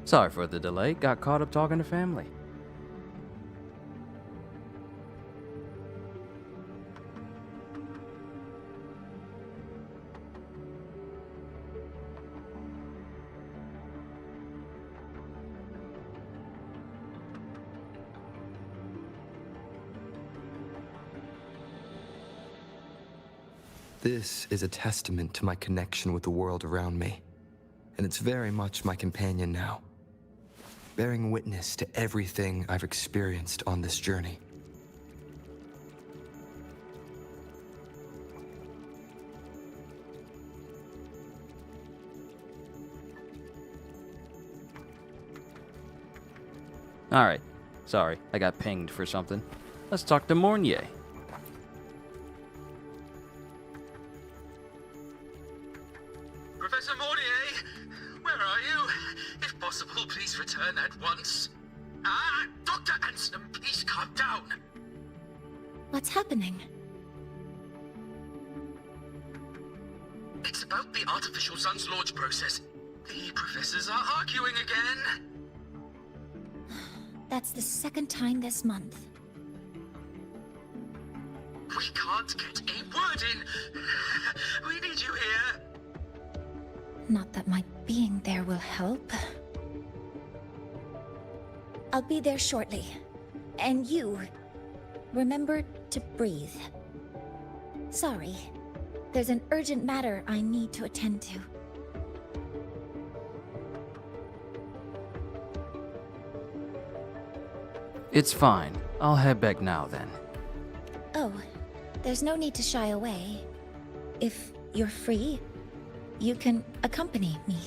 Sorry for the delay. Got caught up talking to family. This is a testament to my connection with the world around me, and it's very much my companion now, bearing witness to everything I've experienced on this journey. Alright. Sorry, I got pinged for something. Let's talk to Mornier. Professor Mornier, where are you? If possible, please return at once. Dr. Anson, please calm down. What's happening? It's about the artificial sun's launch process. The professors are arguing again. That's the second time this month. We can't get a word in. We need you here. Not that my being there will help. I'll be there shortly. And you, remember to breathe. Sorry, there's an urgent matter I need to attend to. It's fine. I'll head back now then. Oh, there's no need to shy away. If you're free, you can accompany me.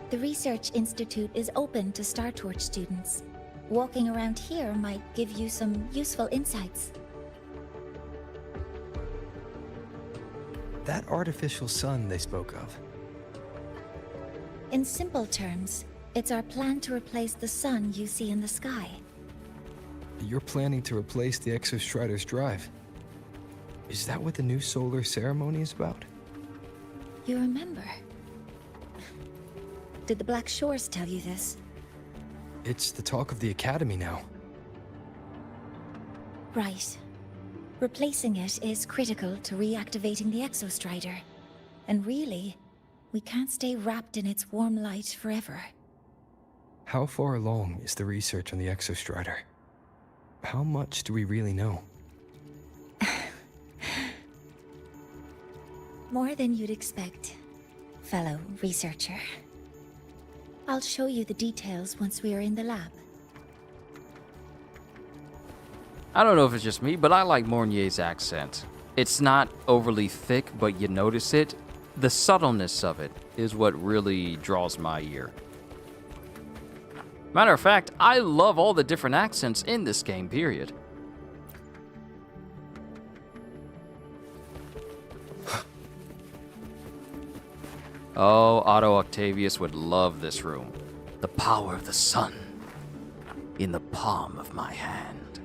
The Research Institute is open to Star Torch students. Walking around here might give you some useful insights. That artificial sun they spoke of. In simple terms, it's our plan to replace the sun you see in the sky. You're planning to replace the Exostrider's drive. Is that what the new solar ceremony is about? You remember? Did the Black Shores tell you this? It's the talk of the Academy now. Right. Replacing it is critical to reactivating the Exostrider. And really, we can't stay wrapped in its warm light forever. How far along is the research on the Exostrider? How much do we really know? More than you'd expect, fellow researcher. I'll show you the details once we are in the lab. I don't know if it's just me, but I like Mornier's accent. It's not overly thick, but you notice it. The subtleness of it is what really draws my ear. Matter of fact, I love all the different accents in this game, period. Oh, Otto Octavius would love this room. The power of the sun in the palm of my hand.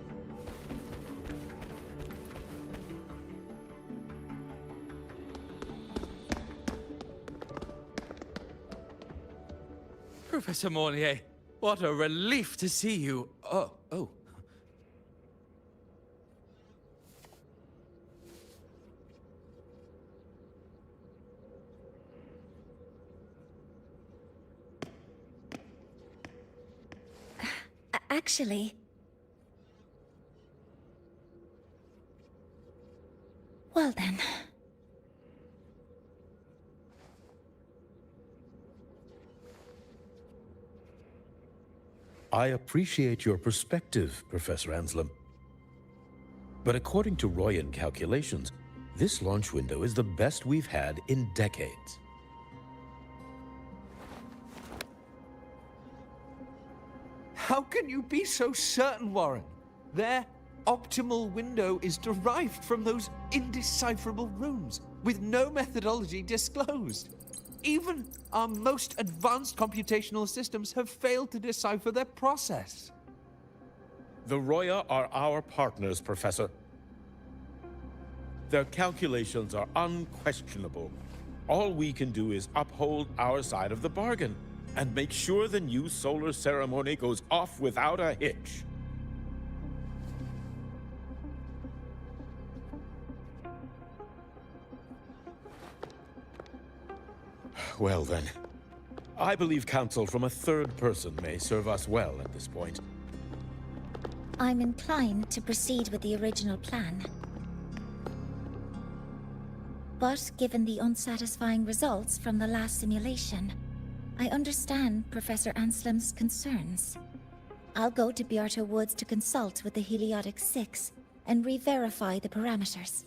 Professor Mornier, what a relief to see you. Oh. Actually... Well then... I appreciate your perspective, Professor Anselm. But according to Royan calculations, this launch window is the best we've had in decades. How can you be so certain, Warren? Their optimal window is derived from those indecipherable runes, with no methodology disclosed. Even our most advanced computational systems have failed to decipher their process. The Roya are our partners, Professor. Their calculations are unquestionable. All we can do is uphold our side of the bargain and make sure the new solar ceremony goes off without a hitch. Well then, I believe counsel from a third person may serve us well at this point. I'm inclined to proceed with the original plan. But given the unsatisfying results from the last simulation, I understand Professor Anselm's concerns. I'll go to Bearto Woods to consult with the Heliotic 6 and re-verify the parameters.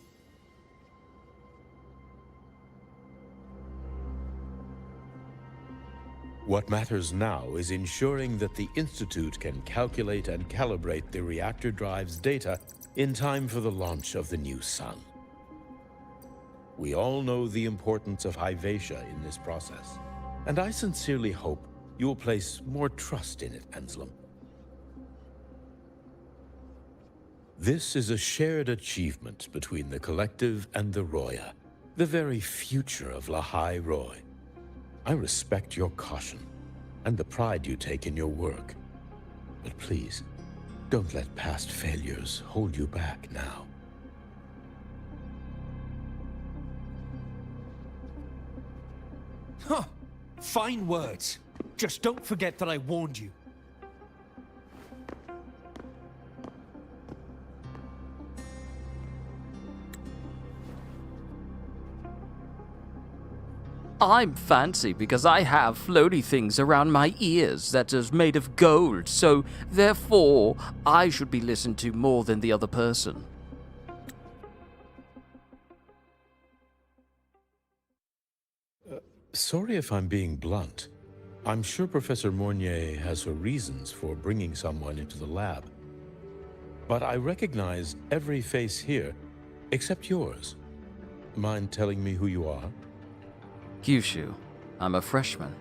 What matters now is ensuring that the Institute can calculate and calibrate the reactor drive's data in time for the launch of the new sun. We all know the importance of Hyvatia in this process, and I sincerely hope you will place more trust in it, Anselm. This is a shared achievement between the Collective and the Roya, the very future of Lahai-Roi. I respect your caution and the pride you take in your work. But please, don't let past failures hold you back now. Fine words. Just don't forget that I warned you. I'm fancy because I have floaty things around my ears that is made of gold, so therefore I should be listened to more than the other person. Sorry if I'm being blunt. I'm sure Professor Mornier has her reasons for bringing someone into the lab. But I recognize every face here, except yours. Mind telling me who you are? Kyushu, I'm a freshman.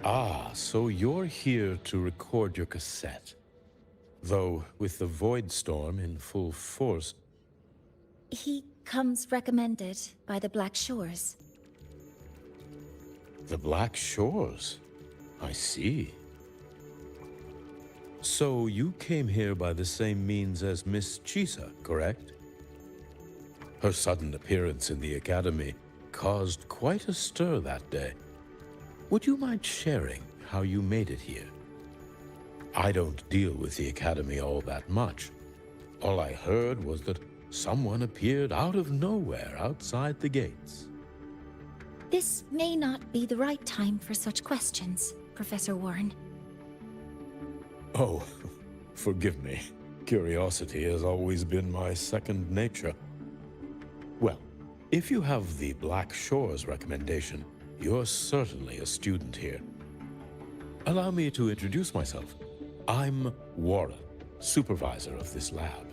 Ah, so you're here to record your cassette. Though, with the Void Storm in full force... He comes recommended by the Black Shores. The Black Shores? I see. So you came here by the same means as Miss Chisa, correct? Her sudden appearance in the Academy caused quite a stir that day. Would you mind sharing how you made it here? I don't deal with the Academy all that much. All I heard was that someone appeared out of nowhere outside the gates. This may not be the right time for such questions, Professor Warren. Oh, forgive me. Curiosity has always been my second nature. Well, if you have the Black Shores recommendation, you're certainly a student here. Allow me to introduce myself. I'm Warren, supervisor of this lab.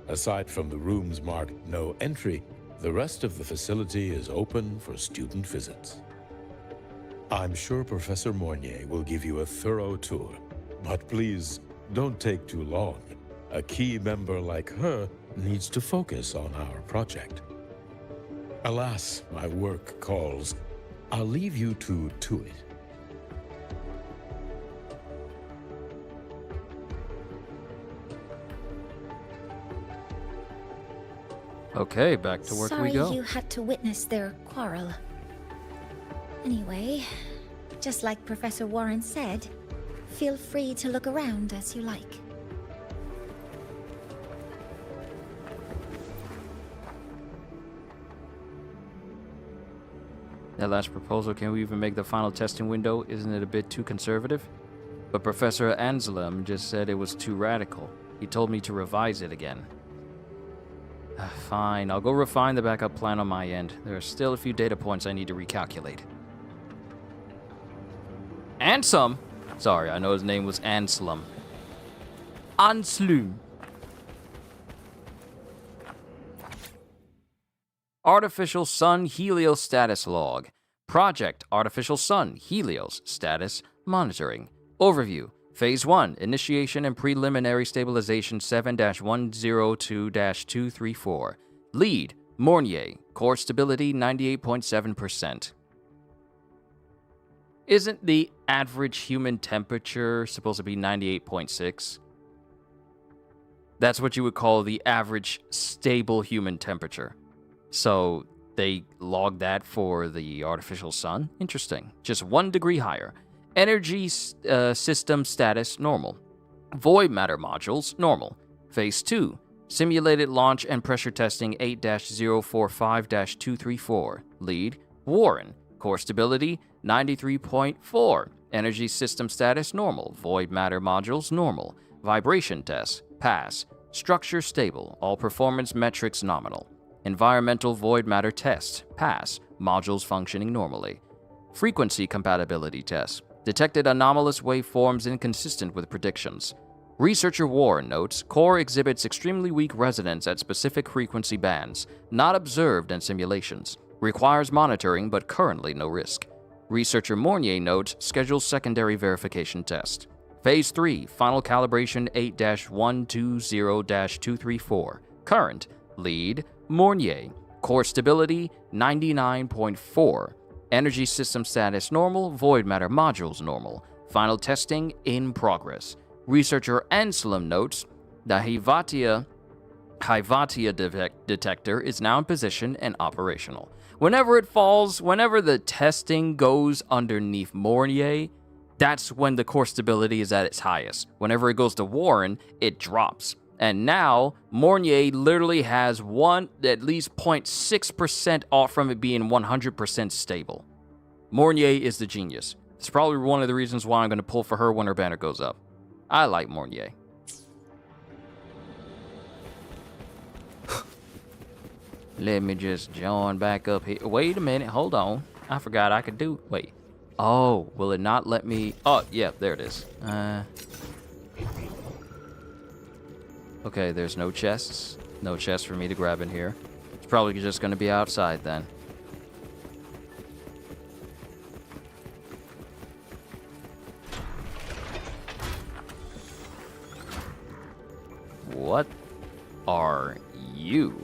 Aside from the rooms marked no entry, the rest of the facility is open for student visits. I'm sure Professor Mornier will give you a thorough tour, but please don't take too long. A key member like her needs to focus on our project. Alas, my work calls. I'll leave you to it. Okay, back to work we go. Sorry you had to witness their quarrel. Anyway, just like Professor Warren said, feel free to look around as you like. That last proposal, can we even make the final testing window? Isn't it a bit too conservative? But Professor Anselm just said it was too radical. He told me to revise it again. Fine, I'll go refine the backup plan on my end. There are still a few data points I need to recalculate. Anselm? Sorry, I know his name was Anselm. Anselm. Artificial Sun Helios Status Log. Project Artificial Sun Helios Status Monitoring. Overview. Phase 1, Initiation and Preliminary Stabilization 7-102-234. Lead, Mornier. Core Stability 98.7%. Isn't the average human temperature supposed to be 98.6? That's what you would call the average stable human temperature. So they log that for the artificial sun? Interesting. Just 1 degree higher. Energy system status, normal. Void matter modules, normal. Phase 2, simulated launch and pressure testing 8-045-234. Lead, Warren. Core stability, 93.4. Energy system status, normal. Void matter modules, normal. Vibration test, pass. Structure stable. All performance metrics nominal. Environmental void matter test, pass. Modules functioning normally. Frequency compatibility test. Detected anomalous waveforms inconsistent with predictions. Researcher Warren notes, core exhibits extremely weak resonance at specific frequency bands, not observed in simulations. Requires monitoring, but currently no risk. Researcher Mornier notes, schedules secondary verification test. Phase 3, final calibration 8-120-234. Current, lead, Mornier. Core stability, 99.4. Energy system status normal, void matter modules normal. Final testing in progress. Researcher Anselm notes, the Haivatia detector is now in position and operational. Whenever it falls, whenever the testing goes underneath Mornier, that's when the core stability is at its highest. Whenever it goes to Warren, it drops. And now, Mornier literally has at least 0.6% off from it being 100% stable. Mornier is the genius. It's probably one of the reasons why I'm going to pull for her when her banner goes up. I like Mornier. Let me just join back up here. Wait a minute, hold on. I forgot I could do, wait. Oh, will it not let me, oh, yeah, there it is. Okay, there's no chests. No chests for me to grab in here. It's probably just gonna be outside then. What are you?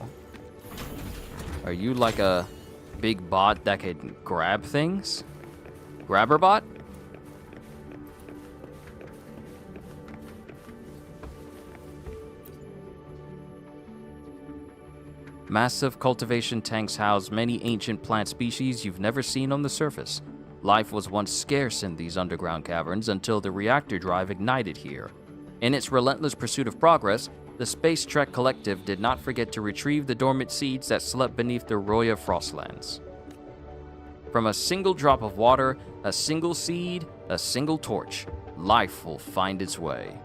Are you like a big bot that can grab things? Grabber bot? Massive cultivation tanks house many ancient plant species you've never seen on the surface. Life was once scarce in these underground caverns until the reactor drive ignited here. In its relentless pursuit of progress, the Space Trek Collective did not forget to retrieve the dormant seeds that slept beneath the Roya Frostlands. From a single drop of water, a single seed, a single torch, life will find its way.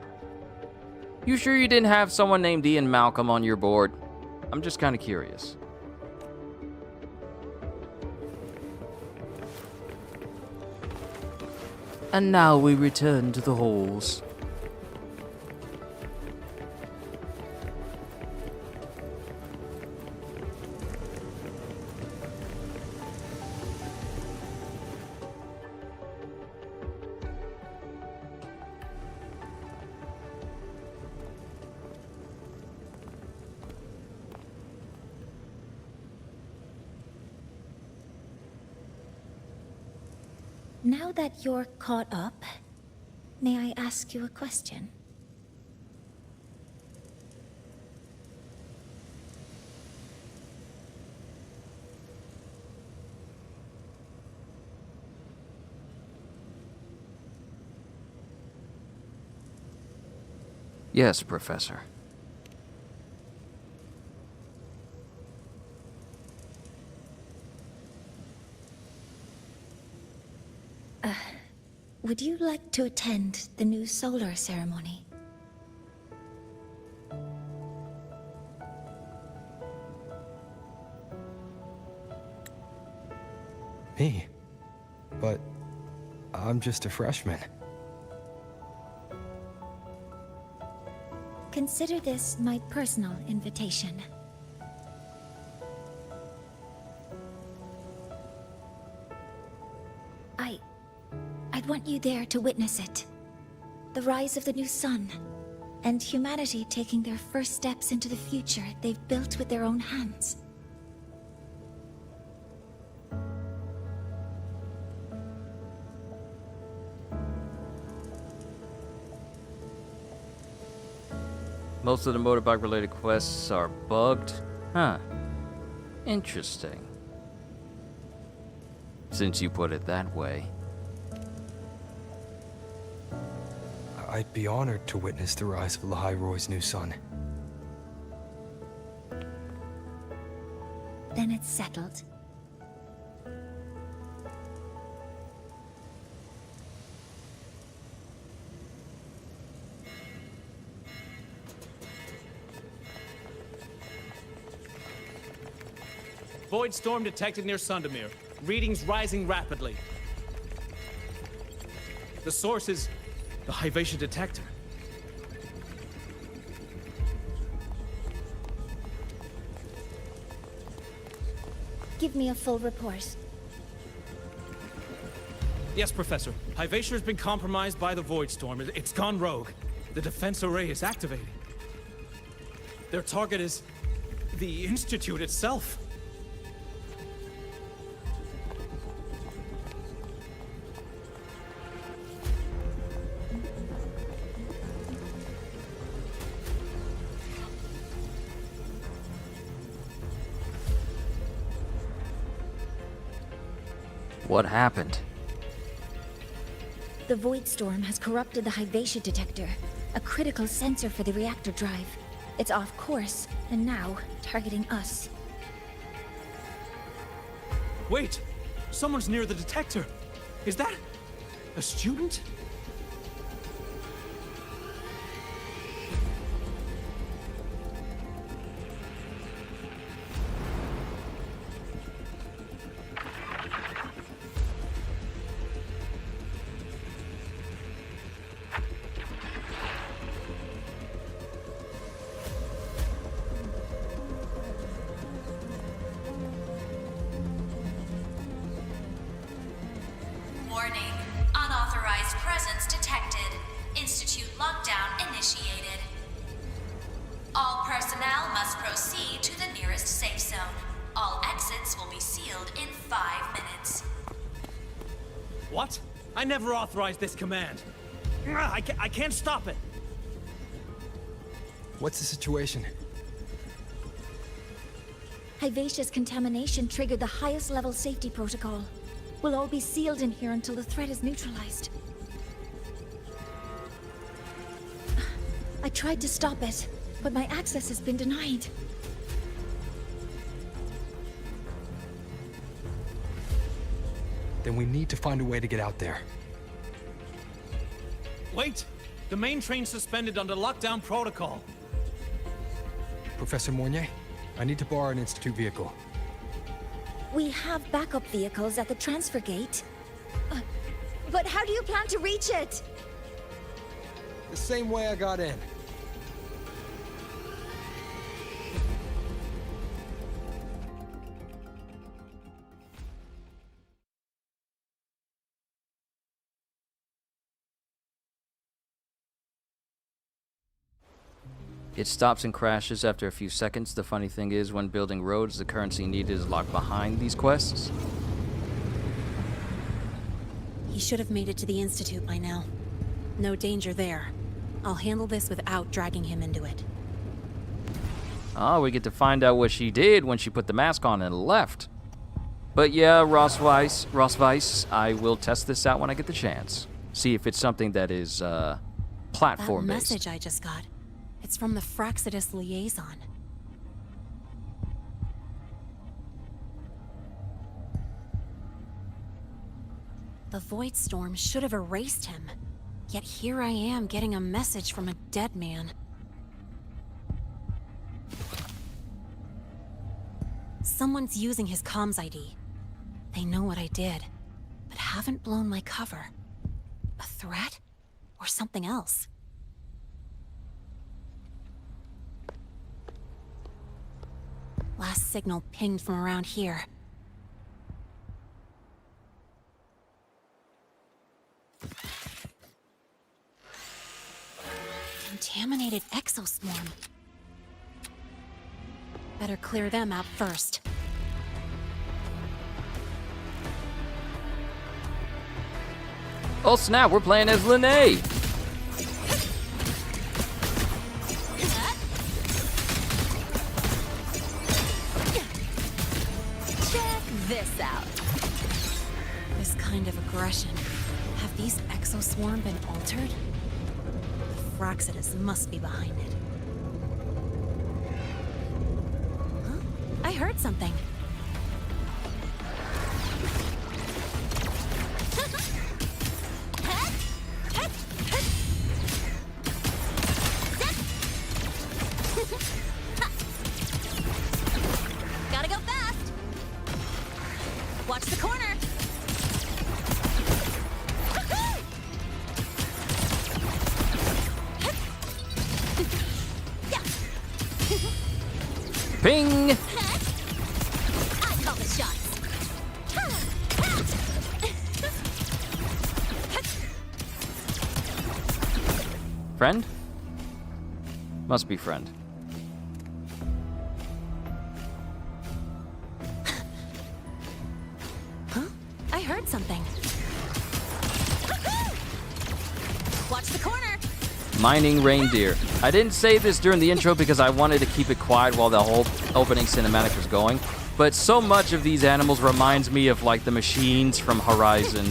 You sure you didn't have someone named Ian Malcolm on your board? I'm just kind of curious. And now we return to the halls. Now that you're caught up, may I ask you a question? Yes, Professor. Would you like to attend the new solar ceremony? Me? But I'm just a freshman. Consider this my personal invitation. I'd want you there to witness it. The rise of the new sun, and humanity taking their first steps into the future they've built with their own hands. Most of the motorbike-related quests are bugged? Huh. Interesting. Since you put it that way. I'd be honored to witness the rise of Lahai-Roi's new sun. Then it's settled. Void storm detected near Sundermere. Readings rising rapidly. The source is the Hivation detector. Give me a full report. Yes, Professor. Hivation has been compromised by the Void Storm. It's gone rogue. The defense array is activated. Their target is the Institute itself. What happened? The Void Storm has corrupted the Hivatia detector, a critical sensor for the reactor drive. It's off course, and now targeting us. Wait! Someone's near the detector! Is that a student? Warning. Unauthorized presence detected. Institute lockdown initiated. All personnel must proceed to the nearest safe zone. All exits will be sealed in 5 minutes. What? I never authorized this command. I can't stop it. What's the situation? Hivatia's contamination triggered the highest level safety protocol. We'll all be sealed in here until the threat is neutralized. I tried to stop it, but my access has been denied. Then we need to find a way to get out there. Wait! The main train's suspended under lockdown protocol. Professor Mornier, I need to borrow an Institute vehicle. We have backup vehicles at the transfer gate. But how do you plan to reach it? The same way I got in. It stops and crashes after a few seconds. The funny thing is, when building roads, the currency needed is locked behind these quests. He should have made it to the Institute by now. No danger there. I'll handle this without dragging him into it. Oh, we get to find out what she did when she put the mask on and left. But yeah, Ross Weiss, I will test this out when I get the chance. See if it's something that is, platform-based. That message I just got. It's from the Fraxidus liaison. The Void Storm should have erased him. Yet here I am getting a message from a dead man. Someone's using his comms ID. They know what I did, but haven't blown my cover. A threat? Or something else? Last signal pinged from around here. Contaminated exoswarm. Better clear them out first. Oh snap, we're playing as Lahai. This out. This kind of aggression. Have these exoswarm been altered? Fraxidus must be behind it. Huh? I heard something. Gotta go fast! Watch the corner! Ping! I call the shots. Friend? Must be friend. Huh? I heard something. Watch the corner! Mining reindeer. I didn't say this during the intro because I wanted to keep it quiet while the whole opening cinematic was going. but so much of these animals reminds me of like the machines from Horizon.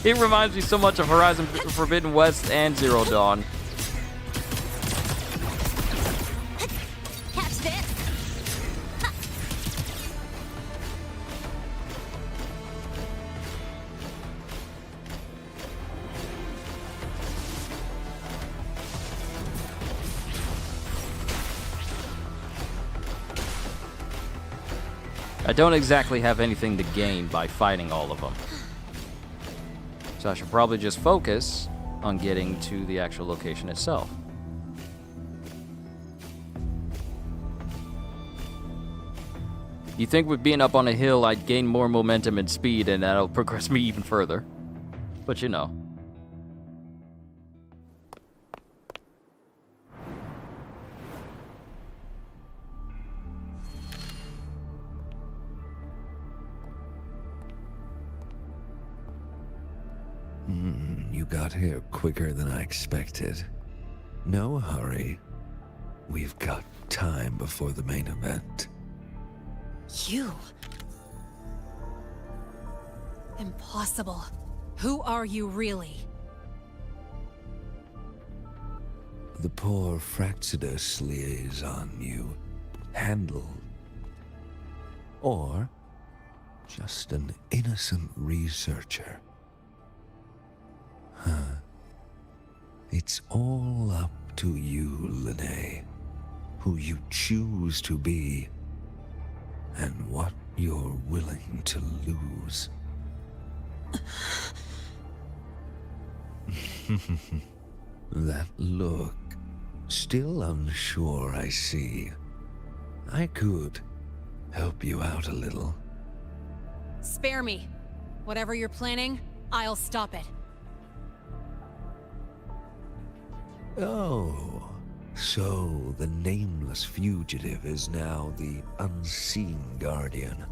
It reminds me so much of Horizon Forbidden West and Zero Dawn. Catch this. I don't exactly have anything to gain by fighting all of them. So I should probably just focus on getting to the actual location itself. You think with being up on a hill, I'd gain more momentum and speed, and that'll progress me even further. But you know. You got here quicker than I expected. No hurry. We've got time before the main event. You? Impossible. Who are you really? The poor Fraxidus liaison you handled. Or just an innocent researcher. Huh. It's all up to you, Lahai. Who you choose to be, and what you're willing to lose. That look. Still unsure, I see. I could help you out a little. Spare me. Whatever you're planning, I'll stop it. Oh, so the nameless fugitive is now the unseen guardian.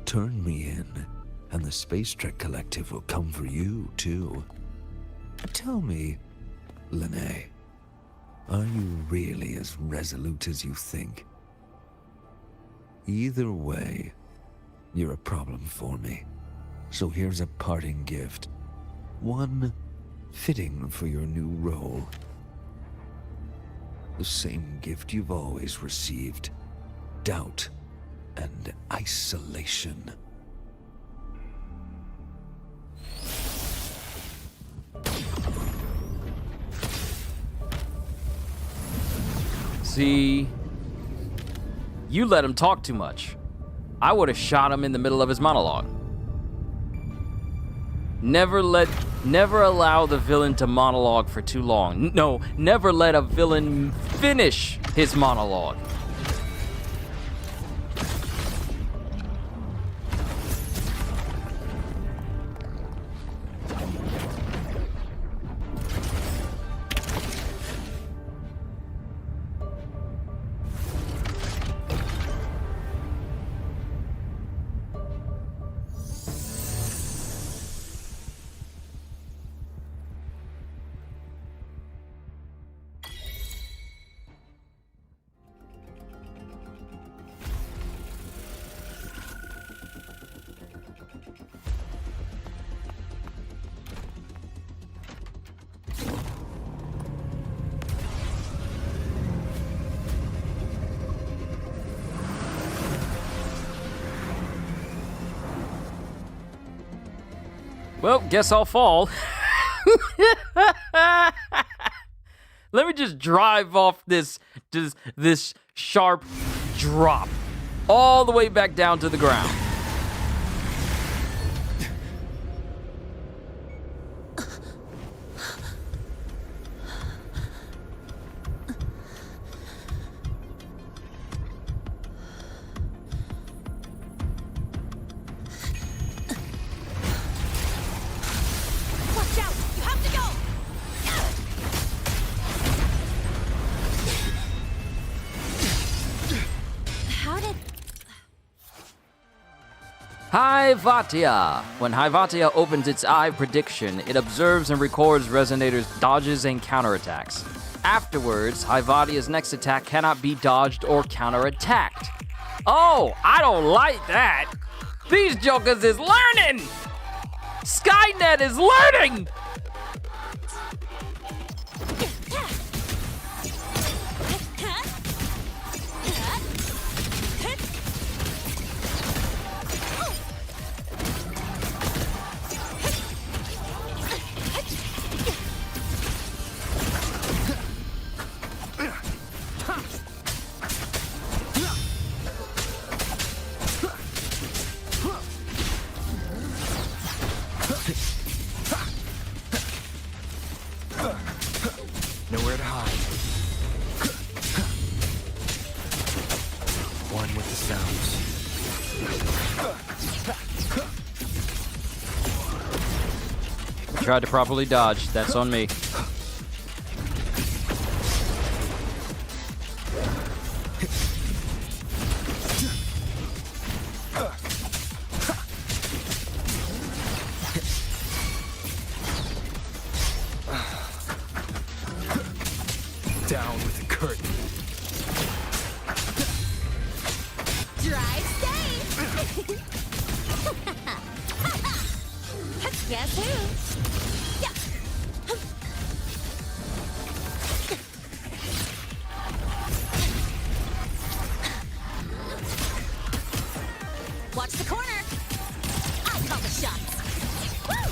Turn me in, and the Space Trek Collective will come for you, too. Tell me, Lahai, are you really as resolute as you think? Either way, you're a problem for me. So here's a parting gift. One fitting for your new role. The same gift you've always received. Doubt and isolation. See, you let him talk too much. I would have shot him in the middle of his monologue. Never allow the villain to monologue for too long. No, never let a villain finish his monologue. Well, guess I'll fall. Let me just drive off this sharp drop all the way back down to the ground. Hi-Vatia. When Hi-Vatia opens its eye prediction, it observes and records Resonators' dodges and counterattacks. Afterwards, Haivadia's next attack cannot be dodged or counterattacked. Oh, I don't like that. These jokers is learning. Skynet is learning. Nowhere to hide. One with the sounds. Tried to properly dodge. That's on me. Down with the curtain. Drive safe! Guess who? Yeah. Watch the corner. I call the shots. Woo!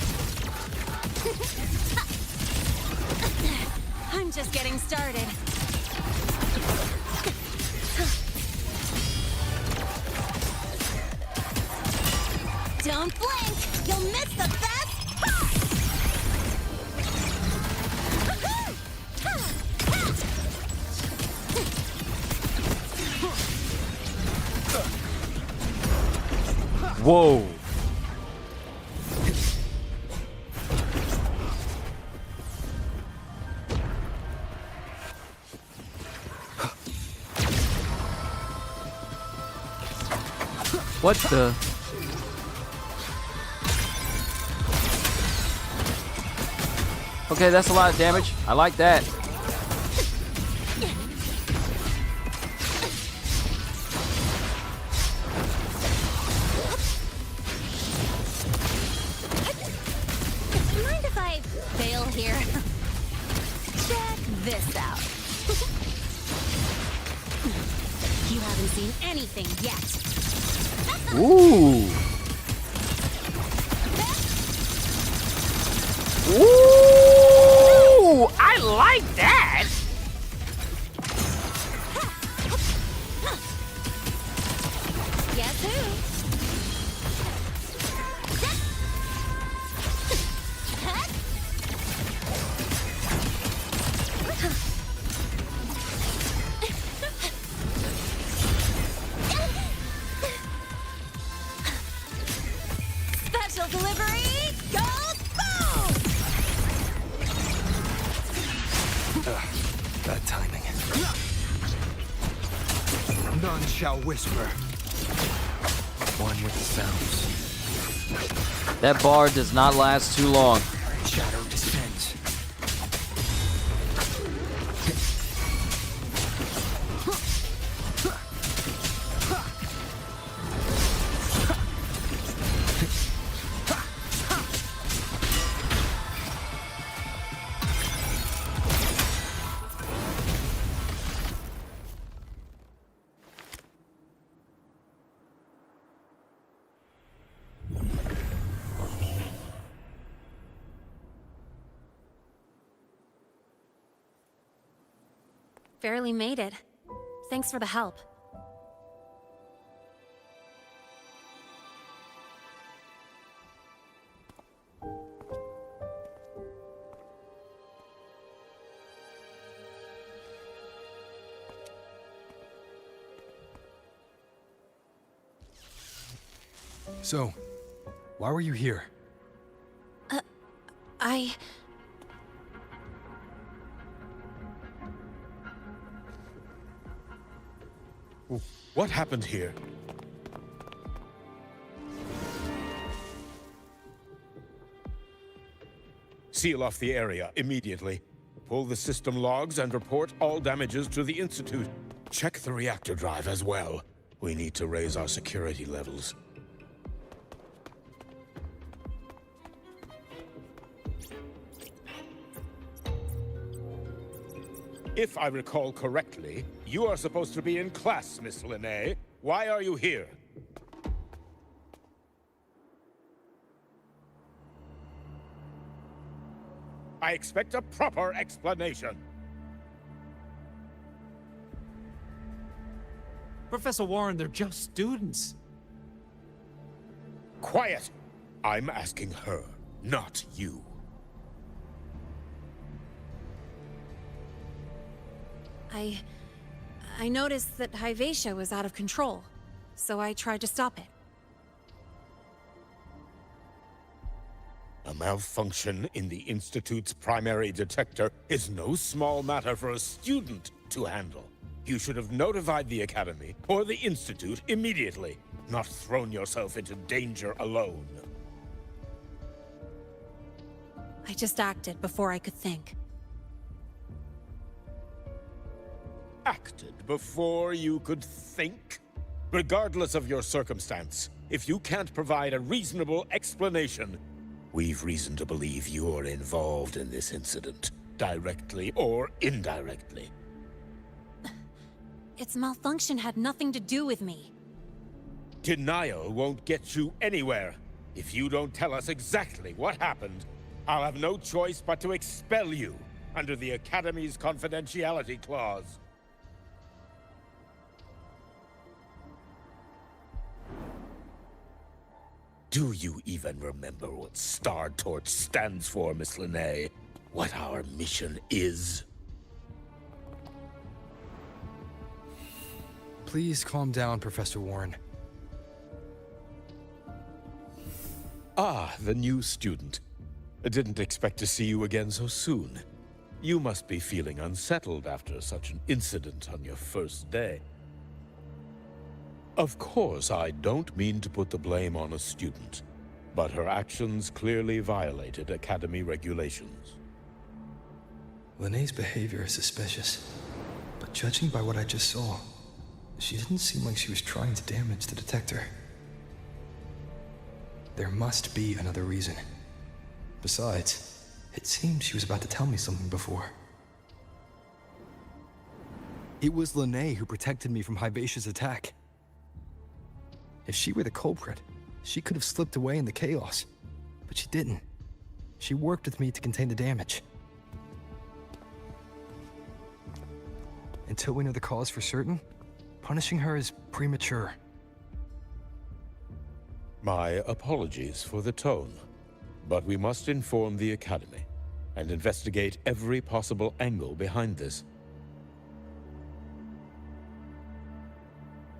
I'm just getting started. Don't blink! You'll miss the best part! Whoa. What the? Okay, that's a lot of damage. I like that. Mind if I fail here? Check this out. You haven't seen anything yet. Ooh. Ooh, I like that. Guess who? Special delivery, go boom! Bad timing. None shall whisper. One with the sounds. That bar does not last too long. Shadow descends. Barely made it. Thanks for the help. So, why were you here? What happened here? Seal off the area immediately. pull the system logs and report all damages to the Institute. Check the reactor drive as well. We need to raise our security levels. If I recall correctly, you are supposed to be in class, Miss Linnae. Why are you here? I expect a proper explanation. Professor Warren, they're just students. Quiet! I'm asking her, not you. I noticed that Hyvatia was out of control, so I tried to stop it. A malfunction in the Institute's primary detector is no small matter for a student to handle. You should have notified the Academy or the Institute immediately, not thrown yourself into danger alone. I just acted before I could think. Acted before you could think? Regardless of your circumstance, if you can't provide a reasonable explanation, we've reason to believe you're involved in this incident, directly or indirectly. Its malfunction had nothing to do with me. Denial won't get you anywhere. If you don't tell us exactly what happened, I'll have no choice but to expel you under the Academy's confidentiality clause. Do you even remember what Star Torch stands for, Miss Linnae? What our mission is? Please calm down, Professor Warren. Ah, the new student. I didn't expect to see you again so soon. You must be feeling unsettled after such an incident on your first day. Of course, I don't mean to put the blame on a student, but her actions clearly violated Academy regulations. Linnae's behavior is suspicious, but judging by what I just saw, she didn't seem like she was trying to damage the detector. There must be another reason. Besides, it seemed she was about to tell me something before. It was Linnae who protected me from Hyvatia's attack. If she were the culprit, she could have slipped away in the chaos. But she didn't. She worked with me to contain the damage. Until we know the cause for certain, punishing her is premature. My apologies for the tone, but we must inform the Academy and investigate every possible angle behind this.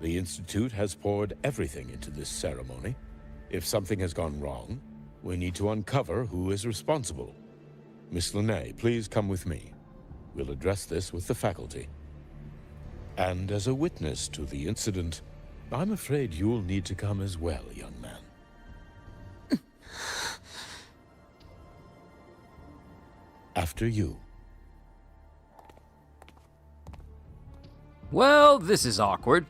The Institute has poured everything into this ceremony. If something has gone wrong, we need to uncover who is responsible. Miss Linnae, please come with me. We'll address this with the faculty. And as a witness to the incident, I'm afraid you'll need to come as well, young man. After you. Well, this is awkward.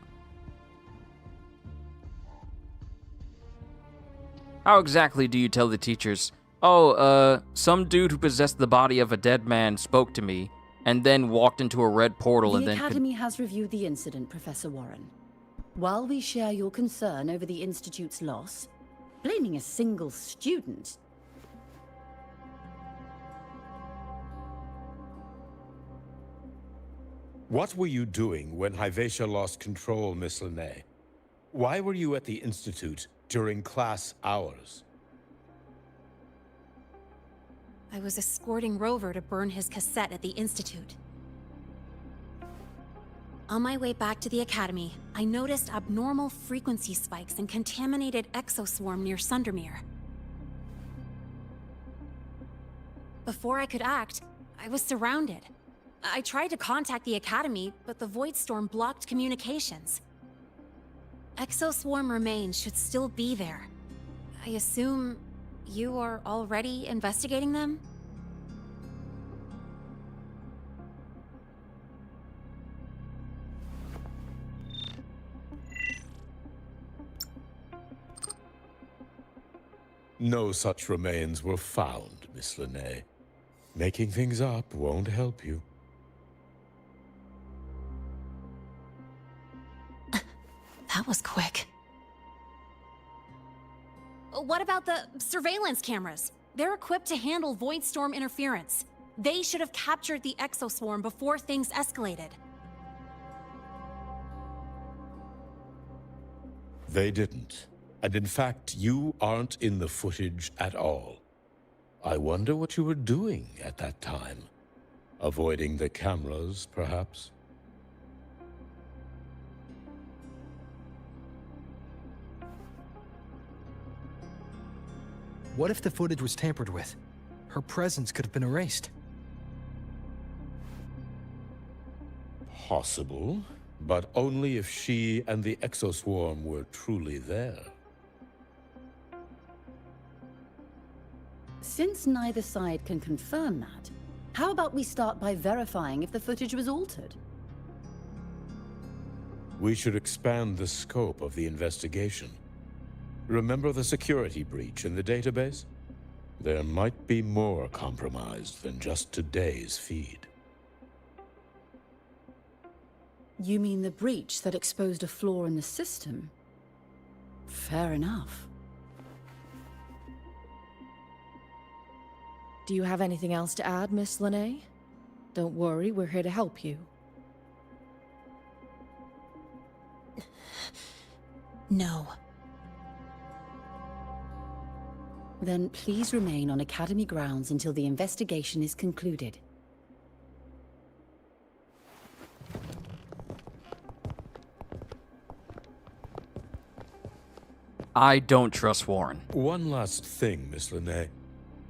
How exactly do you tell the teachers, oh, some dude who possessed the body of a dead man spoke to me, and then walked into a red portal and then... The Academy has reviewed the incident, Professor Warren. While we share your concern over the Institute's loss, blaming a single student... What were you doing when Hyvatia lost control, Miss Linnae? Why were you at the Institute during class hours? I was escorting Rover to burn his cassette at the Institute. On my way back to the Academy, I noticed abnormal frequency spikes and contaminated exoswarm near Sundermere. Before I could act, I was surrounded. I tried to contact the Academy, but the Void Storm blocked communications. Exoswarm remains should still be there. I assume you are already investigating them? No such remains were found, Miss Lahai. Making things up won't help you. That was quick. What about the surveillance cameras? They're equipped to handle void storm interference. They should have captured the exoswarm before things escalated. They didn't. And in fact, you aren't in the footage at all. I wonder what you were doing at that time. Avoiding the cameras, perhaps? What if the footage was tampered with? Her presence could have been erased. Possible, but only if she and the exoswarm were truly there. Since neither side can confirm that, how about we start by verifying if the footage was altered? We should expand the scope of the investigation. Remember the security breach in the database? There might be more compromised than just today's feed. You mean the breach that exposed a flaw in the system? Fair enough. Do you have anything else to add, Miss Lahai? Don't worry, we're here to help you. No. Then please remain on Academy grounds until the investigation is concluded. I don't trust Warren. One last thing, Miss Lahai.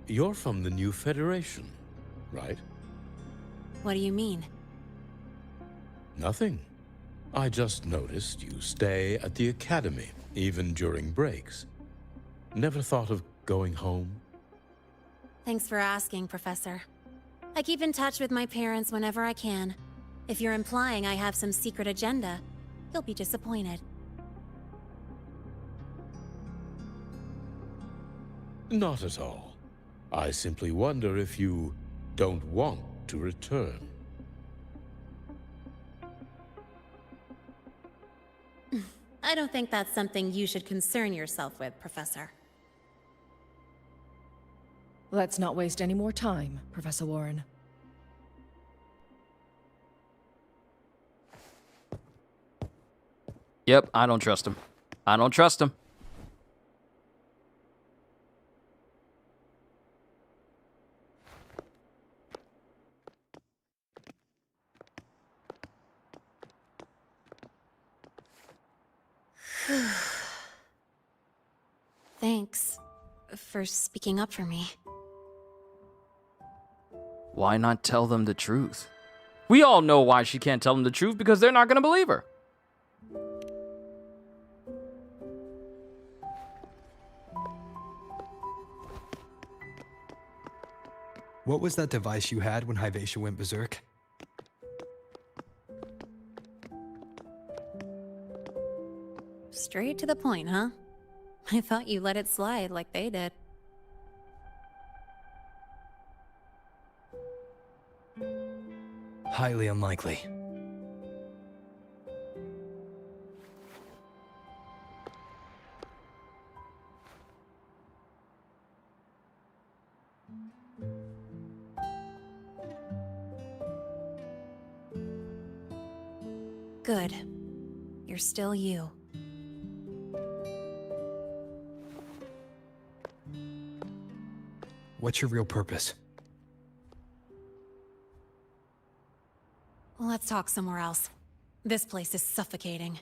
You're from the New Federation, right? What do you mean? Nothing. I just noticed you stay at the Academy, even during breaks. Never thought of going home? Thanks for asking, Professor. I keep in touch with my parents whenever I can. If you're implying I have some secret agenda, you'll be disappointed. Not at all. I simply wonder if you don't want to return. I don't think that's something you should concern yourself with, Professor. Let's not waste any more time, Professor Warren. Yep, I don't trust him. I don't trust him. Thanks for speaking up for me. Why not tell them the truth? We all know why she can't tell them the truth, because they're not going to believe her. What was that device you had when Hyvatia went berserk? Straight to the point, huh? I thought you let it slide like they did. Highly unlikely. Good. You're still you. What's your real purpose? Let's talk somewhere else. This place is suffocating.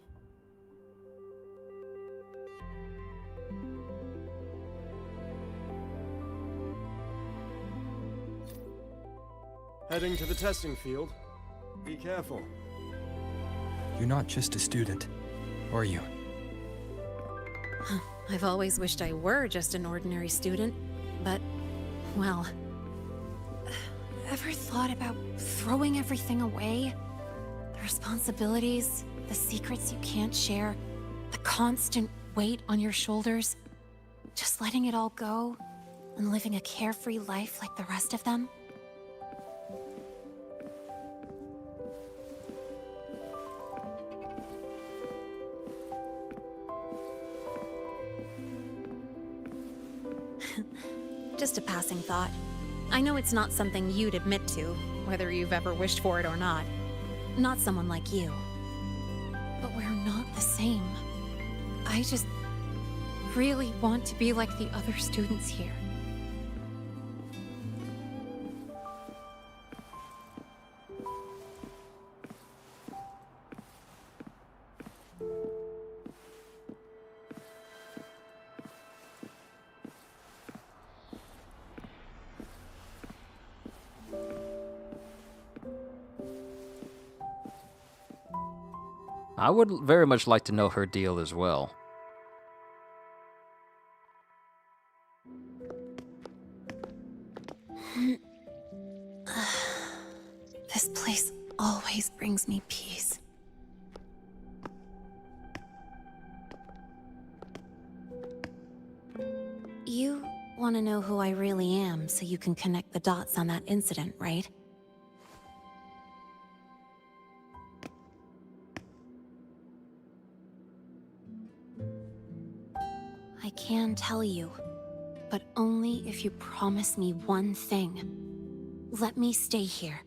Heading to the testing field. Be careful. You're not just a student, are you? I've always wished I were just an ordinary student, but, well... Ever thought about throwing everything away? The responsibilities, the secrets you can't share, the constant weight on your shoulders? Just letting it all go and living a carefree life like the rest of them? Just a passing thought. I know it's not something you'd admit to, whether you've ever wished for it or not. Not someone like you. But we're not the same. I just really want to be like the other students here. I would very much like to know her deal as well. This place always brings me peace. You want to know who I really am so you can connect the dots on that incident, right? I can tell you, but only if you promise me one thing. Let me stay here,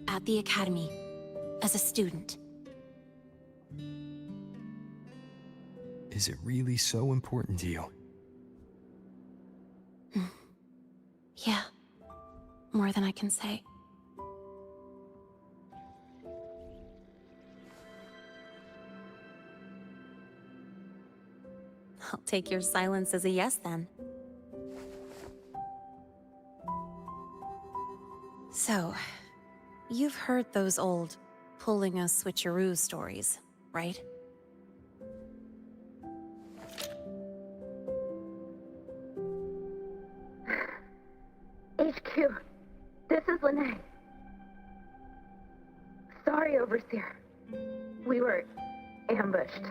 at the Academy, as a student. Is it really so important to you? Yeah, more than I can say. I'll take your silence as a yes, then. So, you've heard those old pulling a switcheroo stories, right? HQ, this is Lene. Sorry, Overseer. We were ambushed.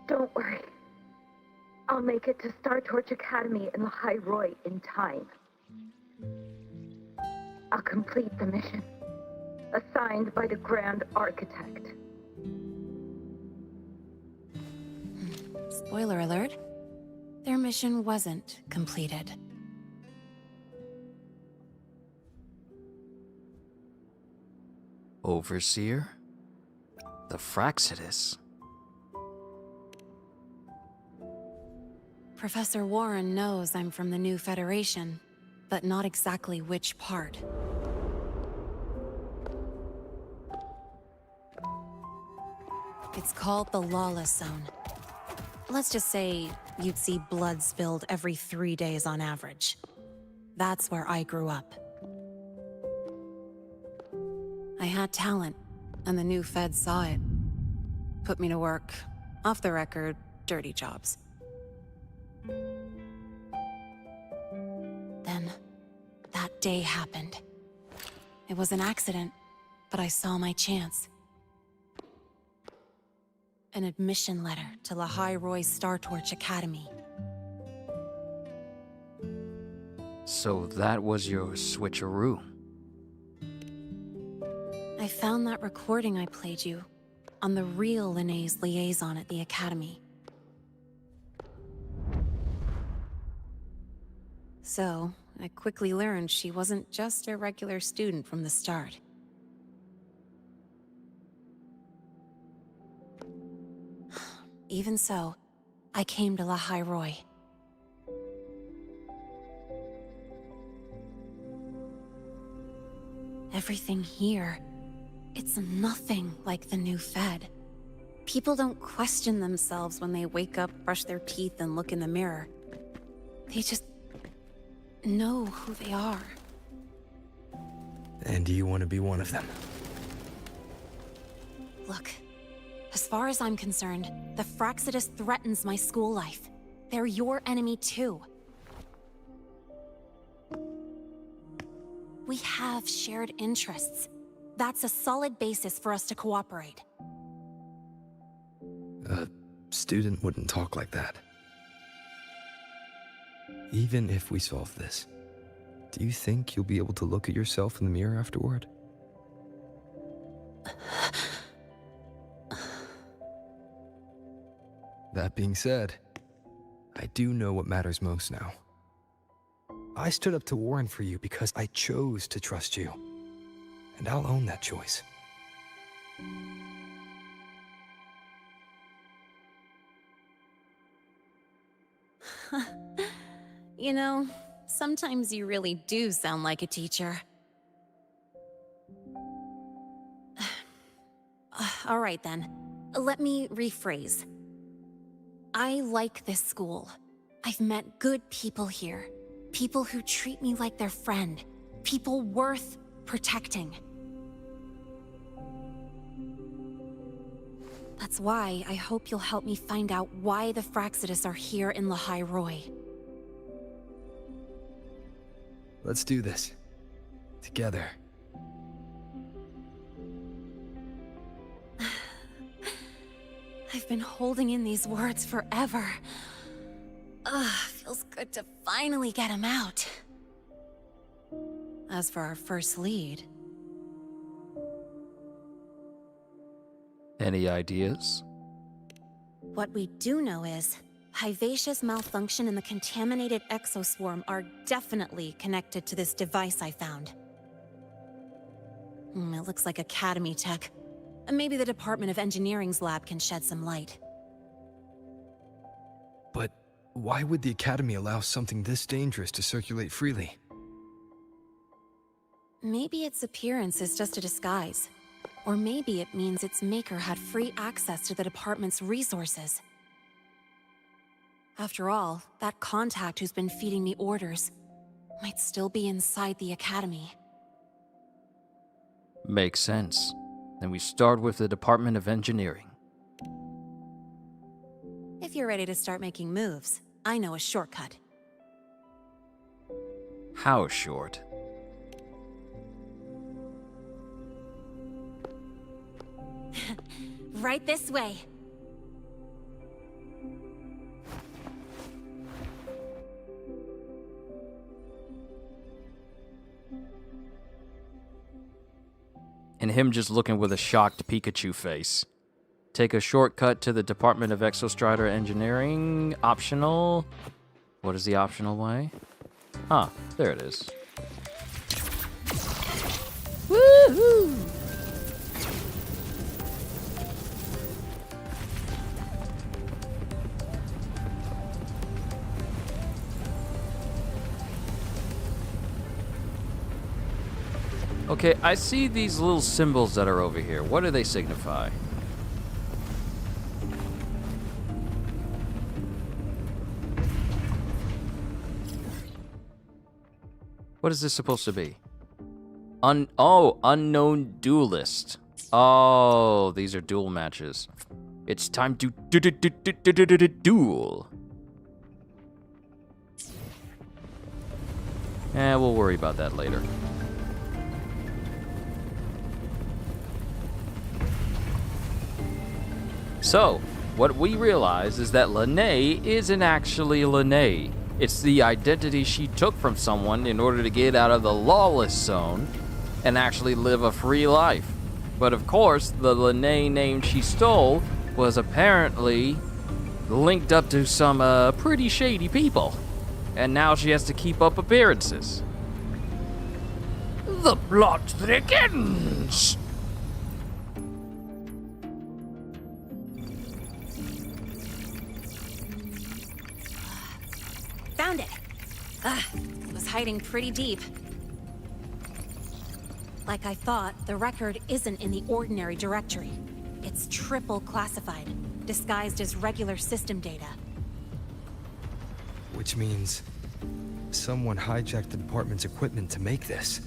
Don't worry. I'll make it to Star Torch Academy in Lahai-Roi in time. I'll complete the mission, assigned by the Grand Architect. Spoiler alert. Their mission wasn't completed. Overseer? The Fraxidus? Professor Warren knows I'm from the new Federation, but not exactly which part. It's called the Lawless Zone. Let's just say you'd see blood spilled every 3 days on average. That's where I grew up. I had talent, and the new feds saw it. Put me to work, off the record, dirty jobs. Then, that day happened. It was an accident, but I saw my chance. An admission letter to Lahai-Roi Star Torch Academy. So that was your switcheroo. I found that recording I played you on the real Lene's liaison at the Academy. So, I quickly learned she wasn't just a regular student from the start. Even so, I came to Lahai-Roi. Everything here, it's nothing like the new Fed. People don't question themselves when they wake up, brush their teeth, and look in the mirror. They just know who they are. And do you want to be one of them? Look, as far as I'm concerned, the Fraxidus threatens my school life. They're your enemy too. We have shared interests. That's a solid basis for us to cooperate. student wouldn't talk like that. Even if we solve this, do you think you'll be able to look at yourself in the mirror afterward? That being said, I do know what matters most now. I stood up to Warren for you because I chose to trust you. And I'll own that choice. You know, sometimes you really do sound like a teacher. All right then, let me rephrase. I like this school. I've met good people here. People who treat me like their friend. People worth protecting. That's why I hope you'll help me find out why the Fraxidus are here in Lahai-Roi. Let's do this. Together. I've been holding in these words forever. Feels good to finally get them out. As for our first lead... Any ideas? What we do know is, Hivacia's malfunction and the contaminated exoswarm are definitely connected to this device I found. It looks like Academy tech. Maybe the Department of Engineering's lab can shed some light. But why would the Academy allow something this dangerous to circulate freely? Maybe its appearance is just a disguise. Or maybe it means its maker had free access to the department's resources. After all, that contact who's been feeding me orders might still be inside the Academy. Makes sense. Then we start with the Department of Engineering. If you're ready to start making moves, I know a shortcut. How short? Right this way. And him just looking with a shocked Pikachu face. Take a shortcut to the Department of Exostrider Engineering. Optional. What is the optional way? Ah, there it is. Woohoo! Okay, I see these little symbols that are over here. What do they signify? What is this supposed to be? Unknown duelist. Oh, these are duel matches. It's time to duel. We'll worry about that later. So, what we realize is that Lene isn't actually Lene. It's the identity she took from someone in order to get out of the lawless zone and actually live a free life. But of course, the Lene name she stole was apparently linked up to some pretty shady people. And now she has to keep up appearances. The plot thickens! Found it! It was hiding pretty deep. Like I thought, the record isn't in the ordinary directory. It's triple classified, disguised as regular system data. Which means someone hijacked the department's equipment to make this.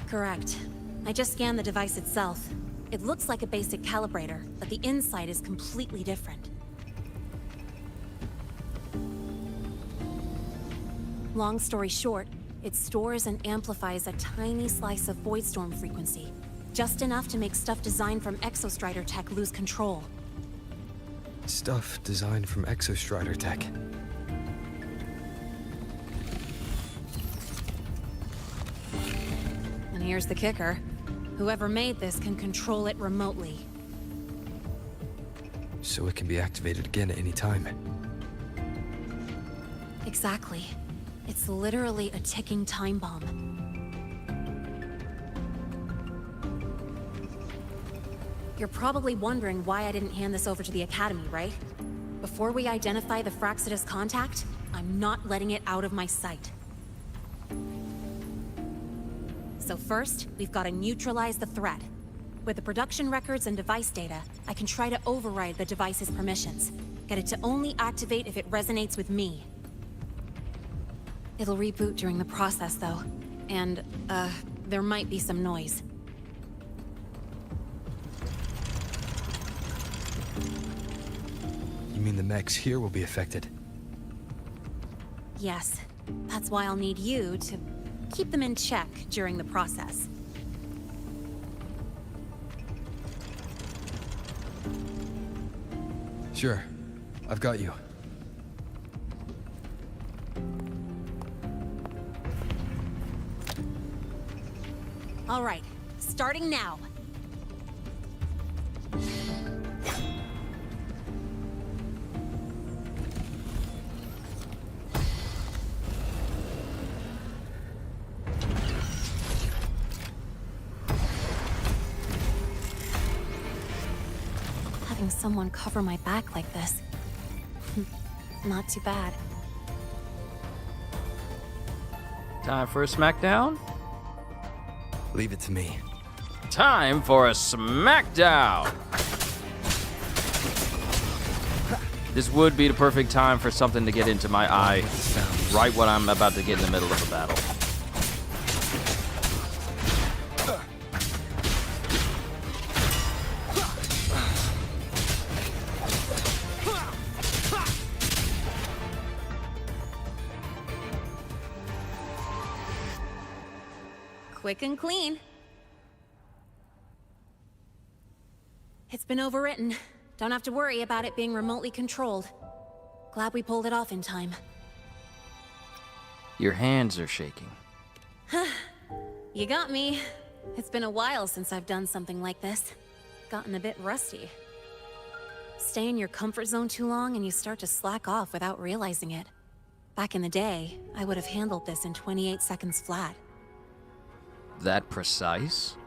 Correct. I just scanned the device itself. It looks like a basic calibrator, but the inside is completely different. Long story short, it stores and amplifies a tiny slice of Voidstorm frequency, just enough to make stuff designed from Exostrider tech lose control. Stuff designed from Exostrider tech. And here's the kicker. Whoever made this can control it remotely. So it can be activated again at any time. Exactly. It's literally a ticking time bomb. You're probably wondering why I didn't hand this over to the Academy, right? Before we identify the Fraxidus contact, I'm not letting it out of my sight. So first, we've got to neutralize the threat. With the production records and device data, I can try to override the device's permissions. Get it to only activate if it resonates with me. It'll reboot during the process, though. And, there might be some noise. You mean the mechs here will be affected? Yes. That's why I'll need you to keep them in check during the process. Sure. I've got you. All right. Starting now. Having someone cover my back like this. Not too bad. Time for a smackdown? Leave it to me. Time for a smackdown! This would be the perfect time for something to get into my eye right when I'm about to get in the middle of a battle. Quick and clean. It's been overwritten. Don't have to worry about it being remotely controlled. Glad we pulled it off in time. Your hands are shaking. You got me. It's been a while since I've done something like this. Gotten a bit rusty. Stay in your comfort zone too long and you start to slack off without realizing it. Back in the day, I would have handled this in 28 seconds flat. That precise?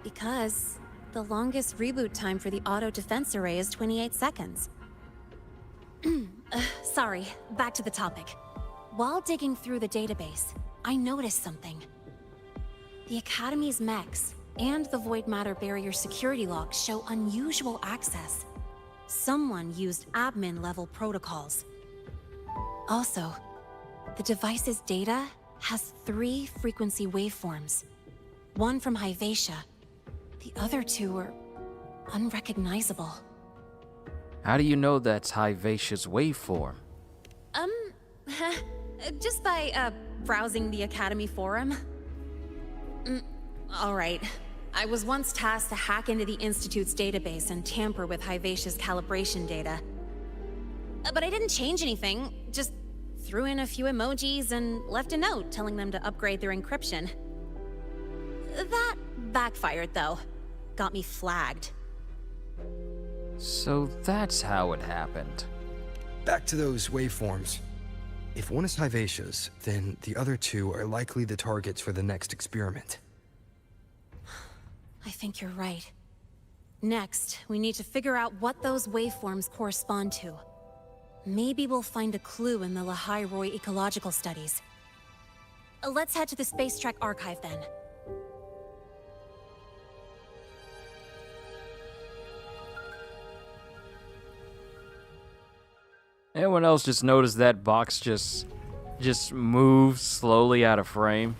Because the longest reboot time for the auto defense array is 28 seconds. Sorry, back to the topic. While digging through the database, I noticed something. The Academy's mechs and the Void Matter Barrier security logs show unusual access. Someone used admin-level protocols. Also, the device's data has 3 frequency waveforms. One from Hyvatia. The other 2 are unrecognizable. How do you know that's Hyvatia's waveform? Just by, browsing the Academy forum. Alright. I was once tasked to hack into the Institute's database and tamper with Hyvatia's calibration data. But I didn't change anything, just threw in a few emojis and left a note telling them to upgrade their encryption. That backfired, though. Got me flagged. So that's how it happened. Back to those waveforms. If one is Hyvatia's, then the other 2 are likely the targets for the next experiment. I think you're right. Next, we need to figure out what those waveforms correspond to. Maybe we'll find a clue in the Lahai-Roi ecological studies. Let's head to the Space Trek archive then. Anyone else just noticed that box just moves slowly out of frame?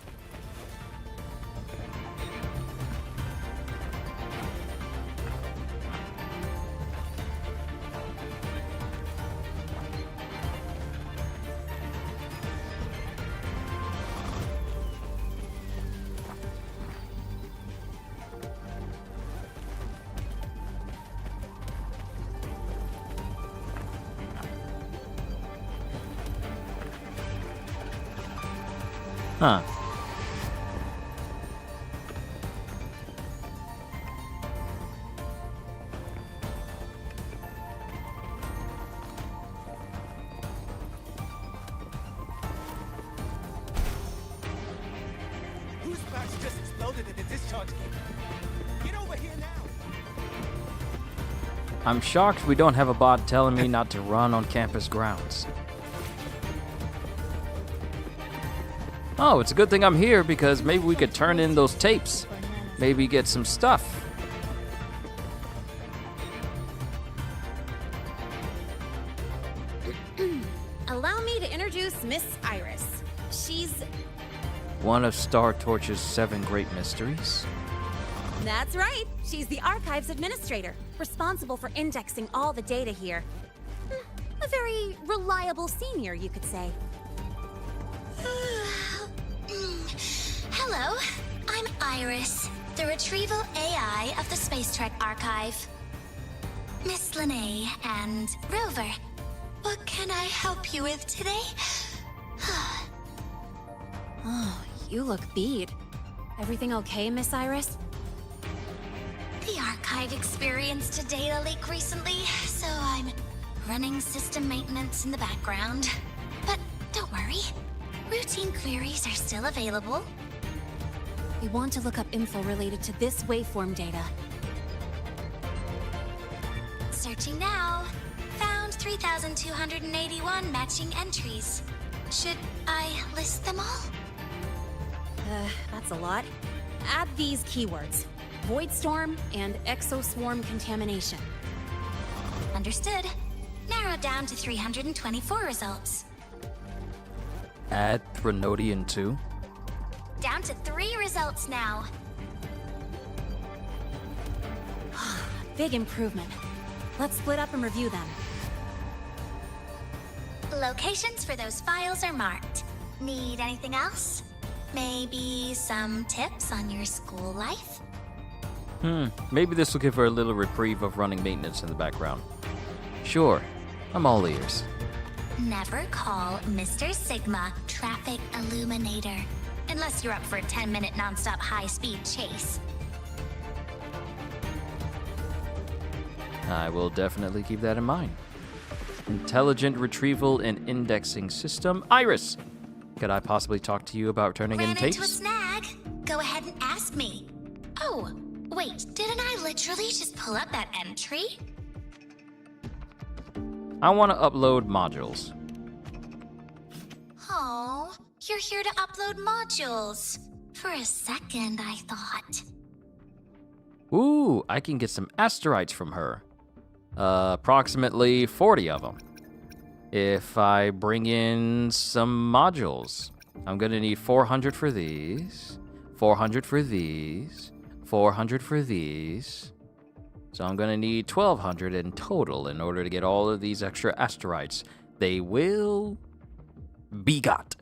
Huh. Whose box just exploded at the discharge gate? Get over here now! I'm shocked we don't have a bot telling me not to run on campus grounds. Oh, it's a good thing I'm here because maybe we could turn in those tapes. Maybe get some stuff. Allow me to introduce Miss Iris. She's... One of Star Torch's 7 great mysteries. That's right. She's the Archives Administrator, responsible for indexing all the data here. A very reliable senior, you could say. Hello, I'm Iris, the retrieval AI of the Space Trek Archive. Miss Linnae and Rover, what can I help you with today? Oh, you look beat. Everything okay, Miss Iris? The Archive experienced a data leak recently, so I'm running system maintenance in the background. But don't worry, routine queries are still available. We want to look up info related to this waveform data. Searching now. Found 3,281 matching entries. Should I list them all? That's a lot. Add these keywords: Void Storm and Exoswarm Contamination. Understood. Narrowed down to 324 results. Add Threnodian 2. Down to 3 results now. Big improvement. Let's split up and review them. Locations for those files are marked. Need anything else? Maybe some tips on your school life? Maybe this will give her a little reprieve of running maintenance in the background. Sure, I'm all ears. Never call Mr. Sigma Traffic Illuminator. Unless you're up for a 10-minute non-stop high-speed chase. I will definitely keep that in mind. Intelligent Retrieval and Indexing System. Iris! Could I possibly talk to you about turning in Ran tapes? into a snag. Go ahead and ask me. Oh, wait, didn't I literally just pull up that entry? I want to upload modules. Oh, you're here to upload modules. For a second, I thought. Ooh, I can get some asteroids from her. Approximately 40 of them. If I bring in some modules, I'm gonna need 400 for these, 400 for these, 400 for these. So I'm gonna need 1,200 in total in order to get all of these extra asteroids. They will be got.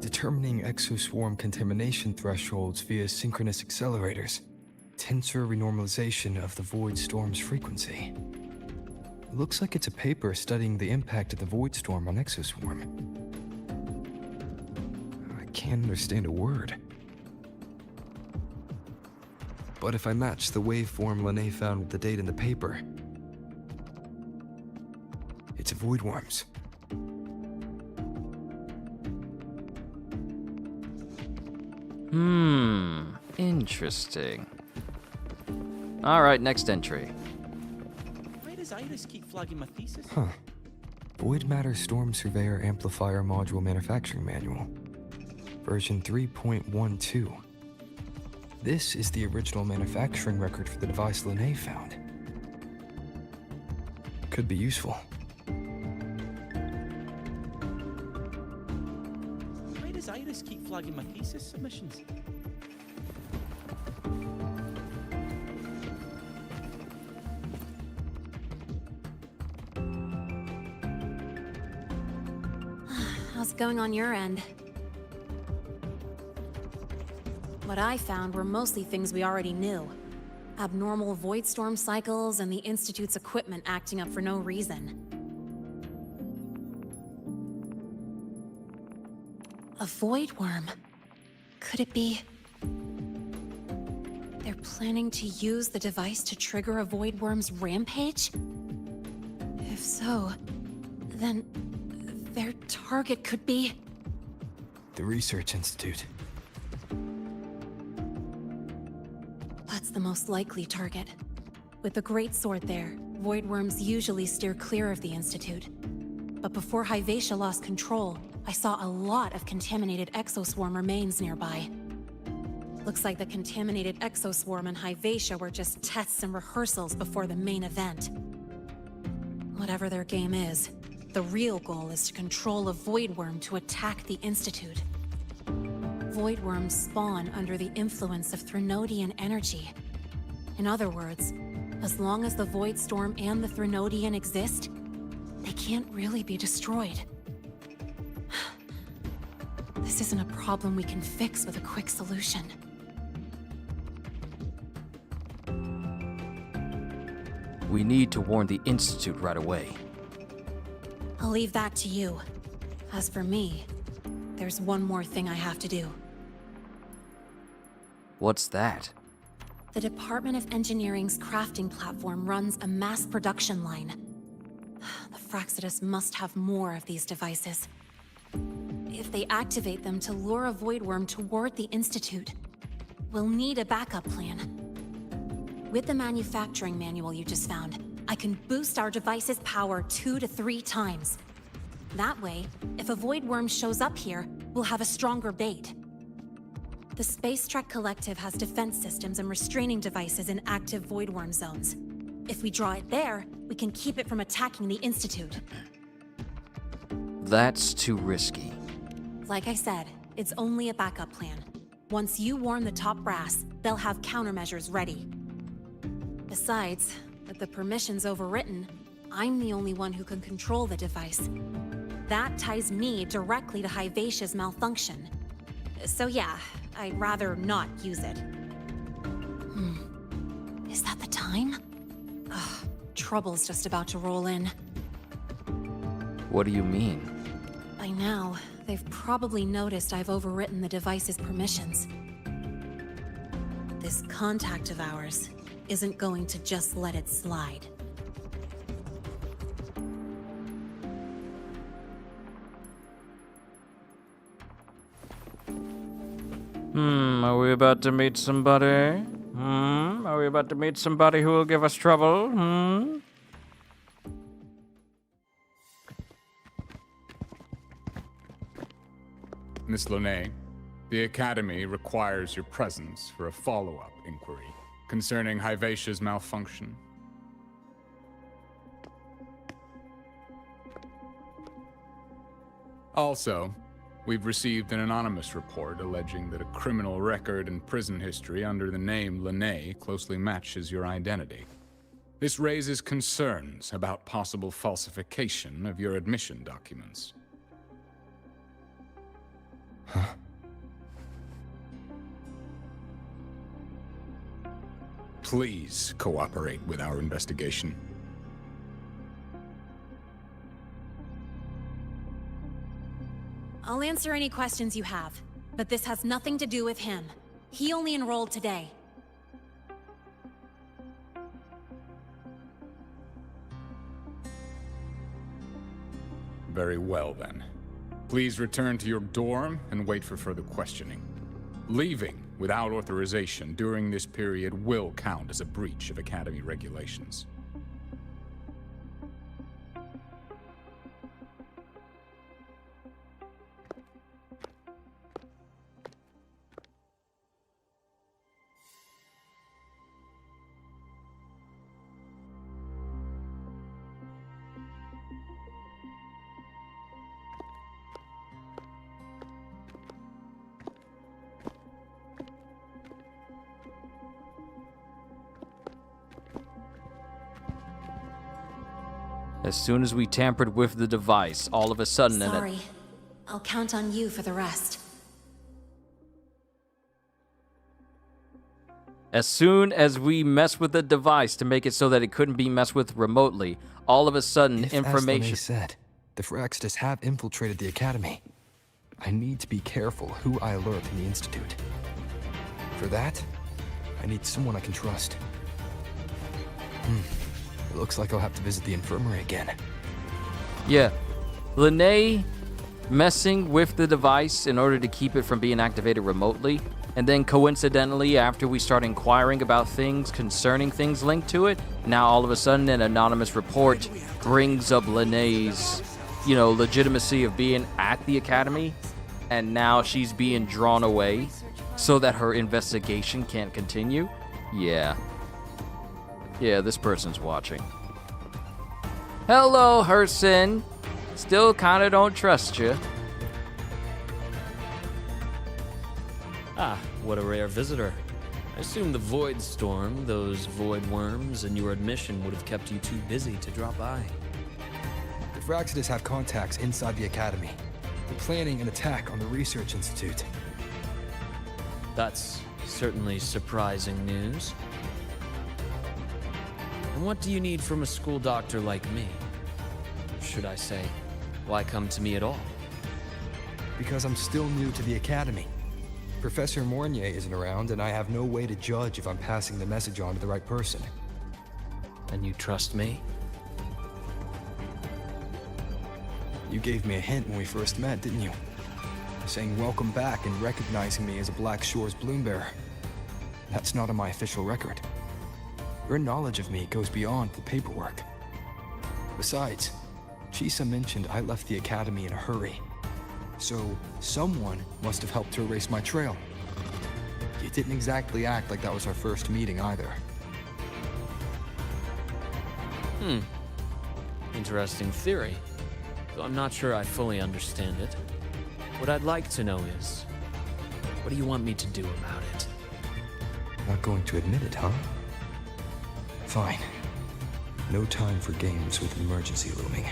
Determining exoswarm contamination thresholds via synchronous accelerators. Tensor renormalization of the void storm's frequency. Looks like it's a paper studying the impact of the void storm on exoswarm. I can't understand a word. But if I match the waveform Linnae found with the data in the paper, it's a void worms. Interesting. All right, next entry. Why does Iris keep flagging my thesis? Huh. Void Matter Storm Surveyor Amplifier Module Manufacturing Manual. Version 3.12. This is the original manufacturing record for the device Linnae found. Could be useful. Why does Iris keep flagging my thesis submissions? How's it going on your end? What I found were mostly things we already knew. Abnormal void storm cycles and the Institute's equipment acting up for no reason. A void worm. Could it be... they're planning to use the device to trigger a void worm's rampage? If so, then their target could be... the Research Institute. That's the most likely target. With the Great Sword there, void worms usually steer clear of the Institute. But before Hyvatia lost control, I saw a lot of contaminated exoswarm remains nearby. Looks like the contaminated exoswarm and Hyvatia were just tests and rehearsals before the main event. Whatever their game is, the real goal is to control a void worm to attack the Institute. Void worms spawn under the influence of Threnodian energy. In other words, as long as the Void Storm and the Threnodian exist, they can't really be destroyed. This isn't a problem we can fix with a quick solution. We need to warn the Institute right away. I'll leave that to you. As for me, there's one more thing I have to do. What's that? The Department of Engineering's crafting platform runs a mass production line. The Fraxidus must have more of these devices. If they activate them to lure a void worm toward the Institute, we'll need a backup plan. With the manufacturing manual you just found, I can boost our device's power 2 to 3 times. That way, if a void worm shows up here, we'll have a stronger bait. The Space Trek Collective has defense systems and restraining devices in active void worm zones. If we draw it there, we can keep it from attacking the Institute. That's too risky. Like I said, it's only a backup plan. Once you warn the top brass, they'll have countermeasures ready. Besides, with the permissions overwritten, I'm the only one who can control the device. That ties me directly to Hyvatia's malfunction. So yeah, I'd rather not use it. Is that the time? Ugh, trouble's just about to roll in. What do you mean? By now, they've probably noticed I've overwritten the device's permissions. This contact of ours isn't going to just let it slide. Are we about to meet somebody? Are we about to meet somebody who will give us trouble? Miss Lahai, the Academy requires your presence for a follow-up inquiry concerning Hyvatia's malfunction. Also, we've received an anonymous report alleging that a criminal record and prison history under the name Lahai closely matches your identity. This raises concerns about possible falsification of your admission documents. Huh? Please cooperate with our investigation. I'll answer any questions you have, but this has nothing to do with him. He only enrolled today. Very well, then. Please return to your dorm and wait for further questioning. Leaving without authorization during this period will count as a breach of Academy regulations. As soon as we tampered with the device, all of a sudden... Sorry. I'll count on you for the rest. As soon as we mess with the device to make it so that it couldn't be messed with remotely, all of a sudden information... As Lene said, the Phyrexis have infiltrated the Academy. I need to be careful who I alert in the Institute. For that, I need someone I can trust. It looks like I'll have to visit the infirmary again. Yeah. Lene messing with the device in order to keep it from being activated remotely, and then coincidentally, after we start inquiring about things concerning things linked to it, now all of a sudden an anonymous report brings up Lene's, legitimacy of being at the Academy, and now she's being drawn away so that her investigation can't continue. Yeah, this person's watching. Hello, Herson. Still kinda don't trust you. Ah, what a rare visitor. I assume the void storm, those void worms, and your admission would have kept you too busy to drop by. The Phyrexis have contacts inside the Academy. They're planning an attack on the Research Institute. That's certainly surprising news. And what do you need from a school doctor like me? Should I say, why come to me at all? Because I'm still new to the Academy. Professor Mornier isn't around, and I have no way to judge if I'm passing the message on to the right person. And you trust me? You gave me a hint when we first met, didn't you? Saying welcome back and recognizing me as a Black Shores Bloombearer. That's not on my official record. Your knowledge of me goes beyond the paperwork. Besides, Chisa mentioned I left the Academy in a hurry. So, someone must have helped to erase my trail. You didn't exactly act like that was our first meeting either. Interesting theory. Though I'm not sure I fully understand it. What I'd like to know is, what do you want me to do about it? Not going to admit it, huh? Fine. No time for games with an emergency looming.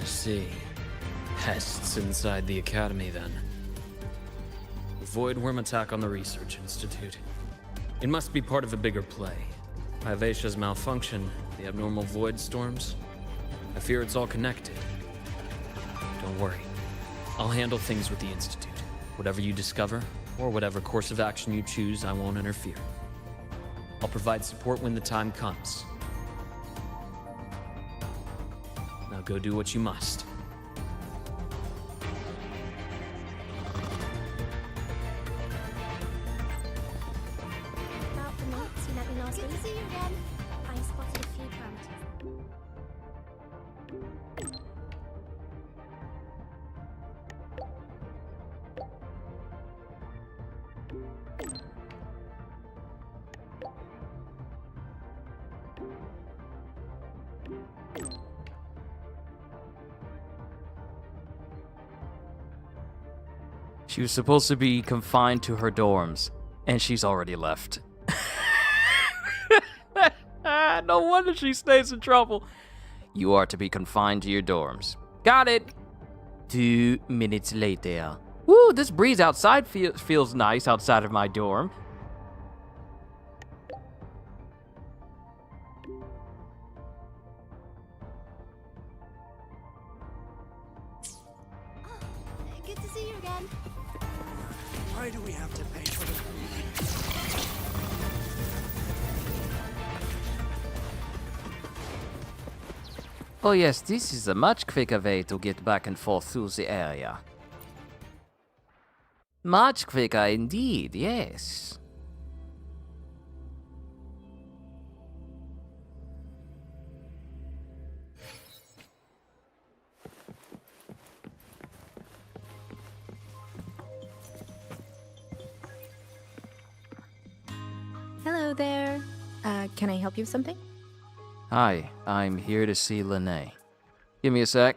I see. Pests inside the Academy, then. Void worm attack on the Research Institute. It must be part of a bigger play. Vivacia's malfunction, the abnormal void storms. I fear it's all connected. Don't worry. I'll handle things with the Institute. Whatever you discover, or whatever course of action you choose, I won't interfere. I'll provide support when the time comes. Now go do what you must. About the notes you let me last week. Good to see you again. I spotted a few parameters. She was supposed to be confined to her dorms, and she's already left. No wonder she stays in trouble. You are to be confined to your dorms. Got it. 2 minutes later. Woo, this breeze outside feels nice outside of my dorm. Good to see you again. Why do we have to pay for the... Oh yes, this is a much quicker way to get back and forth through the area. Much quicker indeed, yes. Hello there. Can I help you with something? Hi, I'm here to see Lene. Give me a sec.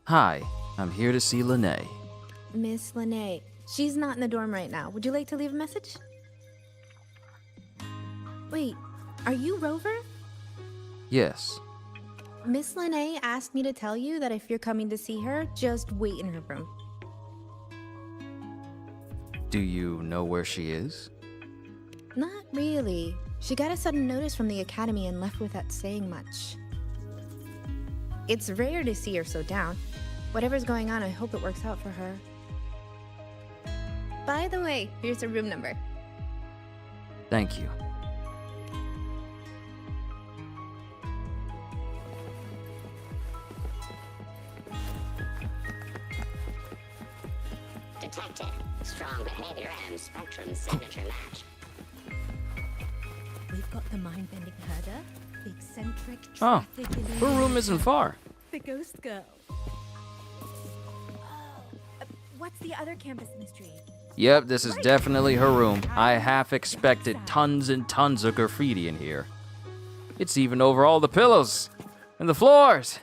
Hi, I'm here to see Lene. Miss Lene. She's not in the dorm right now. Would you like to leave a message? Wait, are you Rover? Yes. Miss Lene asked me to tell you that if you're coming to see her, just wait in her room. Do you know where she is? Not really. She got a sudden notice from the academy and left without saying much. It's rare to see her so down. Whatever's going on, I hope it works out for her. By the way, here's her room number. Thank you. Detected. Strong behavior and spectrum signature match. We've got the mind-bending herder, the eccentric Oh, traffic her room isn't far. the ghost girl. What's the other campus mystery? Yep, this is definitely her room. I half expected tons and tons of graffiti in here. It's even over all the pillows and the floors.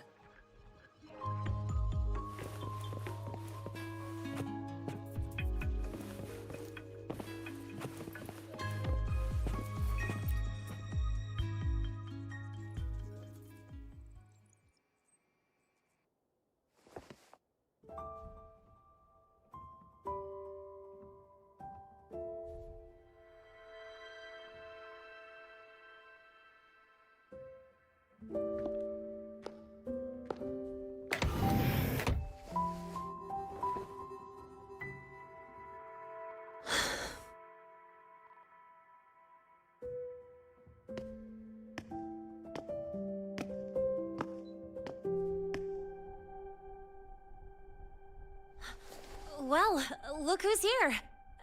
Well, look who's here.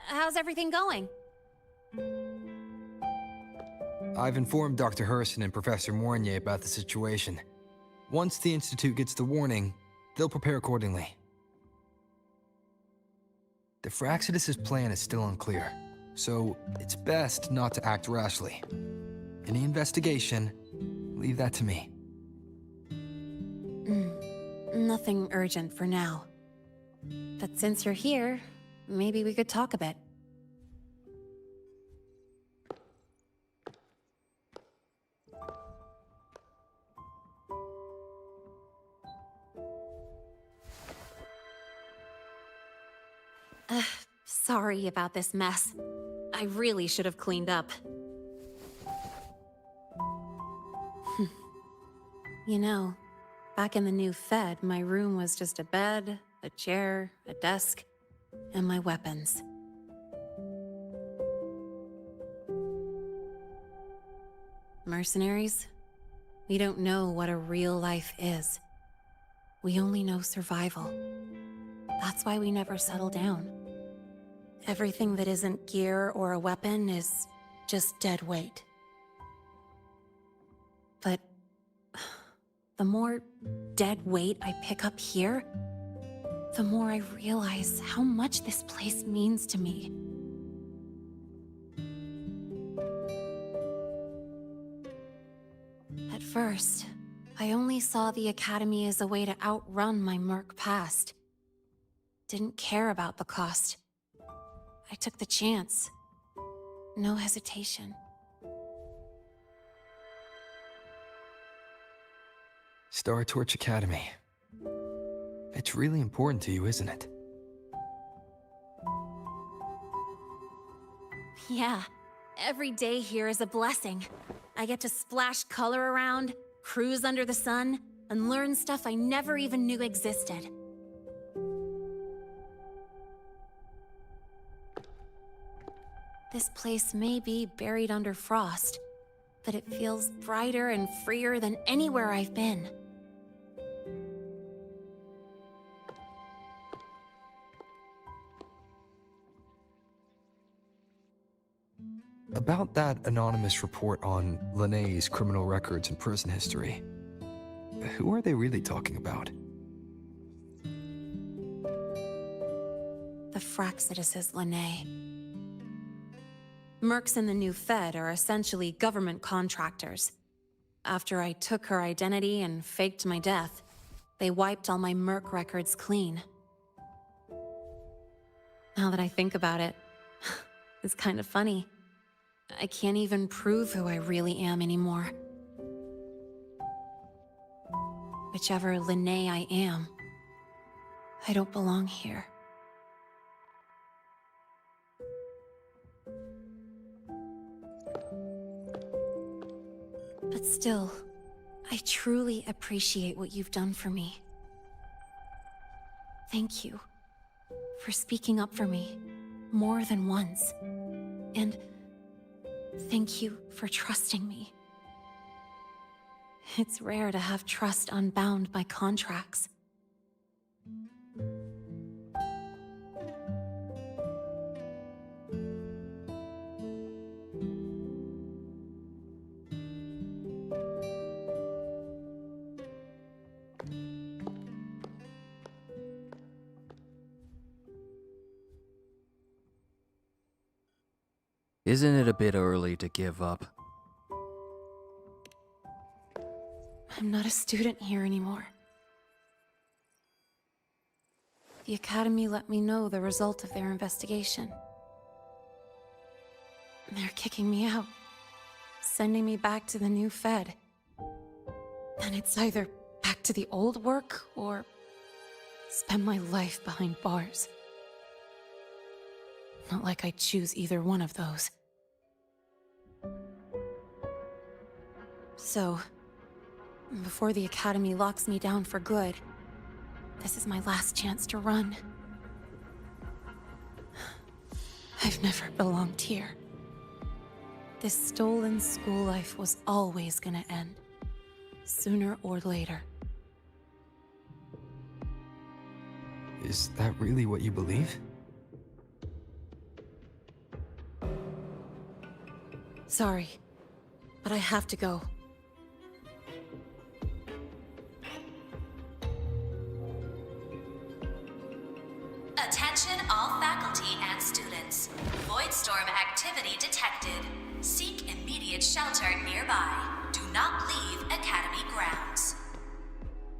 How's everything going? I've informed Dr. Harrison and Professor Mournier about the situation. Once the Institute gets the warning, they'll prepare accordingly. The Fraxidus' plan is still unclear, so it's best not to act rashly. Any investigation, leave that to me. Nothing urgent for now. But since you're here, maybe we could talk a bit. Sorry about this mess. I really should have cleaned up. You know, back in the new Fed, my room was just a bed, a chair, a desk, and my weapons. Mercenaries? We don't know what a real life is. We only know survival. That's why we never settle down. Everything that isn't gear or a weapon is just dead weight. But the more dead weight I pick up here, the more I realize how much this place means to me. At first, I only saw the Academy as a way to outrun my Merc past. Didn't care about the cost. I took the chance. No hesitation. Star Torch Academy. It's really important to you, isn't it? Yeah, every day here is a blessing. I get to splash color around, cruise under the sun, and learn stuff I never even knew existed. This place may be buried under frost, but it feels brighter and freer than anywhere I've been. About that anonymous report on Lene's criminal records and prison history, who are they really talking about? The Fraxidus is Lene. Mercs in the new Fed are essentially government contractors. After I took her identity and faked my death, They wiped all my Merc records clean. Now that I think about it, it's kind of funny. I can't even prove who I really am anymore. Whichever Linnae I am, I don't belong here. But still, I truly appreciate what you've done for me. Thank you for speaking up for me more than once. And thank you for trusting me. It's rare to have trust unbound by contracts. Isn't it a bit early to give up? I'm not a student here anymore. The Academy let me know the result of their investigation. They're kicking me out, sending me back to the new Fed. And it's either back to the old work or spend my life behind bars. Not like I choose either one of those. So, before the Academy locks me down for good, this is my last chance to run. I've never belonged here. This stolen school life was always gonna end, sooner or later. Is that really what you believe? Sorry, but I have to go. Attention all faculty and students. Voidstorm activity detected. Seek immediate shelter nearby. Do not leave Academy grounds.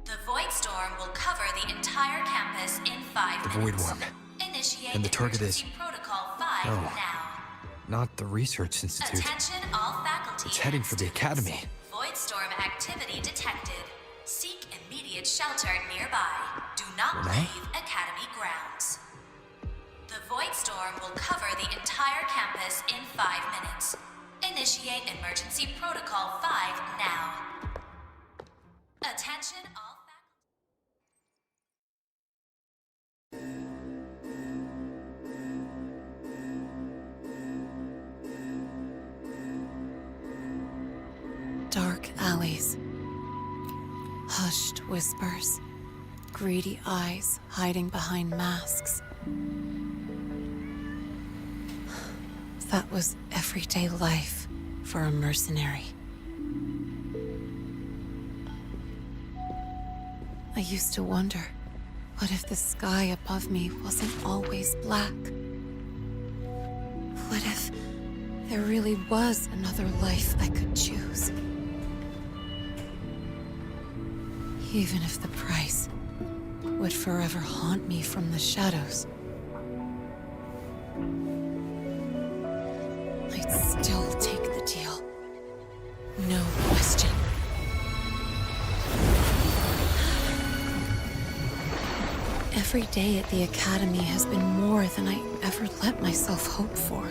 The Voidstorm will cover the entire campus in 5 The minutes. Void Worm. Initiate And the target is... emergency protocol 5 No. now. Not the Research Institute. Attention all faculty. It's heading for the Academy. Voidstorm activity detected. Seek immediate shelter nearby. Do not Renee? leave Academy grounds. The Voidstorm will cover the entire campus in 5 minutes. Initiate emergency protocol 5 now. Attention all Dark alleys. Hushed whispers. Greedy eyes hiding behind masks. That was everyday life for a mercenary. I used to wonder, what if the sky above me wasn't always black? What if there really was another life I could choose? Even if the price would forever haunt me from the shadows, I'd still take the deal. No question. Every day at the Academy has been more than I ever let myself hope for.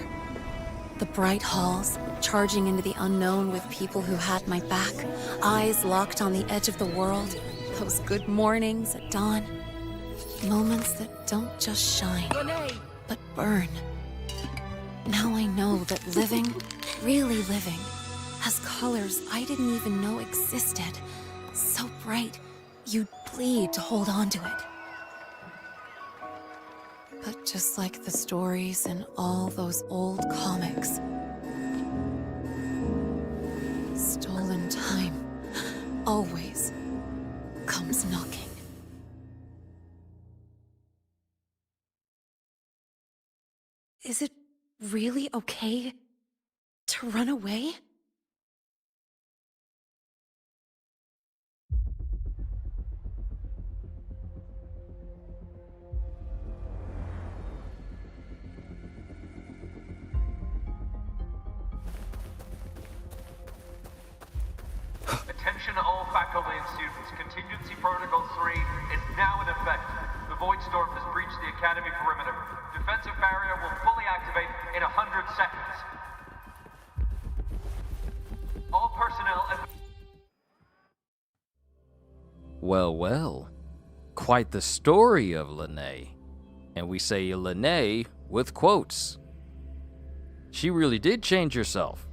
The bright halls, charging into the unknown with people who had my back, eyes locked on the edge of the world, those good mornings at dawn. Moments that don't just shine, but burn. Now I know that living, really living, has colors I didn't even know existed. So bright, you'd bleed to hold on to it. But just like the stories in all those old comics, stolen time always comes knocking. Is it really okay to run away? Laboratory of Students, Contingency Protocol 3 is now in effect. The Void Storm has breached the Academy perimeter. Defensive barrier will fully activate in 100 seconds. All personnel and... Well, well. Quite the story of Lene. And we say Lene with quotes. She really did change herself.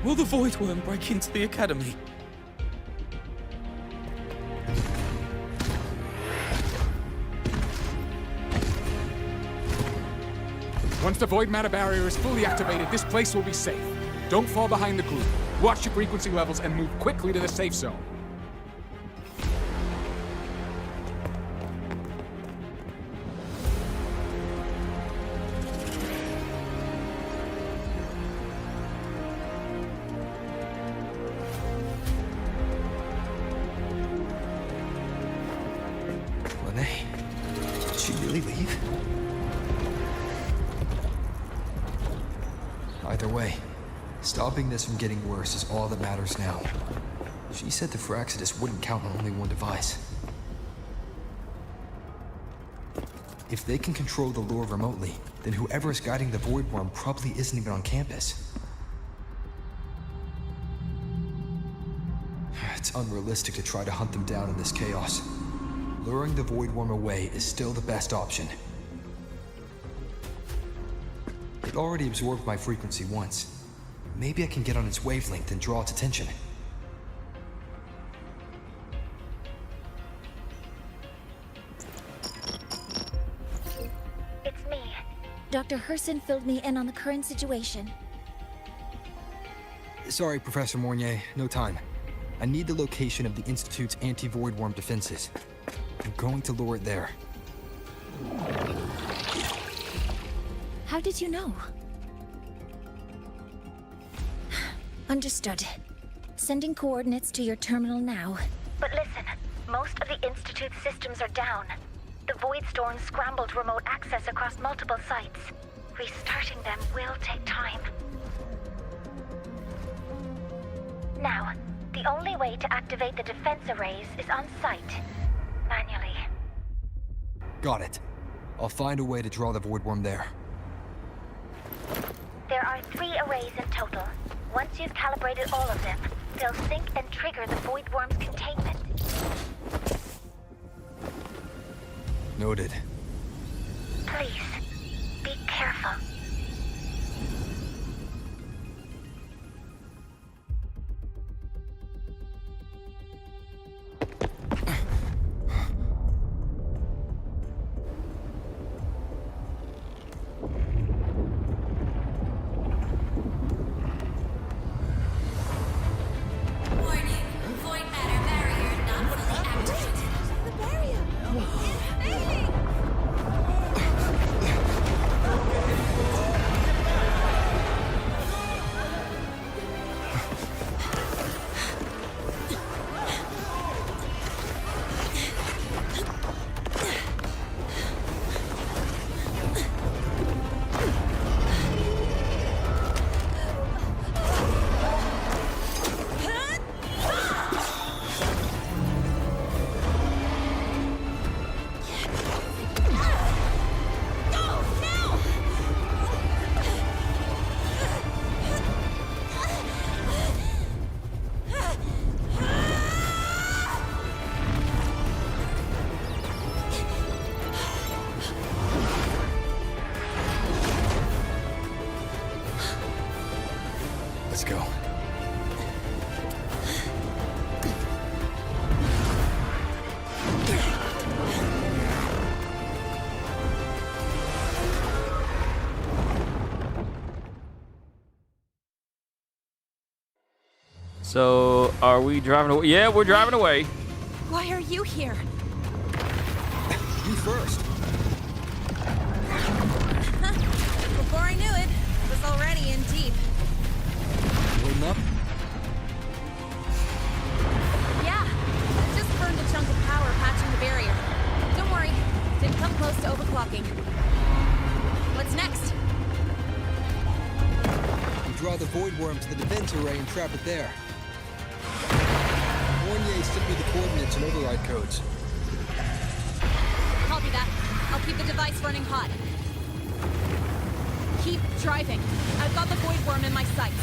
Will the Void Worm break into the Academy? Once the void matter barrier is fully activated, this place will be safe. Don't fall behind the group. Watch your frequency levels and move quickly to the safe zone. Lene, did she really leave? Either way, stopping this from getting worse is all that matters now. She said the Firaxidus wouldn't count on only one device. If they can control the lure remotely, then whoever is guiding the Void Worm probably isn't even on campus. It's unrealistic to try to hunt them down in this chaos. Luring the Void Worm away is still the best option. It already absorbed my frequency once. Maybe I can get on its wavelength and draw its attention. It's me. Dr. Herson filled me in on the current situation. Sorry, Professor Mornier, no time. I need the location of the Institute's anti-Void Worm defenses. I'm going to lure it there. How did you know? Understood. Sending coordinates to your terminal now. But listen, most of the Institute's systems are down. The Void Storm scrambled remote access across multiple sites. Restarting them will take time. Now, the only way to activate the defense arrays is on site, manually. Got it. I'll find a way to draw the Void Worm there. There are 3 arrays in total. Once you've calibrated all of them, they'll sync and trigger the Void Worm's containment. Noted. Please, be careful. So, are we driving away? Yeah, we're driving away. Why are you here? You first. Before I knew it, I was already in deep. Waiting up? Yeah, just burned a chunk of power patching the barrier. Don't worry, didn't come close to overclocking. What's next? We draw the void worm to the defense array and trap it there. Warnier sent me the coordinates and override codes. Copy that. I'll keep the device running hot. Keep driving. I've got the void worm in my sights.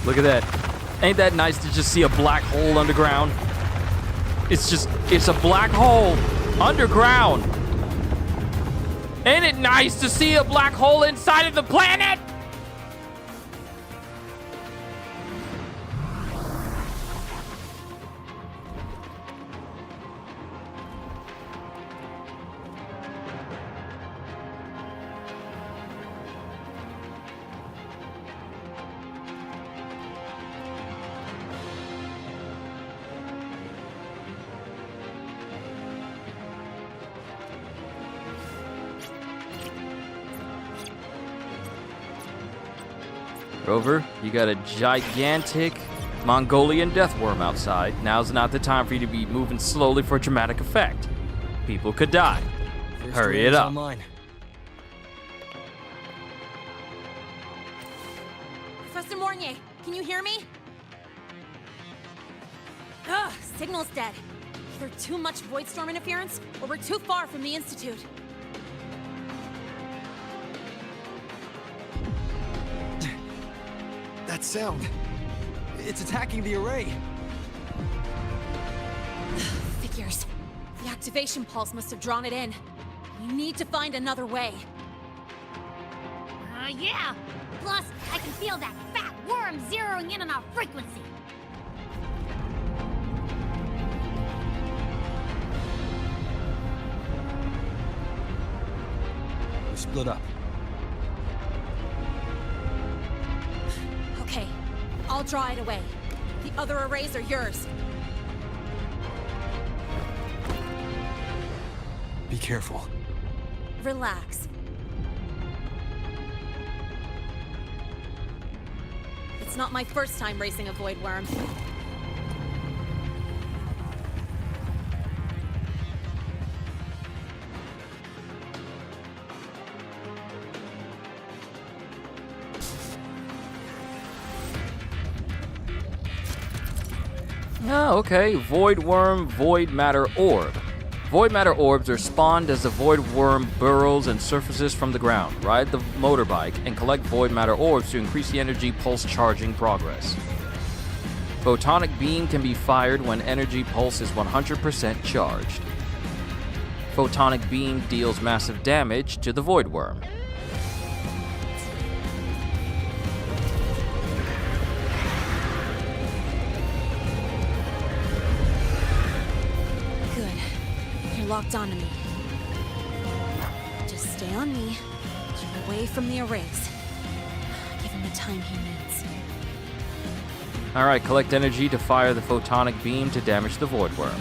Look at that. Ain't that nice to just see a black hole underground? It's a black hole underground. Ain't it nice to see a black hole inside of the planet? Rover, you got a gigantic Mongolian death worm outside. Now's not the time for you to be moving slowly for dramatic effect. People could die. Hurry it up. Online. Professor Mornier, can you hear me? Ugh, signal's dead. Either too much void storm interference, or we're too far from the Institute. That sound. It's attacking the array. Figures. The activation pulse must have drawn it in. We need to find another way. Yeah. Plus, I can feel that fat worm zeroing in on our frequency. We're split up. Okay, I'll draw it away. The other arrays are yours. Be careful. Relax. It's not my first time racing a void worm. Oh, okay. Void worm, void matter orb. Void matter orbs are spawned as the void worm burrows and surfaces from the ground. Ride the motorbike and collect void matter orbs to increase the energy pulse charging progress. Photonic beam can be fired when energy pulse is 100% charged. Photonic beam deals massive damage to the void worm. Locked onto me. Just stay on me. Keep away from the arrays. Give him the time he needs. Alright, collect energy to fire the photonic beam to damage the void worm.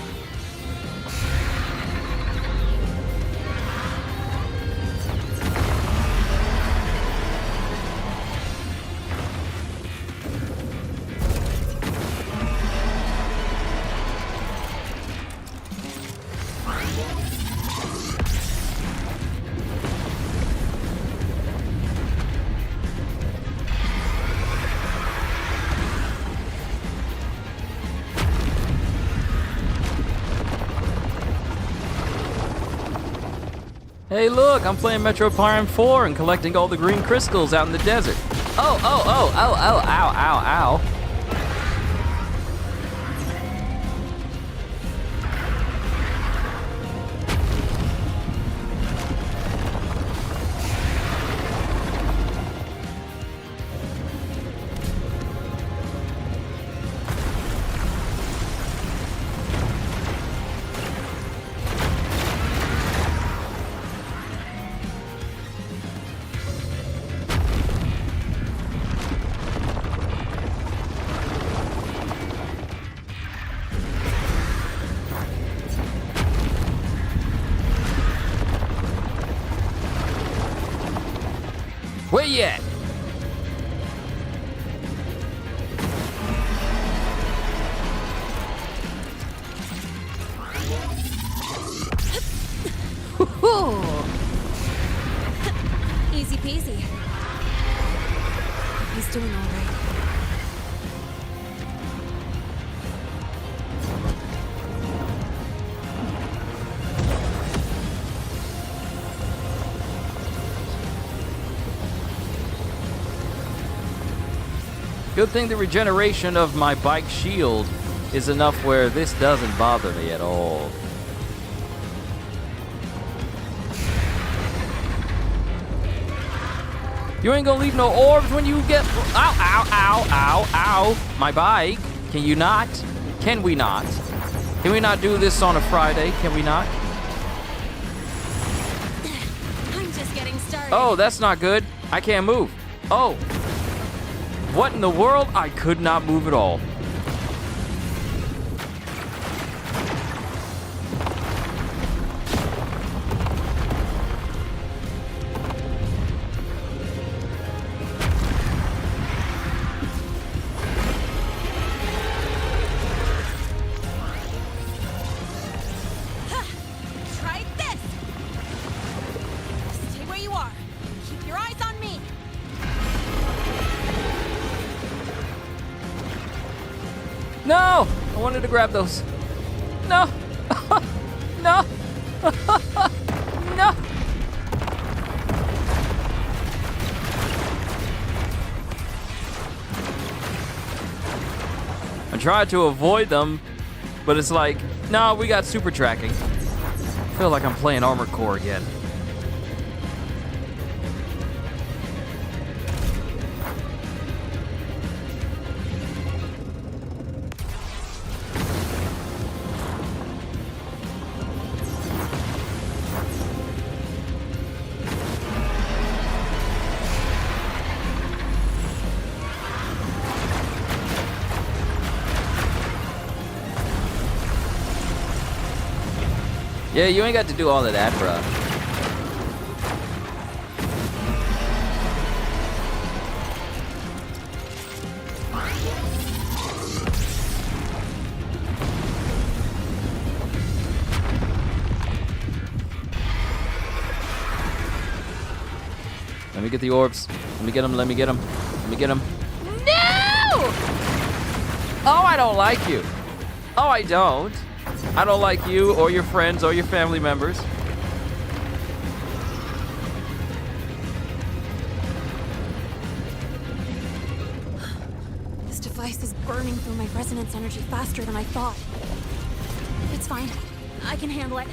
Hey look, I'm playing Metro Prime 4 and collecting all the green crystals out in the desert. Oh, ow, ow. Where you at? Easy peasy. He's doing all right. Good thing the regeneration of my bike shield is enough where this doesn't bother me at all. You ain't gonna leave no orbs when you get... Ow, ow, ow, ow, ow. My bike. Can you not? Can we not? Can we not do this on a Friday? Can we not? I'm just getting started. Oh, that's not good. I can't move. Oh. What in the world? I could not move at all. Try this. Stay where you are. Keep your eyes on me. No! I wanted to grab those. No! No! No! I tried to avoid them, but it's like, no, we got super tracking. I feel like I'm playing Armored Core again. Yeah, you ain't got to do all of that, bruh. Let me get the orbs. Let me get them, let me get them. Let me get them. No! Oh, I don't like you. Oh, I don't. I don't like you or your friends or your family members. This device is burning through my resonance energy faster than I thought. It's fine. I can handle it.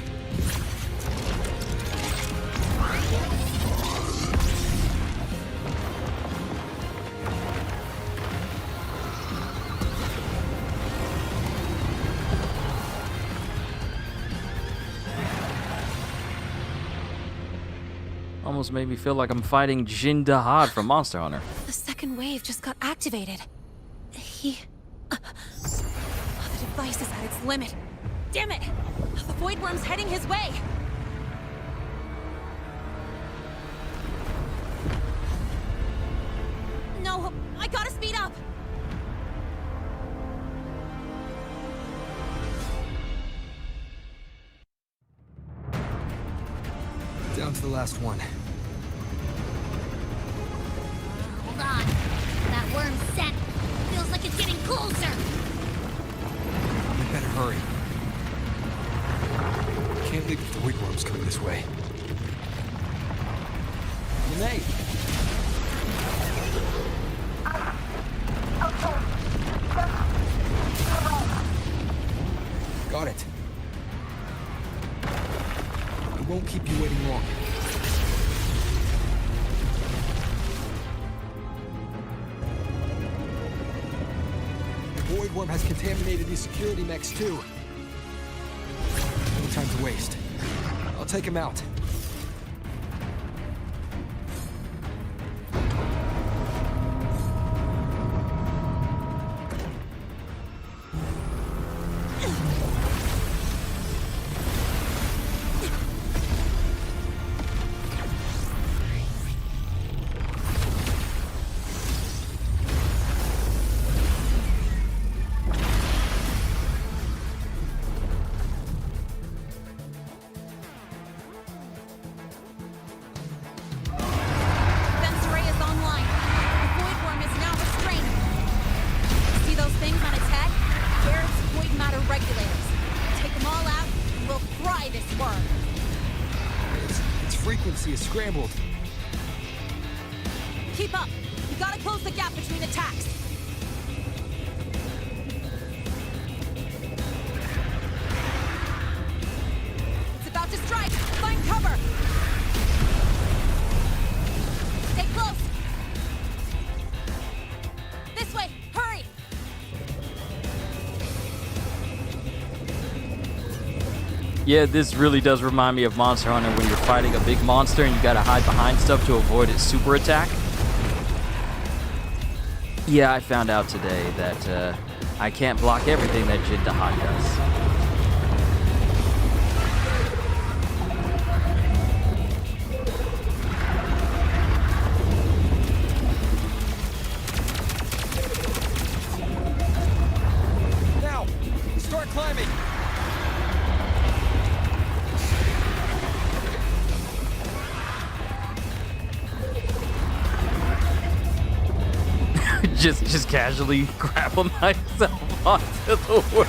Almost made me feel like I'm fighting Jin Dahad from Monster Hunter. The second wave just got activated. The device is at its limit. Damn it! The Void Worm's heading his way! No, I gotta speed up! Down to the last one. Hold on. That worm's set. Feels like it's getting closer. We better hurry. Can't leave if the Void Worm's coming this way. Renee! Got it. I won't keep you waiting long. The Void Worm has contaminated these security mechs too. No time to waste. I'll take him out. frequency is scrambled. Keep up! You gotta close the gap between attacks! It's about to strike! Find cover! Stay close! This way! Hurry! Yeah, this really does remind me of Monster Hunter when you're fighting a big monster and you gotta hide behind stuff to avoid its super attack. Yeah, I found out today that I can't block everything that Jid Dahad does. Now, start climbing. just casually grapple myself onto the worm.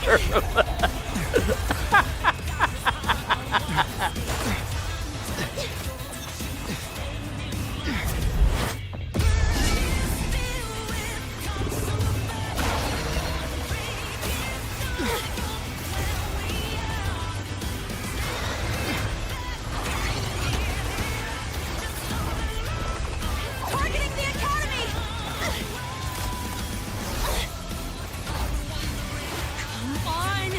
Targeting the Academy! Come on!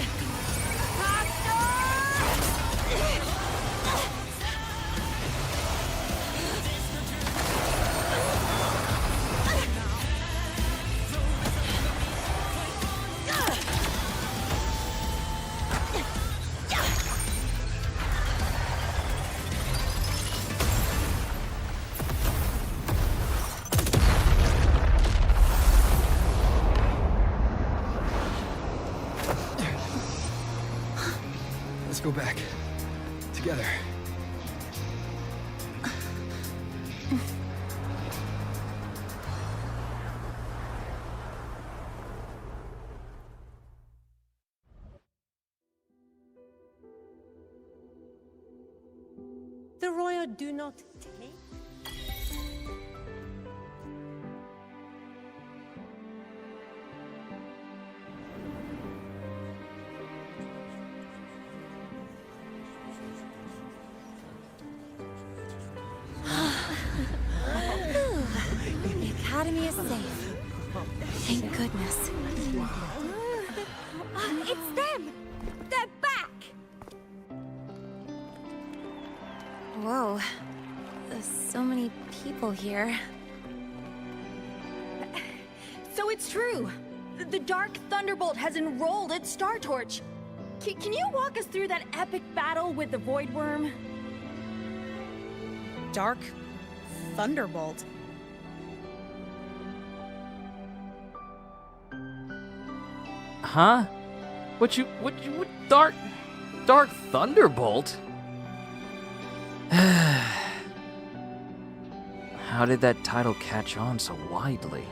Let's go back. Together. The royal do not take. The Academy is safe. Thank goodness. It's them! They're back! Whoa. There's so many people here. So it's true. The Dark Thunderbolt has enrolled at Star Torch. Can you walk us through that epic battle with the Void Worm? Dark Thunderbolt? Huh? What Dark Thunderbolt? How did that title catch on so widely?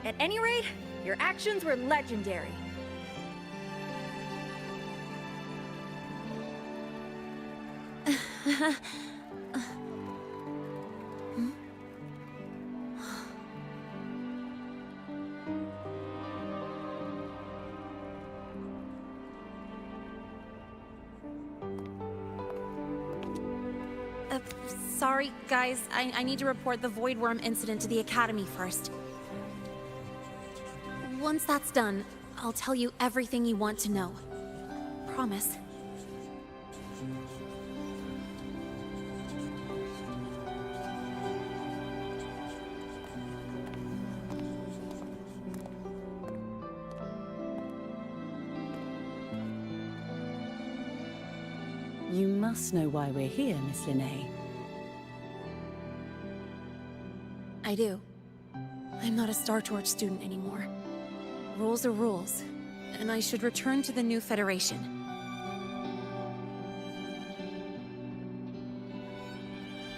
At any rate, your actions were legendary. Sorry, guys. I need to report the Void Worm incident to the Academy first. Once that's done, I'll tell you everything you want to know. Promise. You must know why we're here, Miss Linnae. I do. I'm not a Star Torch student anymore. Rules are rules, and I should return to the new Federation.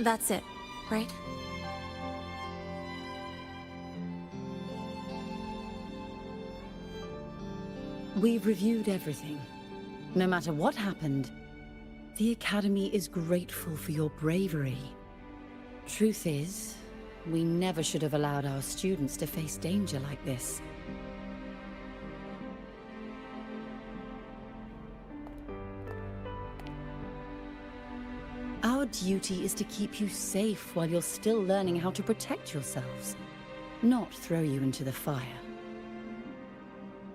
That's it, right? We've reviewed everything. No matter what happened, The Academy is grateful for your bravery. Truth is, we never should have allowed our students to face danger like this. Our duty is to keep you safe while you're still learning how to protect yourselves, not throw you into the fire.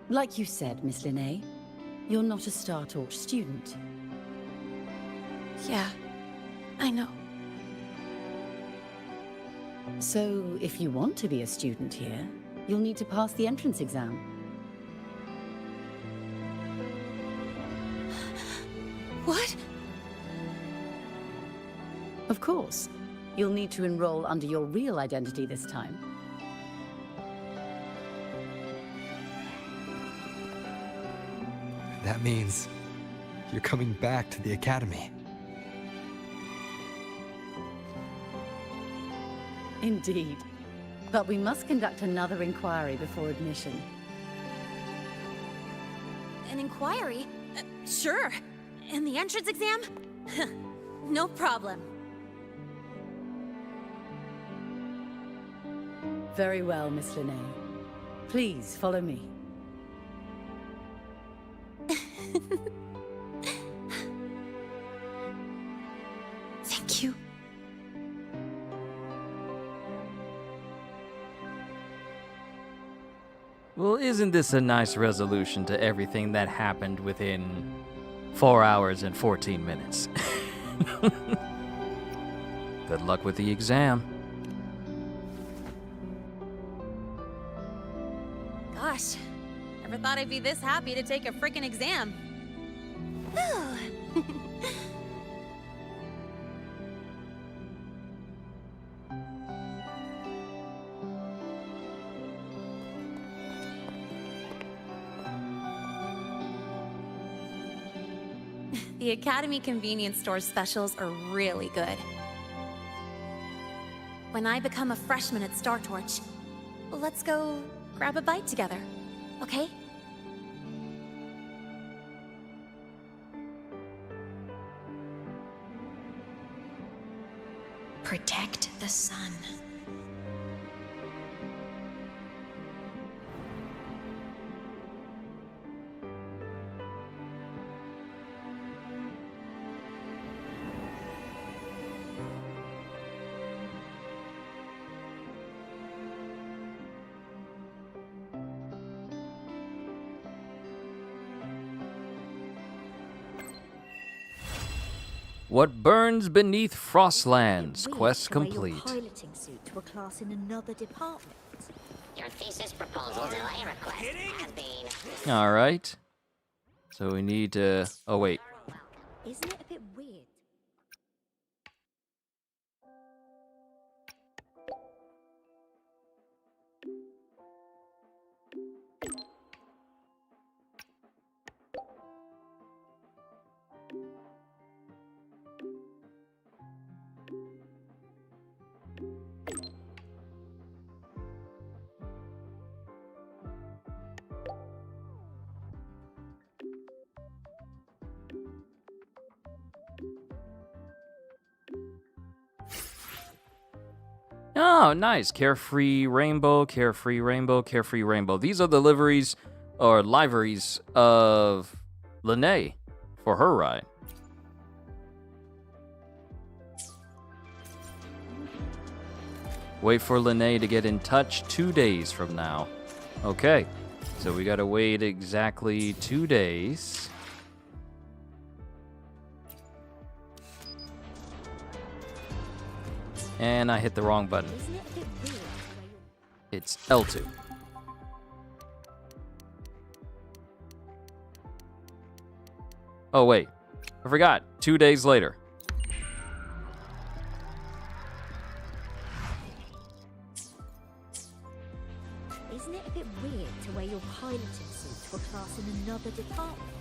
Like you said, Miss Linnae, you're not a Star Torch student. Yeah, I know. So, if you want to be a student here, you'll need to pass the entrance exam. What? Of course. You'll need to enroll under your real identity this time. That means you're coming back to the Academy. Indeed. But we must conduct another inquiry before admission. An inquiry? Sure. And the entrance exam? No problem. Very well, Miss Linnae. Please follow me. Thank you. Well, isn't this a nice resolution to everything that happened within 4 hours and 14 minutes? Good luck with the exam. Gosh, never thought I'd be this happy to take a frickin' exam. The Academy convenience store specials are really good. When I become a freshman at Star Torch, let's go grab a bite together, okay? Protect the sun. What burns beneath Frostlands? Weird Quest to wear your complete. piloting suit to a class in another department. Your thesis proposal delay request has been... All right. So we need to... Oh, wait. Isn't it a bit weird? Oh, nice. Carefree Rainbow, Carefree Rainbow, Carefree Rainbow. These are the liveries or liveries of Linnae for her ride. Wait for Linnae to get in touch 2 days from now. Okay, so we gotta wait exactly 2 days. And I hit the wrong button. It's L2. Oh, wait. I forgot. 2 days later. Isn't it a bit weird to wear your piloting suit to a class in another department?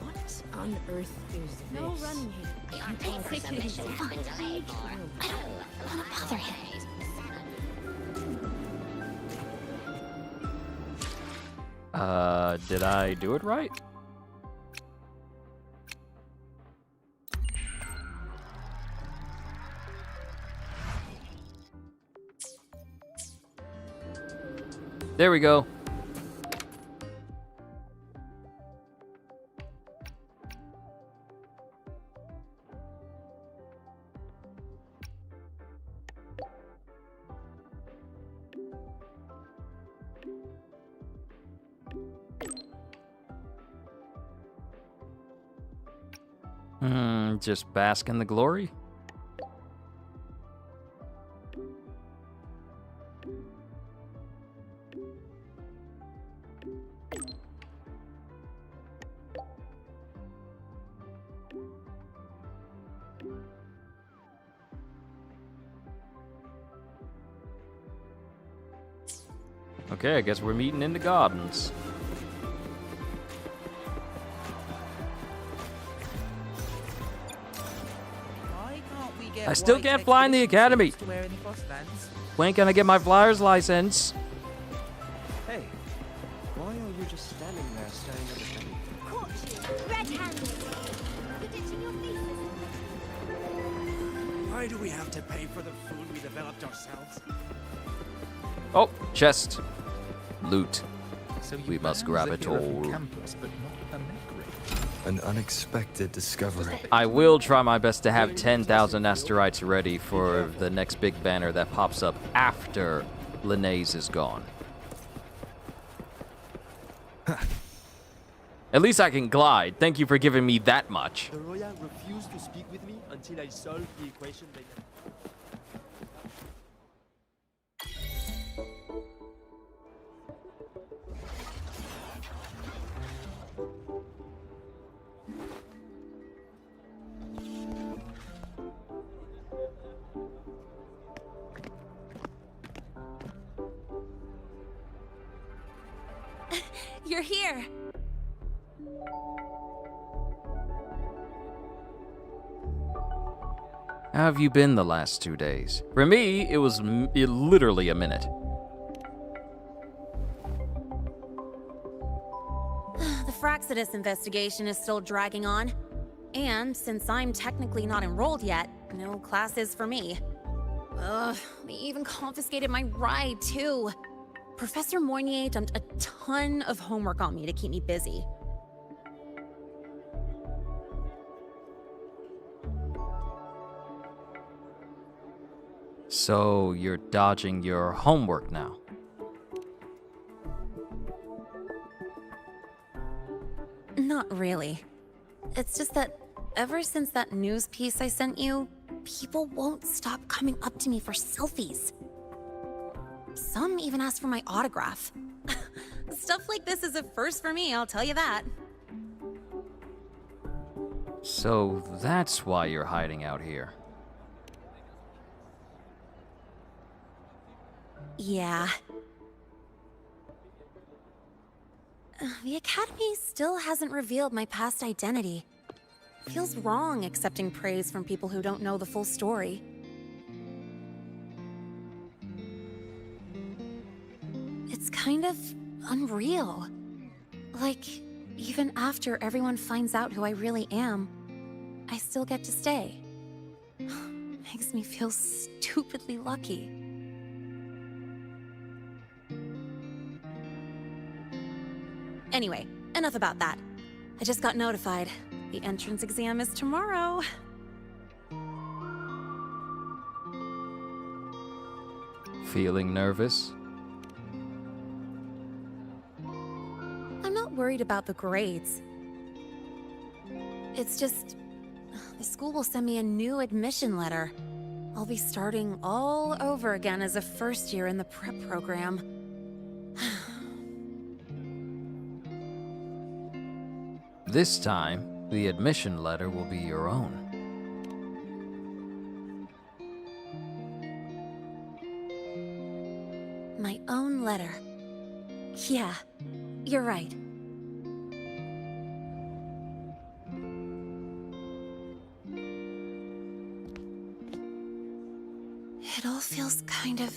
What on earth is this? No running here. Your paper submission has been delayed for... I don't want to bother him. Did I do it right? There we go. Just bask in the glory? Okay, I guess we're meeting in the gardens. I still can't fly in the academy. When can I get my flyer's license? Hey, why are you just standing there staring at the thing? Caught you, red-handed. You're ditching your faces. Why do we have to pay for the food we developed ourselves? Oh, chest. Loot. So we must grab it all. Campus, but not a neck ring. An unexpected discovery. I will try my best to have 10,000 asteroids ready for the next big banner that pops up after Linnaeus is gone. At least I can glide. Thank you for giving me that much. The Royal refused to speak with me until I solved the equation they had. You're here. How have you been the last 2 days? For me, it was literally a minute. The Fraxidus investigation is still dragging on. And since I'm technically not enrolled yet, no classes for me. Ugh, they even confiscated my ride, too. Professor Moynier dumped a ton of homework on me to keep me busy. So you're dodging your homework now? Not really. It's just that ever since that news piece I sent you, people won't stop coming up to me for selfies. Some even ask for my autograph. Stuff like this is a first for me, I'll tell you that. So that's why you're hiding out here. Yeah. The Academy still hasn't revealed my past identity. Feels wrong accepting praise from people who don't know the full story. It's kind of unreal. Like, even after everyone finds out who I really am, I still get to stay. Makes me feel stupidly lucky. Anyway, enough about that. I just got notified. The entrance exam is tomorrow. Feeling nervous? I'm not worried about the grades. It's just, the school will send me a new admission letter. I'll be starting all over again as a first year in the prep program. This time, the admission letter will be your own. My own letter. Yeah, you're right. It all feels kind of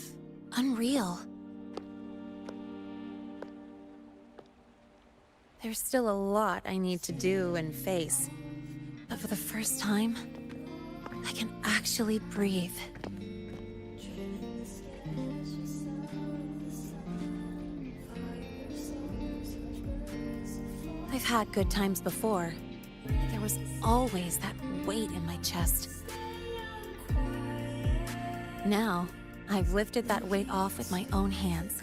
unreal. There's still a lot I need to do and face. But for the first time, I can actually breathe. I've had good times before, but there was always that weight in my chest. Now, I've lifted that weight off with my own hands.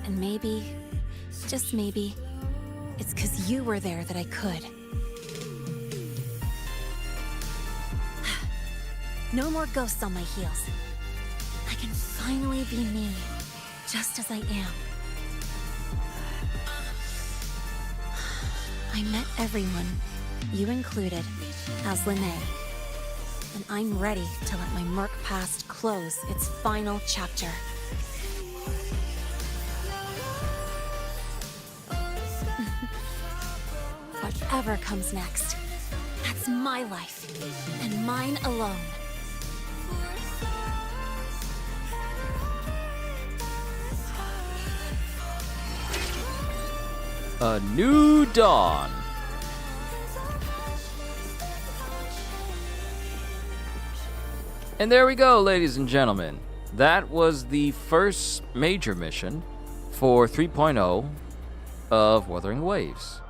And maybe, just maybe, it's 'cause you were there that I could. No more ghosts on my heels. I can finally be me, just as I am. I met everyone, you included, as Lene. And I'm ready to let my murk past close its final chapter. Whatever comes next, that's my life, and mine alone. A new dawn. And there we go, ladies and gentlemen. That was the first major mission for 3.0 of Wuthering Waves.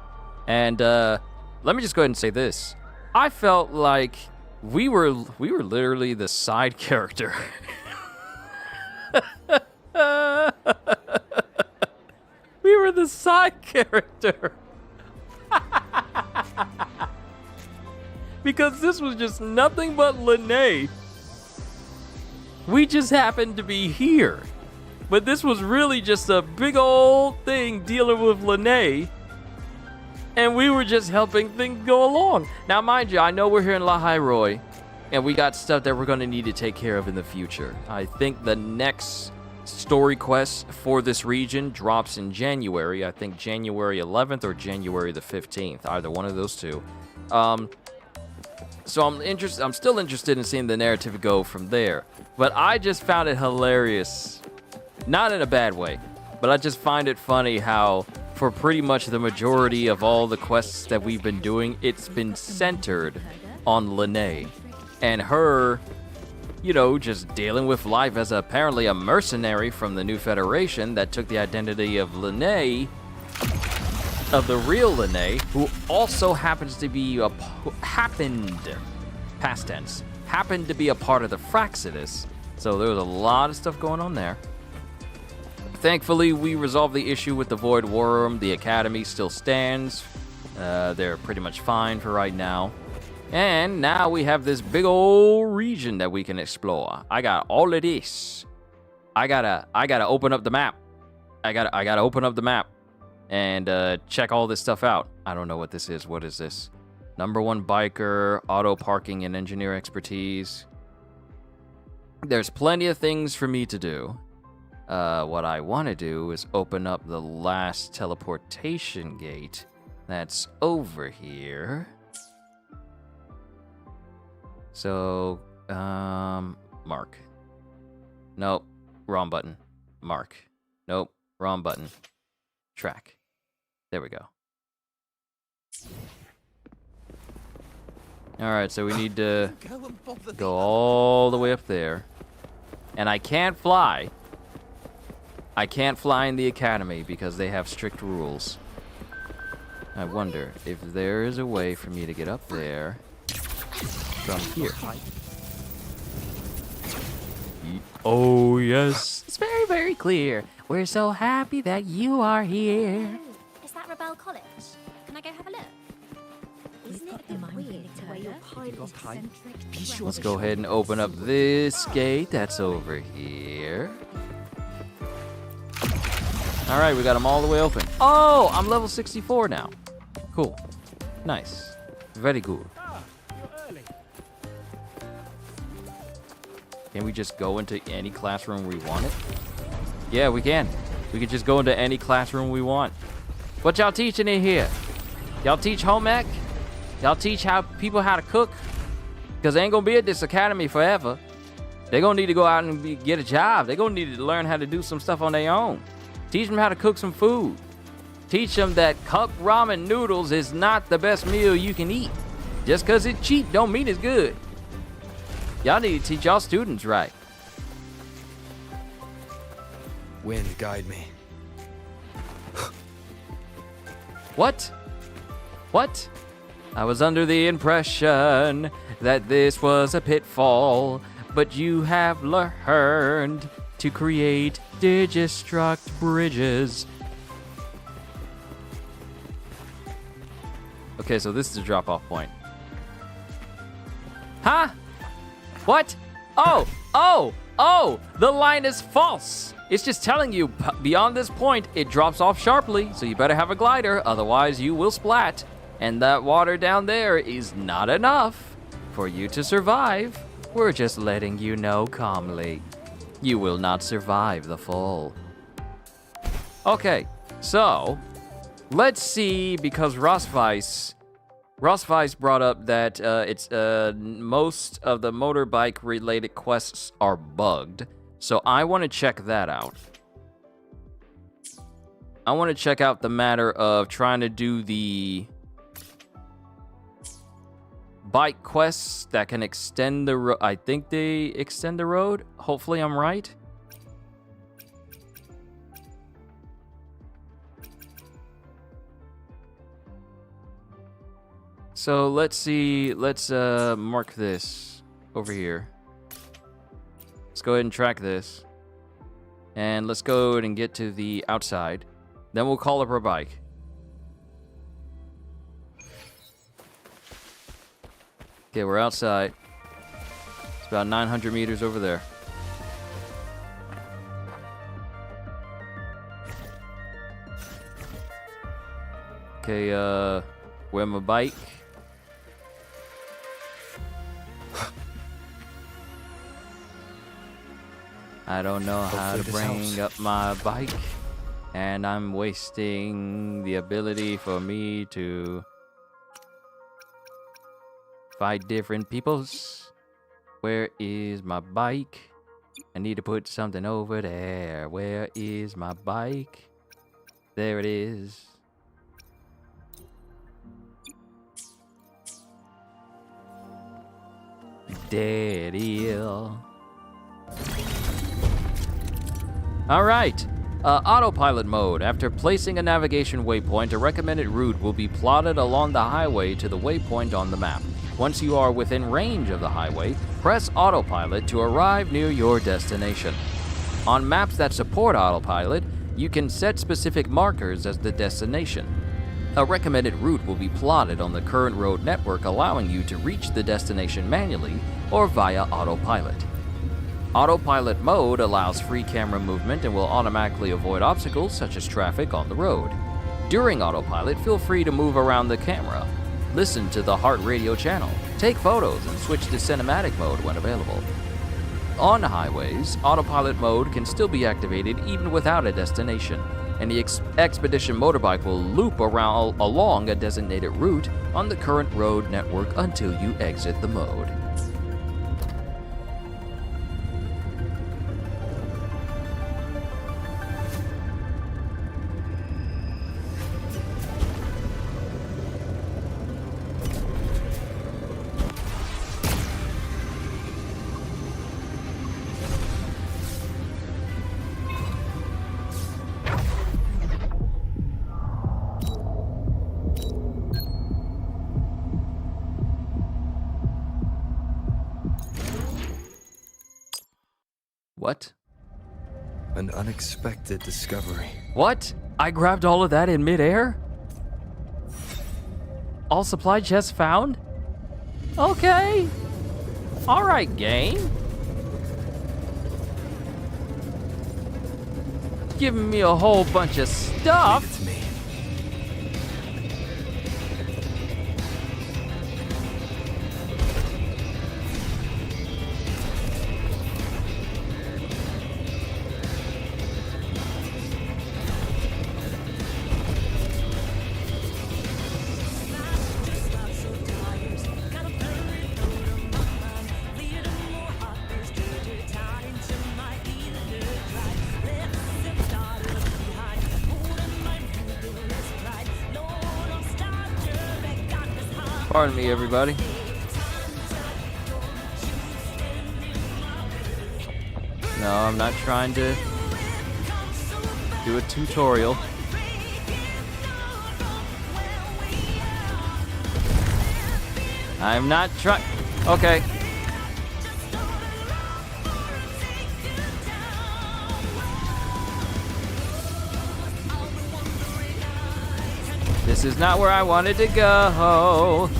And let me just go ahead and say this. I felt like we were literally the side character. We were the side character. Because this was just nothing but Lene. We just happened to be here. But this was really just a big old thing dealing with Lene. And we were just helping things go along. Now, mind you, I know we're here in Lahai-Roi, and we got stuff that we're going to need to take care of in the future. I think the next story quest for this region drops in January. I think January 11th or January the 15th, either one of those two. So I'm still interested in seeing the narrative go from there. But I just found it hilarious. Not in a bad way, but I just find it funny how for pretty much the majority of all the quests that we've been doing, it's been centered on Lene and her, you know, just dealing with life as apparently a mercenary from the New Federation that took the identity of Lene, of the real Lene, who also happens to be past tense, happened to be a part of the Fraxidus. So there was a lot of stuff going on there. Thankfully, we resolved the issue with the Void Worm. The Academy still stands. They're pretty much fine for right now. And now we have this big old region that we can explore. I got all of this. I gotta open up the map. I gotta open up the map and check all this stuff out. I don't know what this is. What is this? Number 1 biker, auto parking, and engineer expertise. There's plenty of things for me to do. What I want to do is open up the last teleportation gate that's over here. So, mark. Nope, wrong button. Mark. Nope, wrong button. Track. There we go. Alright, so we need to go all the way up there. And I can't fly. I can't fly in the Academy because they have strict rules. I wonder if there is a way for me to get up there from here. Oh, yes. It's very, very clear. We're so happy that you are here. Is that Rebel College? Can I go have a look? Isn't it a bit weird to wear your pilot's eccentric? Let's go ahead and open up this gate that's over here. All right, we got them all the way open. Oh, I'm level 64 now. Cool. Nice. Very good. Can we just go into any classroom we want it? Yeah, we can. We can just go into any classroom we want. What y'all teaching in here? Y'all teach home ec? Y'all teach people how to cook? Because they ain't gonna be at this academy forever. They're gonna need to go out and get a job. They're gonna need to learn how to do some stuff on their own. Teach them how to cook some food. Teach them that cup ramen noodles is not the best meal you can eat. Just because it's cheap don't mean it's good. Y'all need to teach y'all students right. Wind, guide me. What? What? I was under the impression that this was a pitfall, but you have learned to create Digistruct bridges. Okay, so this is a drop-off point. Huh? What? Oh, the line is false. It's just telling you beyond this point, it drops off sharply, so you better have a glider, otherwise you will splat. And that water down there is not enough for you to survive. We're just letting you know calmly. You will not survive the fall. Okay, so let's see, because Rossweiss brought up that it's most of the motorbike related quests are bugged. So I want to check that out. I want to check out the matter of trying to do the bike quests that can extend the road. I think they extend the road. Hopefully I'm right. So let's see, let's mark this over here. Let's go ahead and track this. And let's go ahead and get to the outside. Then we'll call up our bike. Okay, we're outside. It's about 900 meters over there. Okay, where's my bike? I don't know how to bring up my bike, and I'm wasting the ability for me to fight different peoples. Where is my bike? I need to put something over there. Where is my bike? There it is. Dead eel. All right. Autopilot mode. After placing a navigation waypoint, a recommended route will be plotted along the highway to the waypoint on the map. Once you are within range of the highway, press autopilot to arrive near your destination. On maps that support autopilot, you can set specific markers as the destination. A recommended route will be plotted on the current road network, allowing you to reach the destination manually or via autopilot. Autopilot mode allows free camera movement and will automatically avoid obstacles such as traffic on the road. During autopilot, feel free to move around the camera, listen to the heart radio channel, take photos, and switch to cinematic mode when available. On highways, autopilot mode can still be activated even without a destination, and the Expedition motorbike will loop along a designated route on the current road network until you exit the mode. What? An unexpected discovery. What? I grabbed all of that in midair? All supply chests found? Okay. All right, game. Giving me a whole bunch of stuff. Leave it to me. Pardon me, everybody. No, I'm not trying to do a tutorial. I'm not trying. Okay. This is not where I wanted to go.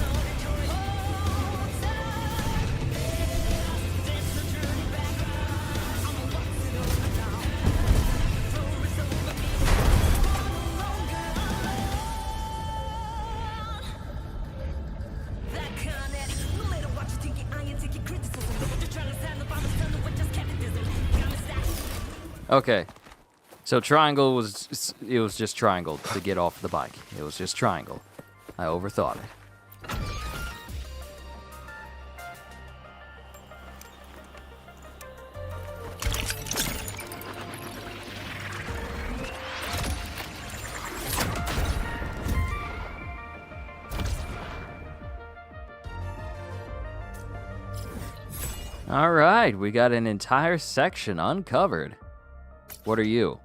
Okay. So triangle was, it was just triangle to get off the bike. It was just triangle. I overthought it. All right, we got an entire section uncovered. What are you?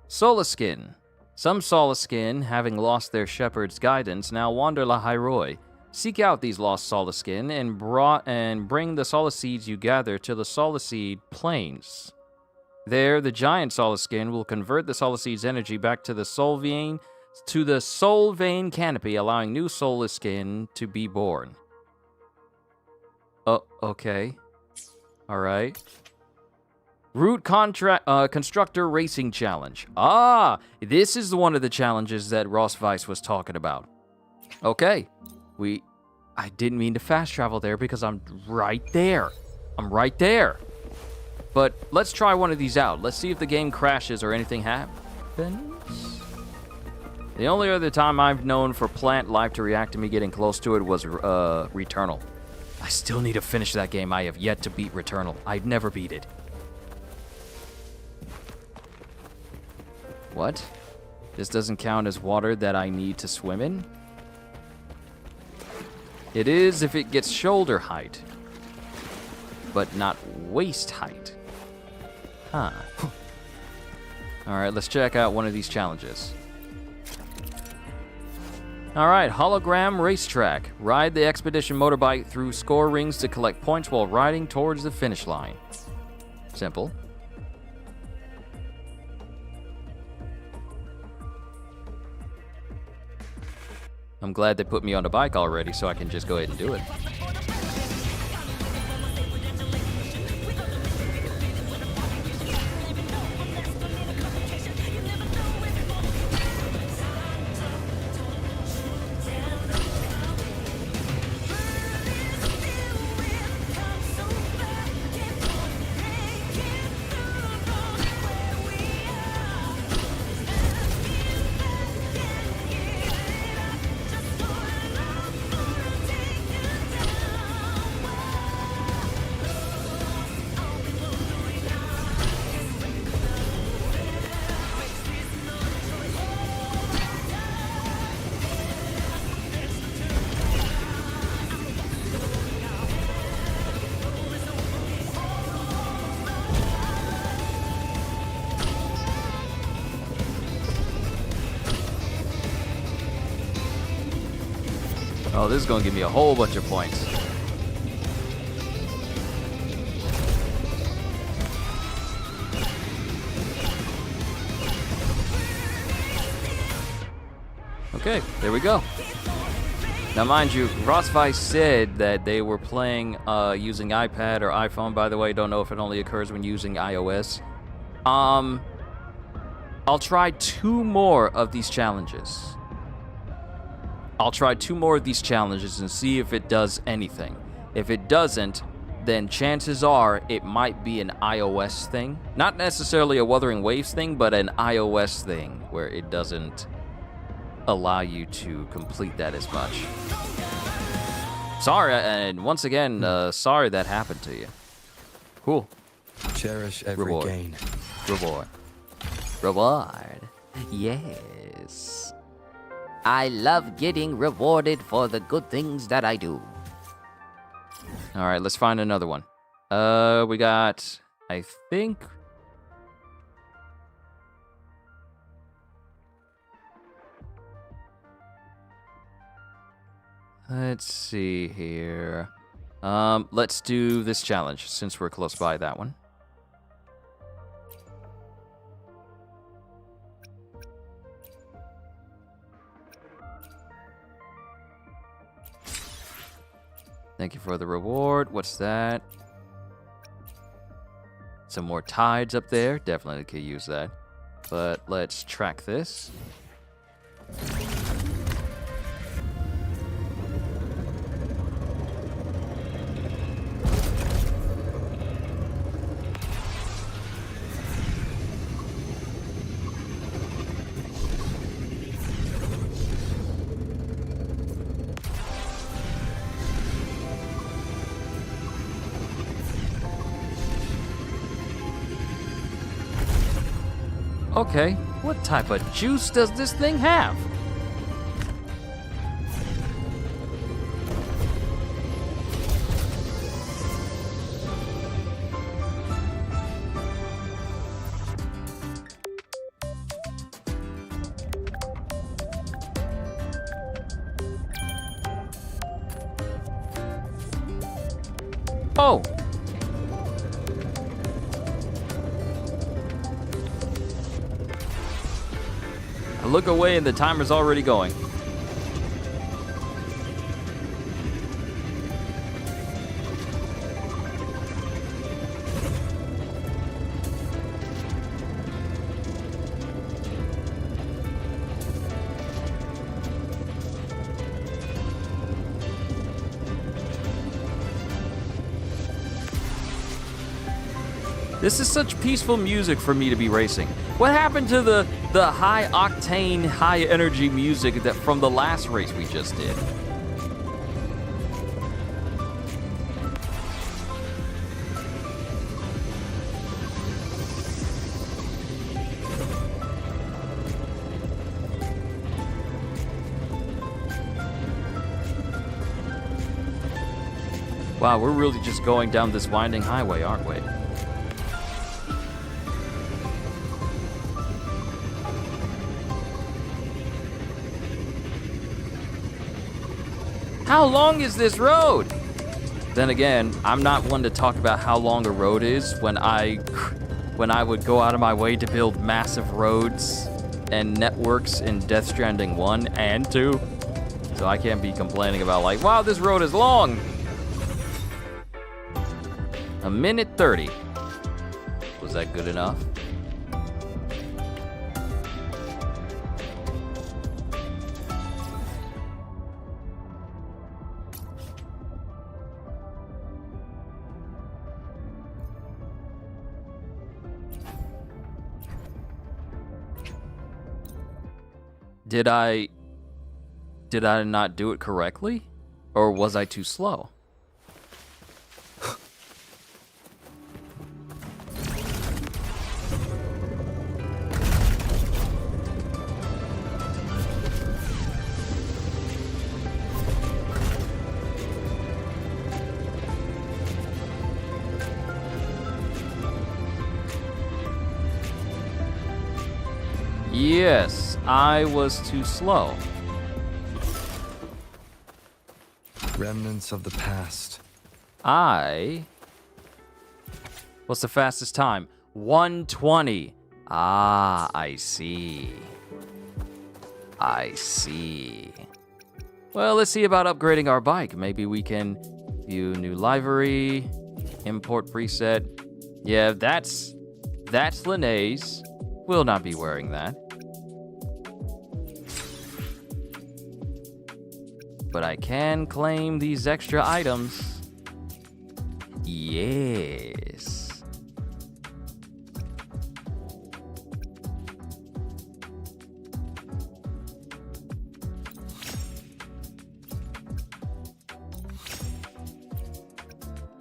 Solaskin. Some Solaskin, having lost their shepherd's guidance, now wander Lahai-Roi. Seek out these lost Solaskin and bring the Solaseeds you gather to the Solaseed Plains. There, the giant Solaskin will convert the Solaseed's energy back to the Soul Vein canopy, allowing new Solaskin to be born. Oh, okay. All right. Root Constructor Racing Challenge. Ah, this is one of the challenges that Ross Weiss was talking about. Okay, I didn't mean to fast travel there because I'm right there. I'm right there. But let's try one of these out. Let's see if the game crashes or anything happens. The only other time I've known for plant life to react to me getting close to it was Returnal. I still need to finish that game. I have yet to beat Returnal. I've never beat it. What? This doesn't count as water that I need to swim in? It is if it gets shoulder height, but not waist height. Huh. Alright, let's check out one of these challenges. Alright, Hologram Racetrack. Ride the Expedition motorbike through score rings to collect points while riding towards the finish line. Simple. I'm glad they put me on the bike already so I can just go ahead and do it. Oh, this is going to give me a whole bunch of points. Okay, there we go. Now, mind you, Ross Weiss said that they were playing using iPad or iPhone. By the way, don't know if it only occurs when using iOS. I'll try 2 more of these challenges. I'll try 2 more of these challenges and see if it does anything. If it doesn't, then chances are it might be an iOS thing. Not necessarily a Wuthering Waves thing, but an iOS thing where it doesn't allow you to complete that as much. Sorry, and once again, sorry that happened to you. Cool. Cherish every gain. Reward. Reward. Yes. I love getting rewarded for the good things that I do. All right, let's find another one. We got, I think... Let's see here. Let's do this challenge since we're close by that one. Thank you for the reward. What's that? Some more tides up there. Definitely could use that. But let's track this. Okay, what type of juice does this thing have? Oh! I look away and the timer's already going. This is such peaceful music for me to be racing. What happened to the high octane, high energy music that from the last race we just did? Wow, we're really just going down this winding highway, aren't we? How long is this road? Then again, I'm not one to talk about how long a road is when I would go out of my way to build massive roads and networks in Death Stranding 1 and 2. So I can't be complaining about like, wow, this road is long. 1:30. Was that good enough? Did I not do it correctly? Or was I too slow? Yes, I was too slow. Remnants of the past. What's the fastest time? 1:20. Ah, I see. I see. Well, let's see about upgrading our bike. Maybe we can view new livery, import preset. Yeah, that's Linnaeus. Will not be wearing that. But I can claim these extra items. Yes.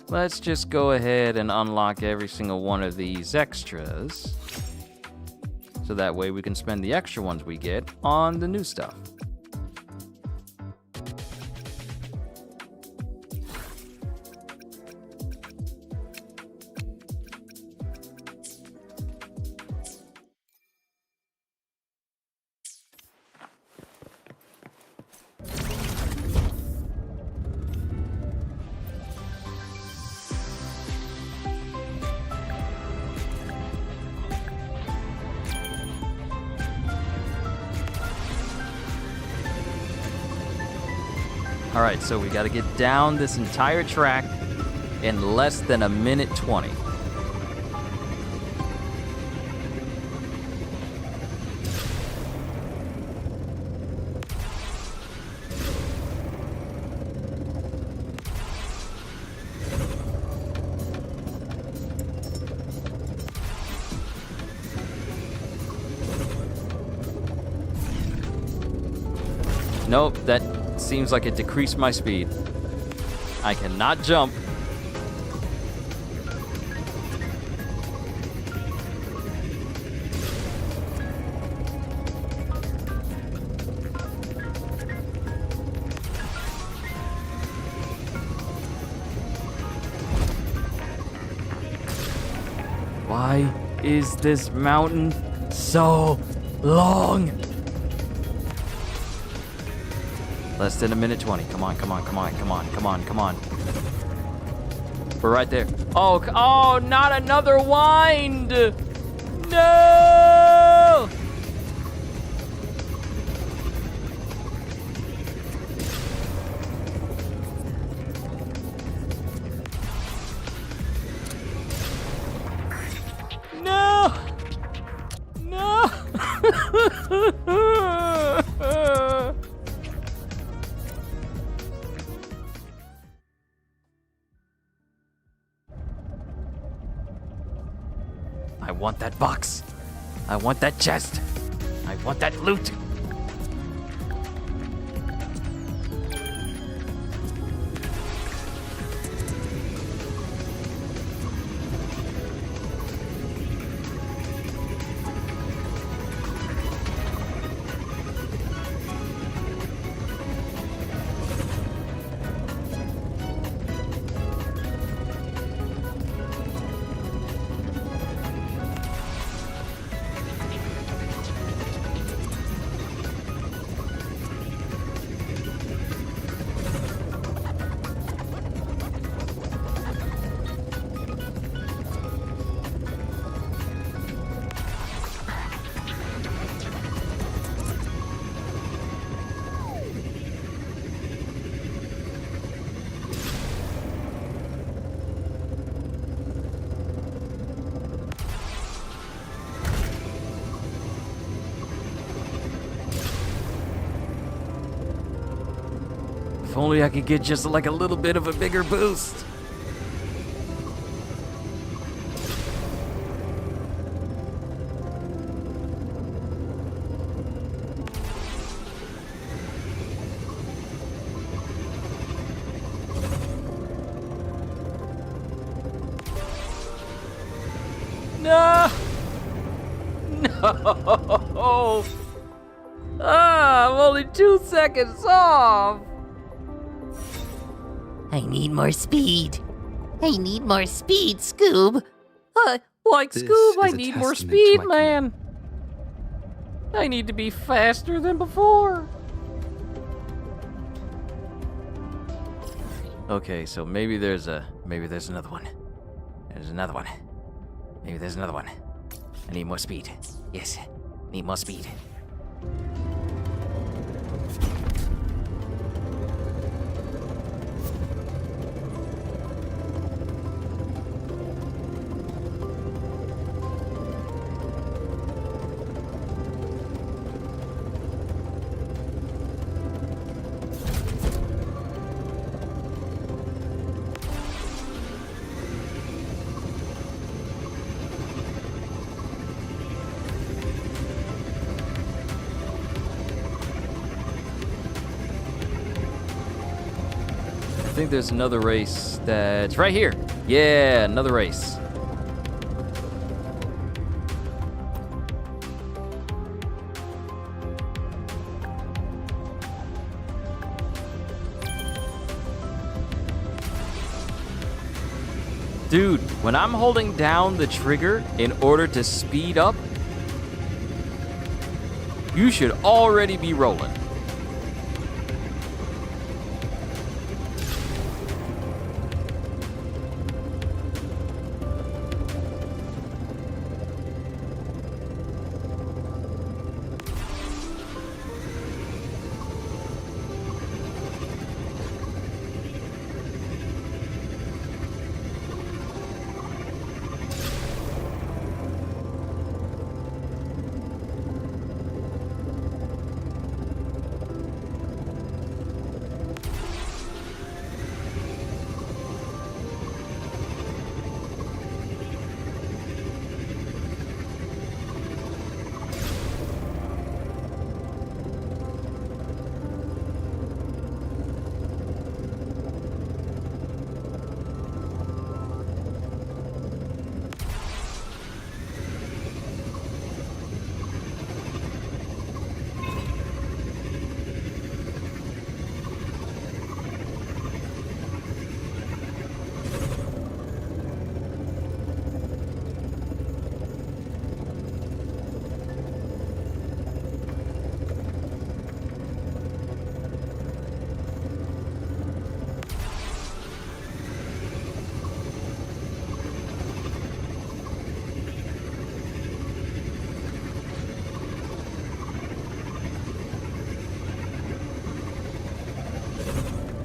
Let's just go ahead and unlock every single one of these extras. So that way we can spend the extra ones we get on the new stuff. All right, so we got to get down this entire track in less than a minute 20. Nope, that seems like it decreased my speed. I cannot jump. Why is this mountain so long? Less than a minute 20. Come on, come on, come on, come on, come on, come on. We're right there. Oh, not another wind! No! No! No! I want that box. I want that chest. I want that loot. If only I could get just like a little bit of a bigger boost. No! No! Ah, I'm only 2 seconds off! I need more speed. I need more speed, Scoob. Like This Scoob, I is a need more testament to speed, my man. I need to be faster than before. Okay, so maybe there's another one. There's another one. Maybe there's another one. I need more speed. Yes, need more speed. I think there's another race that's right here. Yeah, another race. Dude, when I'm holding down the trigger in order to speed up, you should already be rolling.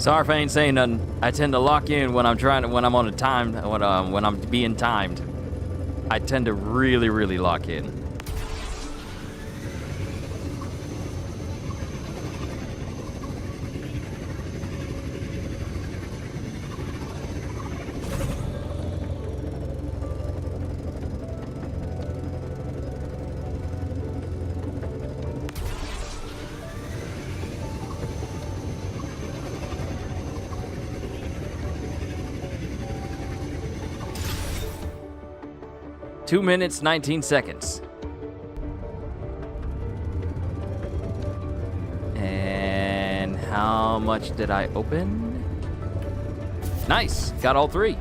Sorry if I ain't saying nothing. I tend to lock in when I'm on a time, when I'm being timed. I tend to really lock in. Two minutes, 19 seconds. And how much did I open? Nice, got all three.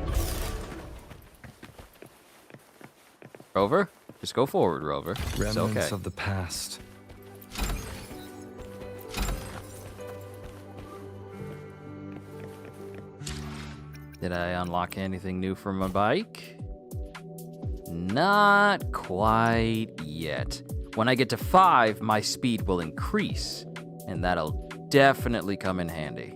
Rover, just go forward, Rover. It's Remnants okay. of the past. Did I unlock anything new for my bike? Not quite yet. When I get to 5, my speed will increase, and that'll definitely come in handy.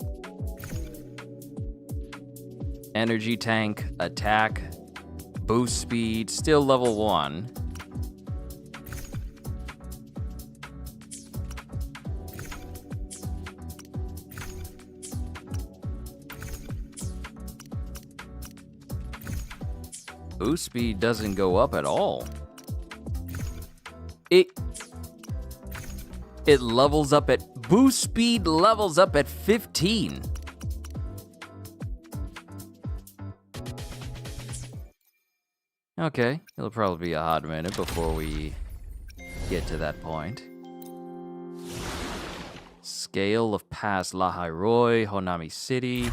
Energy tank, attack, boost speed, still level 1. Boost speed doesn't go up at all. It levels up at boost speed levels up at 15. Okay, it'll probably be a hot minute before we get to that point. Scale of past Lahai-Roi, Honami City.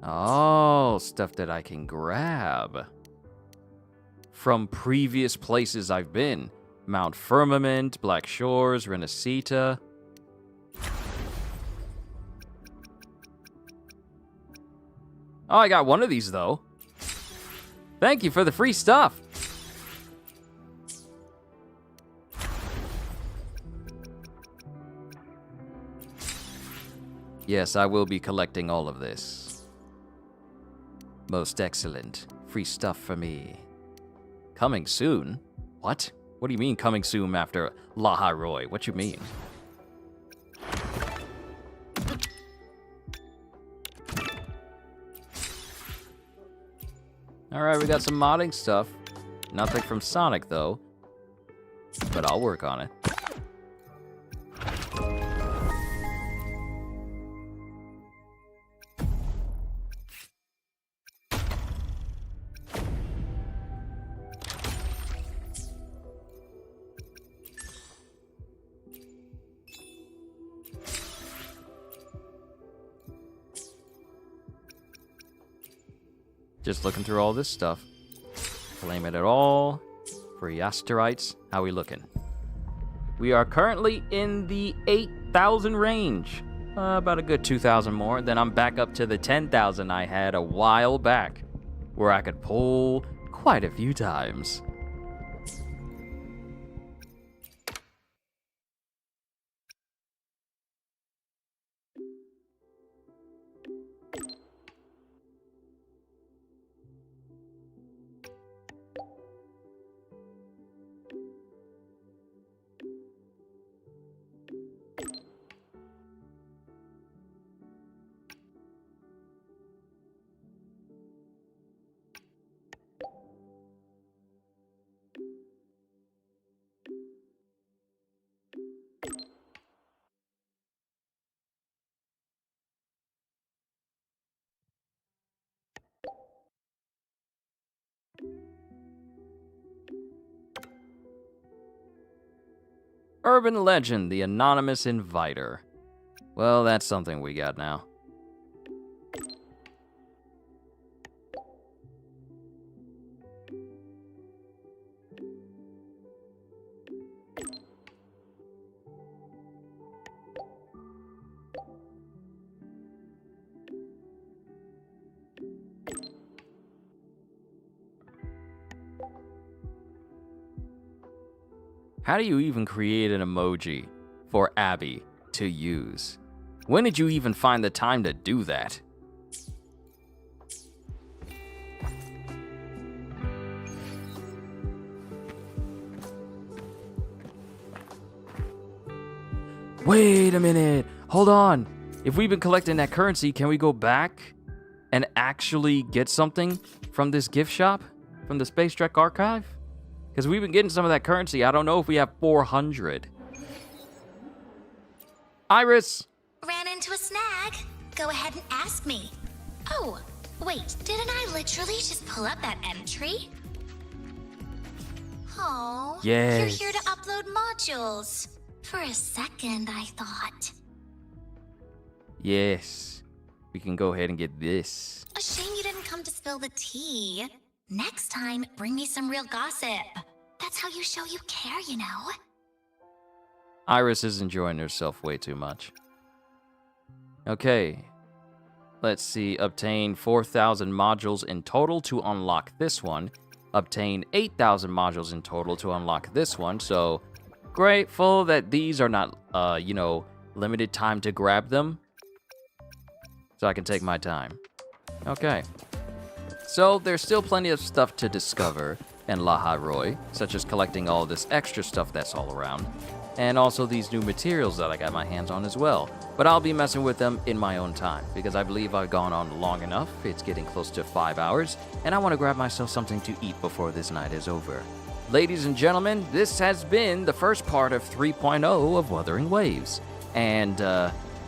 Oh, stuff that I can grab from previous places I've been. Mount Firmament, Black Shores, Renacita. Oh, I got one of these, though. Thank you for the free stuff. Yes, I will be collecting all of this. Most excellent. Free stuff for me. Coming soon? What? What do you mean coming soon after Lahai-Roi? What you mean? Alright, we got some modding stuff. Nothing from Sonic, though. But I'll work on it. Just looking through all this stuff. Claim it at all. Free asteroids. How we looking? We are currently in the 8,000 range. About a good 2,000 more. Then I'm back up to the 10,000 I had a while back, where I could pull quite a few times. Urban legend, the anonymous inviter. Well, that's something we got now. How do you even create an emoji for Abby to use. When did you even find the time to do that? Wait a minute. Hold on. If we've been collecting that currency, can we go back and actually get something from this gift shop? From the Space Trek Archive? Because we've been getting some of that currency. I don't know if we have 400. Iris! Ran into a snag. Go ahead and ask me. Oh, wait, didn't I literally just pull up that entry? Oh, yes. You're here to upload modules. For a second, I thought. Yes. We can go ahead and get this. A shame you didn't come to spill the tea. Next time, bring me some real gossip. That's how you show you care, you know? Iris is enjoying herself way too much. Okay. Let's see. Obtain 4,000 modules in total to unlock this one. Obtain 8,000 modules in total to unlock this one. So, grateful that these are not, limited time to grab them. So I can take my time. Okay. So, there's still plenty of stuff to discover in Lahai-Roi, such as collecting all this extra stuff that's all around, and also these new materials that I got my hands on as well. But I'll be messing with them in my own time, because I believe I've gone on long enough. It's getting close to 5 hours, and I want to grab myself something to eat before this night is over. Ladies and gentlemen, this has been the first part of 3.0 of Wuthering Waves, and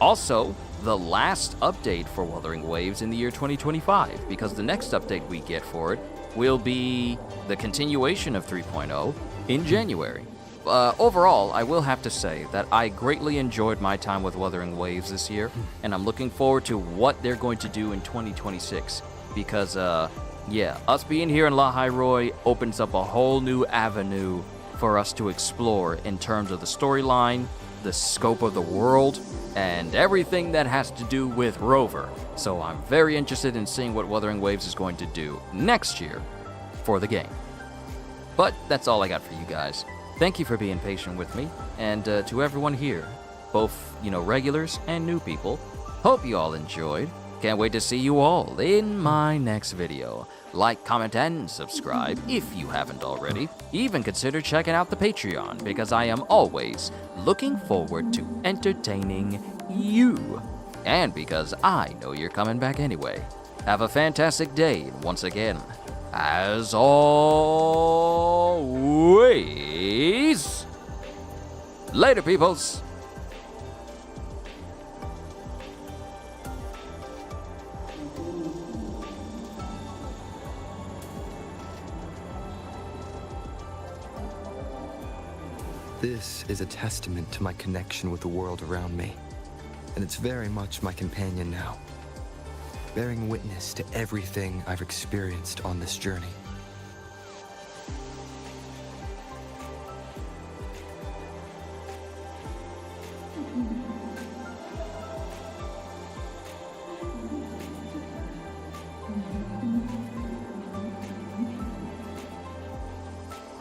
also the last update for Wuthering Waves in the year 2025, because the next update we get for it will be the continuation of 3.0 in January. Overall, I will have to say that I greatly enjoyed my time with Wuthering Waves this year, and I'm looking forward to what they're going to do in 2026, because, us being here in Lahai-Roi opens up a whole new avenue for us to explore in terms of the storyline, the scope of the world, and everything that has to do with Rover. So I'm very interested in seeing what Wuthering Waves is going to do next year for the game. But that's all I got for you guys. Thank you for being patient with me, and to everyone here, both, regulars and new people, hope you all enjoyed. Can't wait to see you all in my next video. Like, comment, and subscribe if you haven't already. Even consider checking out the Patreon, because I am always looking forward to entertaining you. And because I know you're coming back anyway. Have a fantastic day, and once again, as always, later, peoples. This is a testament to my connection with the world around me, and it's very much my companion now, bearing witness to everything I've experienced on this journey.